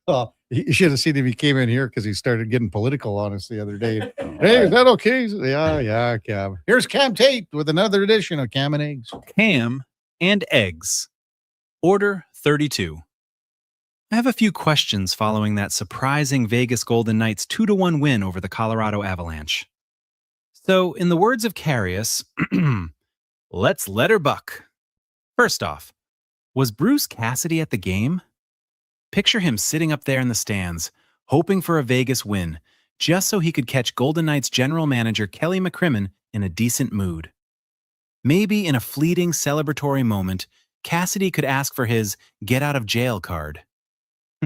Well, you should have seen him. He came in here because he started getting political on us the other day. Hey, is that okay? Yeah, Cam. Here's Cam Tate with another edition of Cam and Eggs. Cam and Eggs. Order 32. I have a few questions following that surprising Vegas Golden Knights 2-1 win over the Colorado Avalanche. So, in the words of Karius, let's let her buck. First off, was Bruce Cassidy at the game? Picture him sitting up there in the stands, hoping for a Vegas win, just so he could catch Golden Knights general manager Kelly McCrimmon in a decent mood. Maybe in a fleeting celebratory moment, Cassidy could ask for his get-out-of-jail card.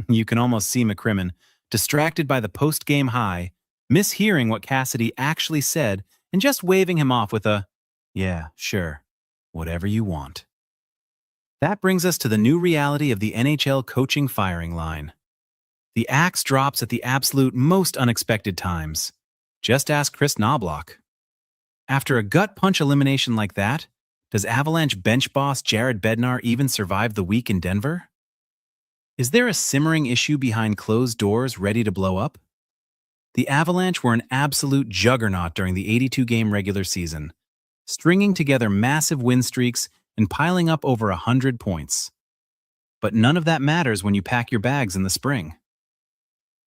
You can almost see McCrimmon, distracted by the post-game high, mishearing what Cassidy actually said and just waving him off with a, yeah, sure, whatever you want. That brings us to the new reality of the NHL coaching firing line. The axe drops at the absolute most unexpected times. Just ask Chris Knobloch. After a gut-punch elimination like that, does Avalanche bench boss Jared Bednar even survive the week in Denver? Is there a simmering issue behind closed doors ready to blow up? The Avalanche were an absolute juggernaut during the 82-game regular season, stringing together massive win streaks and piling up over 100 points. But none of that matters when you pack your bags in the spring.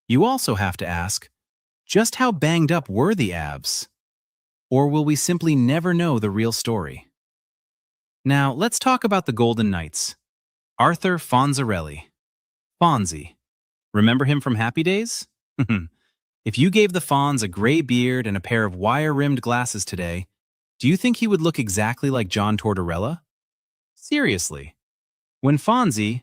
You also have to ask, just how banged up were the Avs? Or will we simply never know the real story? Now, let's talk about the Golden Knights. Arthur Fonzarelli. Fonzie. Remember him from Happy Days? If you gave the Fonz a gray beard and a pair of wire-rimmed glasses today, do you think he would look exactly like John Tortorella? Seriously. When Torts,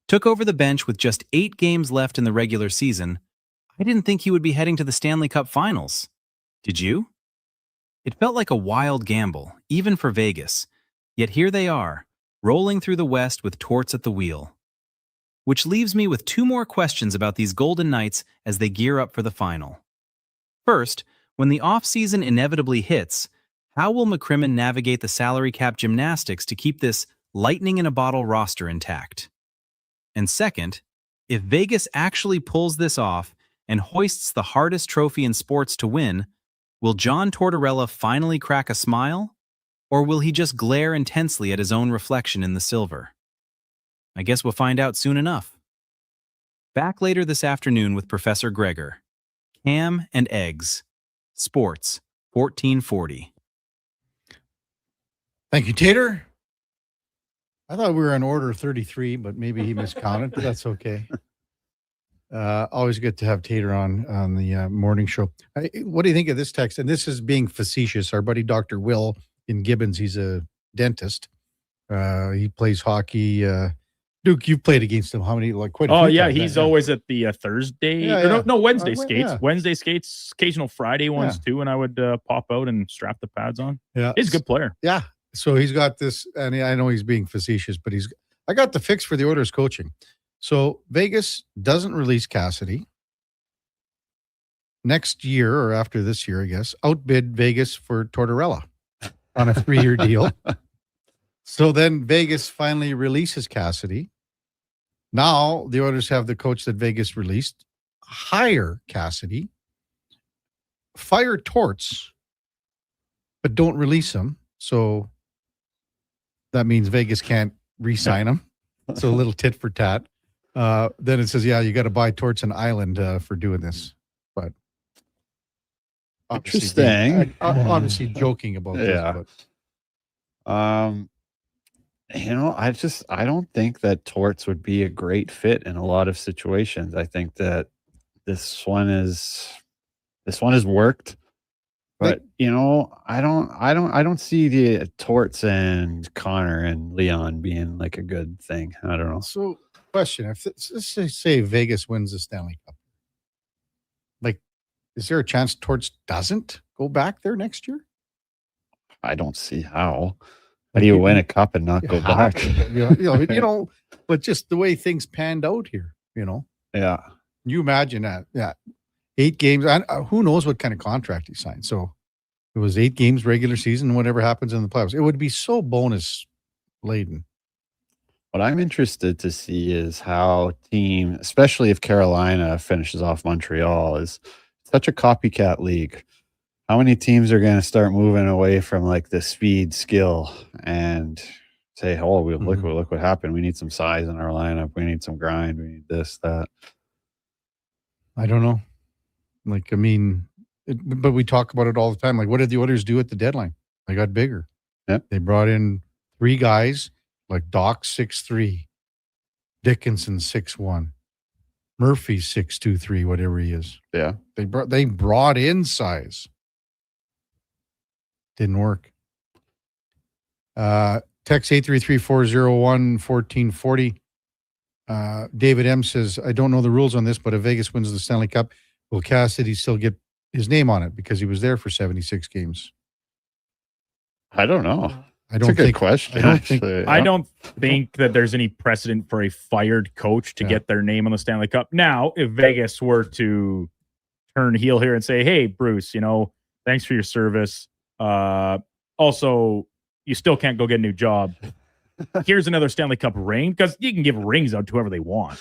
took over the bench with just 8 games left in the regular season, I didn't think he would be heading to the Stanley Cup Finals. Did you? It felt like a wild gamble, even for Vegas. Yet here they are, rolling through the West with Torts at the wheel. Which leaves me with 2 more questions about these Golden Knights as they gear up for the final. First, when the offseason inevitably hits, how will McCrimmon navigate the salary cap gymnastics to keep this lightning-in-a-bottle roster intact? And second, if Vegas actually pulls this off and hoists the hardest trophy in sports to win, will John Tortorella finally crack a smile? Or will he just glare intensely at his own reflection in the silver? I guess we'll find out soon enough. Back later this afternoon with Professor Gregor. Ham and Eggs. Sports 1440. Thank you, Tater. I thought we were on order 33, but maybe he miscounted, but that's okay. Always good to have Tater on the morning show. What do you think of this text? And this is being facetious. Our buddy Dr. Will in Gibbons, he's a dentist. He plays hockey. Duke, you've played against him. How many? Like quite a few times, he's always at the Thursday. Wednesday skates. Yeah. Wednesday skates, occasional Friday ones too, and I would pop out and strap the pads on. Yeah. He's a good player. Yeah. So he's got this, and I know he's being facetious, but I got the fix for the Oilers coaching. So Vegas doesn't release Cassidy. Next year, or after this year, I guess, outbid Vegas for Tortorella on a 3-year deal. So then Vegas finally releases Cassidy. Now the Oilers have the coach that Vegas released, hire Cassidy, fire Torts, but don't release him. So that means Vegas can't re-sign him. So a little tit for tat. Then it says, you got to buy Torts an island for doing this. But interesting. Obviously joking about this. But. I don't think that Torts would be a great fit in a lot of situations. I think that this one has worked. But I don't see the Torts and Connor and Leon being like a good thing. I don't know. So, question: if let's say Vegas wins the Stanley Cup, like, is there a chance Torts doesn't go back there next year? I don't see how. How do you win a cup and not go back? But just the way things panned out here, Yeah. You imagine that. Yeah. 8 games. Who knows what kind of contract he signed? So it was 8 games regular season, whatever happens in the playoffs. It would be so bonus laden. What I'm interested to see is how team, especially if Carolina finishes off Montreal, is such a copycat league. How many teams are going to start moving away from like the speed skill and say, "Oh, look what happened. We need some size in our lineup. We need some grind. We need this, that." I don't know. But we talk about it all the time. Like, what did the Oilers do at the deadline? They got bigger. Yep. They brought in 3 guys, like Doc 6'3", Dickinson 6'1", Murphy 6'2", whatever he is. Yeah. They brought in size. Didn't work. Text 833-401-1440. David M says, I don't know the rules on this, but if Vegas wins the Stanley Cup, will Cassidy still get his name on it because he was there for 76 games? I don't know. That's a good question. I don't think that there's any precedent for a fired coach to get their name on the Stanley Cup. Now, if Vegas were to turn heel here and say, "Hey, Bruce, thanks for your service. Also, you still can't go get a new job. Here's another Stanley Cup ring," because you can give rings out to whoever they want.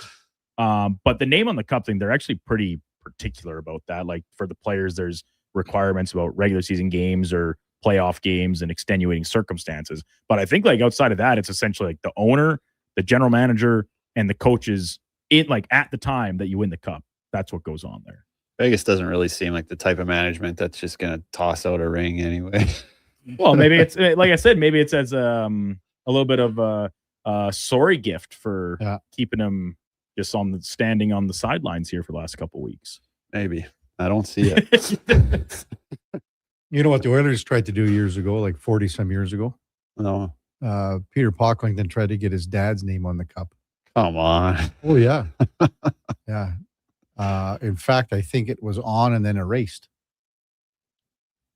But the name on the cup thing, they're actually pretty particular about that. Like for the players, there's requirements about regular season games or playoff games and extenuating circumstances. But I think like outside of that, it's essentially like the owner, the general manager, and the coaches at the time that you win the cup. That's what goes on there. Vegas doesn't really seem like the type of management that's just going to toss out a ring anyway. Well, maybe it's like I said, maybe it's as a little bit of a sorry gift for keeping him just standing on the sidelines here for the last couple of weeks. Maybe. I don't see it. You know what the Oilers tried to do years ago, like 40 some years ago? No. Peter Pocklington tried to get his dad's name on the cup. Come on. Oh, yeah. Yeah. In fact, I think it was on and then erased.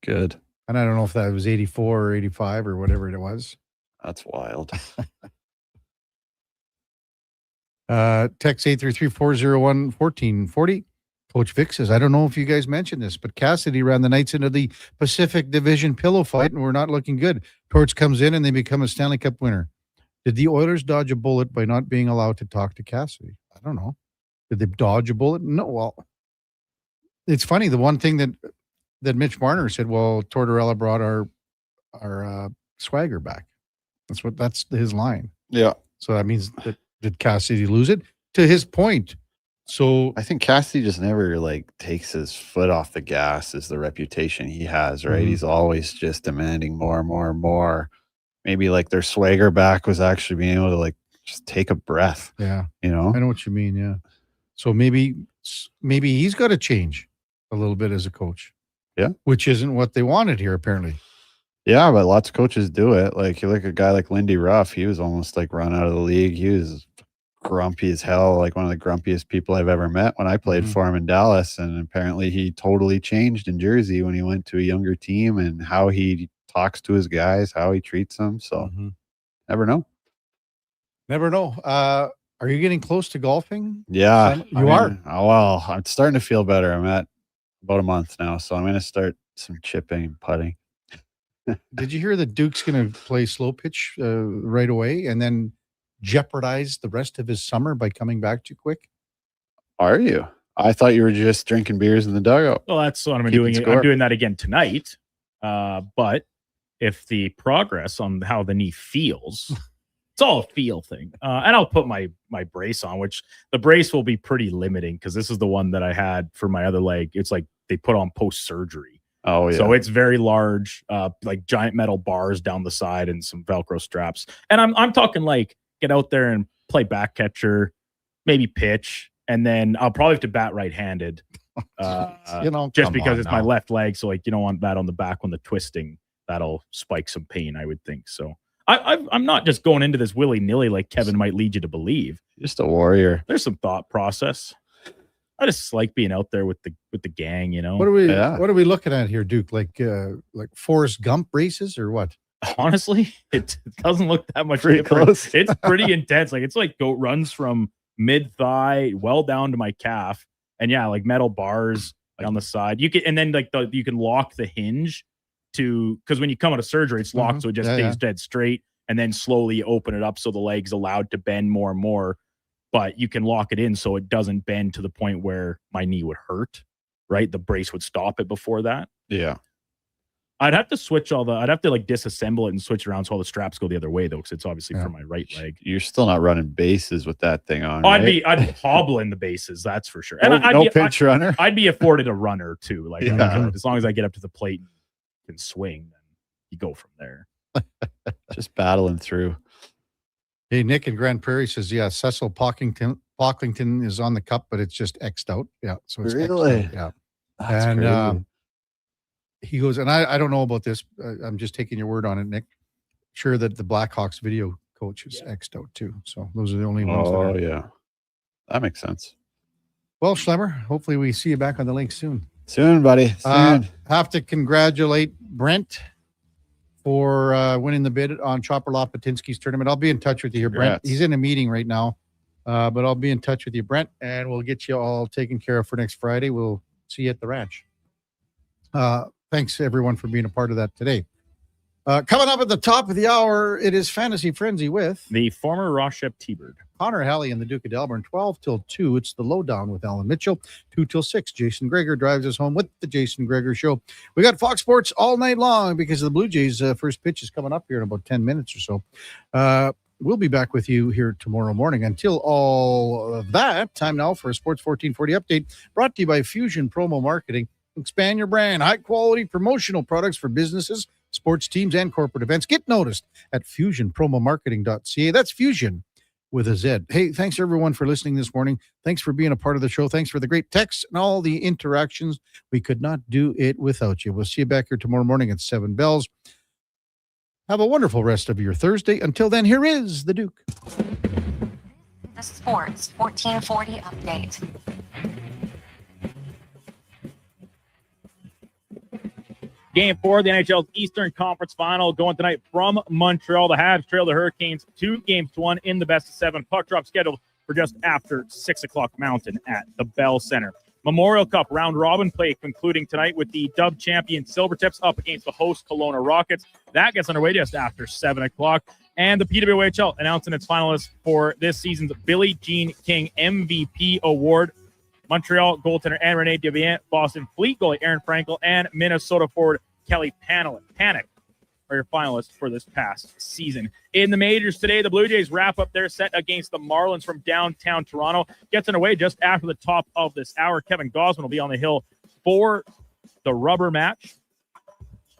Good. And I don't know if that was 84 or 85 or whatever it was. That's wild. Text 833-401-1440. Coach Vic says, I don't know if you guys mentioned this, but Cassidy ran the Knights into the Pacific Division pillow fight, and we're not looking good. Torch comes in, and they become a Stanley Cup winner. Did the Oilers dodge a bullet by not being allowed to talk to Cassidy? I don't know. Did they dodge a bullet? No. Well, it's funny. The one thing that Mitch Marner said, well, Tortorella brought our swagger back. That's his line. Yeah. So that means that did Cassidy lose it? To his point. So I think Cassidy just never takes his foot off the gas is the reputation he has, right? Mhm. He's always just demanding more and more and more. Maybe their swagger back was actually being able to just take a breath. Yeah. You know? I know what you mean. Yeah. So maybe he's got to change a little bit as a coach. Yeah. Which isn't what they wanted here, apparently. Yeah, but lots of coaches do it. You look at a guy like Lindy Ruff, he was almost run out of the league. He was grumpy as hell, one of the grumpiest people I've ever met when I played for him in Dallas. And apparently he totally changed in Jersey when he went to a younger team and how he talks to his guys, how he treats them. So never know. Never know. Are you getting close to golfing? Yeah. Simon? You are? Oh, well, I'm starting to feel better. I'm at about a month now. So I'm going to start some chipping and putting. Did you hear that Duke's going to play slow pitch right away and then jeopardize the rest of his summer by coming back too quick? Are you? I thought you were just drinking beers in the dugout. Well, that's what I'm Keeping doing. score. I'm doing that again tonight. But if the progress on how the knee feels, it's all a feel thing. And I'll put my brace on, which the brace will be pretty limiting because this is the one that I had for my other leg. It's they put on post-surgery. Oh, yeah. So it's very large, giant metal bars down the side and some Velcro straps. And I'm talking get out there and play back catcher, maybe pitch, and then I'll probably have to bat right-handed. Just because it's my left leg. So you don't want that on the back when the twisting, that'll spike some pain, I would think. So I'm not just going into this willy-nilly like Kevin might lead you to believe. Just a warrior. There's some thought process. I just like being out there with the gang, What are we looking at here, Duke? Like Forrest Gump races or what? Honestly, it doesn't look that much Pretty different. close. It's pretty intense. It's goat runs from mid thigh well down to my calf, and metal bars on the side. You can you can lock the hinge because when you come out of surgery, it's locked, so it just stays dead straight, and then slowly open it up so the leg's allowed to bend more and more. But you can lock it in so it doesn't bend to the point where my knee would hurt, right? The brace would stop it before that. Yeah. I'd have to switch I'd have to disassemble it and switch it around so all the straps go the other way though, because it's obviously for my right leg. You're still not running bases with that thing on. I'd right? be hobbling the bases, that's for sure. And no pinch runner. I'd be afforded a runner too. As long as I get up to the plate and can swing, then you go from there. Just battling through. Hey, Nick in Grand Prairie says, yeah, Cecil Pocklington is on the cup, but it's just X'd out. Yeah. So it's Really? X'd out. Yeah. That's and crazy. he goes, and I don't know about this. I'm just taking your word on it, Nick. Sure that the Blackhawks video coach is X'd out too. So those are the only ones. Oh, yeah. That makes sense. Well, Schlemmer, hopefully we see you back on the link soon. Soon, buddy. Soon. Have to congratulate Brent for winning the bid on Chopper Lopatinsky's tournament. I'll be in touch with you here, Brent. Congrats. He's in a meeting right now, but I'll be in touch with you, Brent, and we'll get you all taken care of for next Friday. We'll see you at the ranch. Thanks, everyone, for being a part of that today. Coming up at the top of the hour, it is Fantasy Frenzy with the former Rochep T-Bird. Connor Halley and the Duke of Delburne, 12 till 2. It's the Lowdown with Alan Mitchell. 2 till 6. Jason Greger drives us home with the Jason Greger Show. We got Fox Sports all night long because the Blue Jays' first pitch is coming up here in about 10 minutes or so. We'll be back with you here tomorrow morning. Until all of that, time now for a Sports 1440 update brought to you by Fusion Promo Marketing. Expand your brand. High-quality promotional products for businesses, sports teams, and corporate events. Get noticed at fusionpromomarketing.ca. That's Fusion with a Z. Hey, thanks everyone for listening this morning. Thanks for being a part of the show. Thanks for the great texts and all the interactions. We could not do it without you. We'll see you back here tomorrow morning at 7 bells. Have a wonderful rest of your Thursday. Until then, here is the Duke. The Sports 1440 update. Game 4 of the NHL's Eastern Conference Final going tonight from Montreal. The Habs trail the Hurricanes 2-1 in the best-of-7. Puck drop scheduled for just after 6 o'clock Mountain at the Bell Center. Memorial Cup round-robin play concluding tonight with the Dub champion Silvertips up against the host Kelowna Rockets. That gets underway just after 7 o'clock. And the PWHL announcing its finalists for this season's Billie Jean King MVP Award. Montreal goaltender Anne Renee Deviant, Boston Fleet goalie Aaron Frankel, and Minnesota forward Kelly Panic are your finalists for this past season. In the majors today, the Blue Jays wrap up their set against the Marlins from downtown Toronto. Gets underway just after the top of this hour. Kevin Gausman will be on the hill for the rubber match.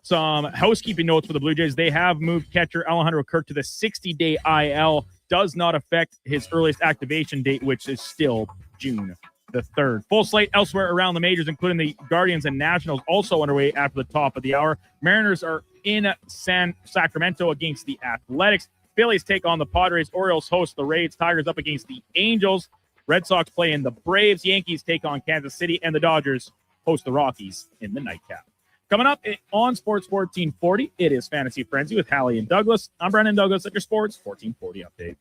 Some housekeeping notes for the Blue Jays. They have moved catcher Alejandro Kirk to the 60-day IL. Does not affect his earliest activation date, which is still June the 3rd. Full slate elsewhere around the majors, including the Guardians and Nationals, also underway after the top of the hour. Mariners are in Sacramento against the Athletics. Phillies take on the Padres. Orioles host the Rays. Tigers up against the Angels. Red Sox play in the Braves. Yankees take on Kansas City. And the Dodgers host the Rockies in the nightcap. Coming up on Sports 1440, it is Fantasy Frenzy with Hallie and Douglas. I'm Brendan Douglas at your Sports 1440 update.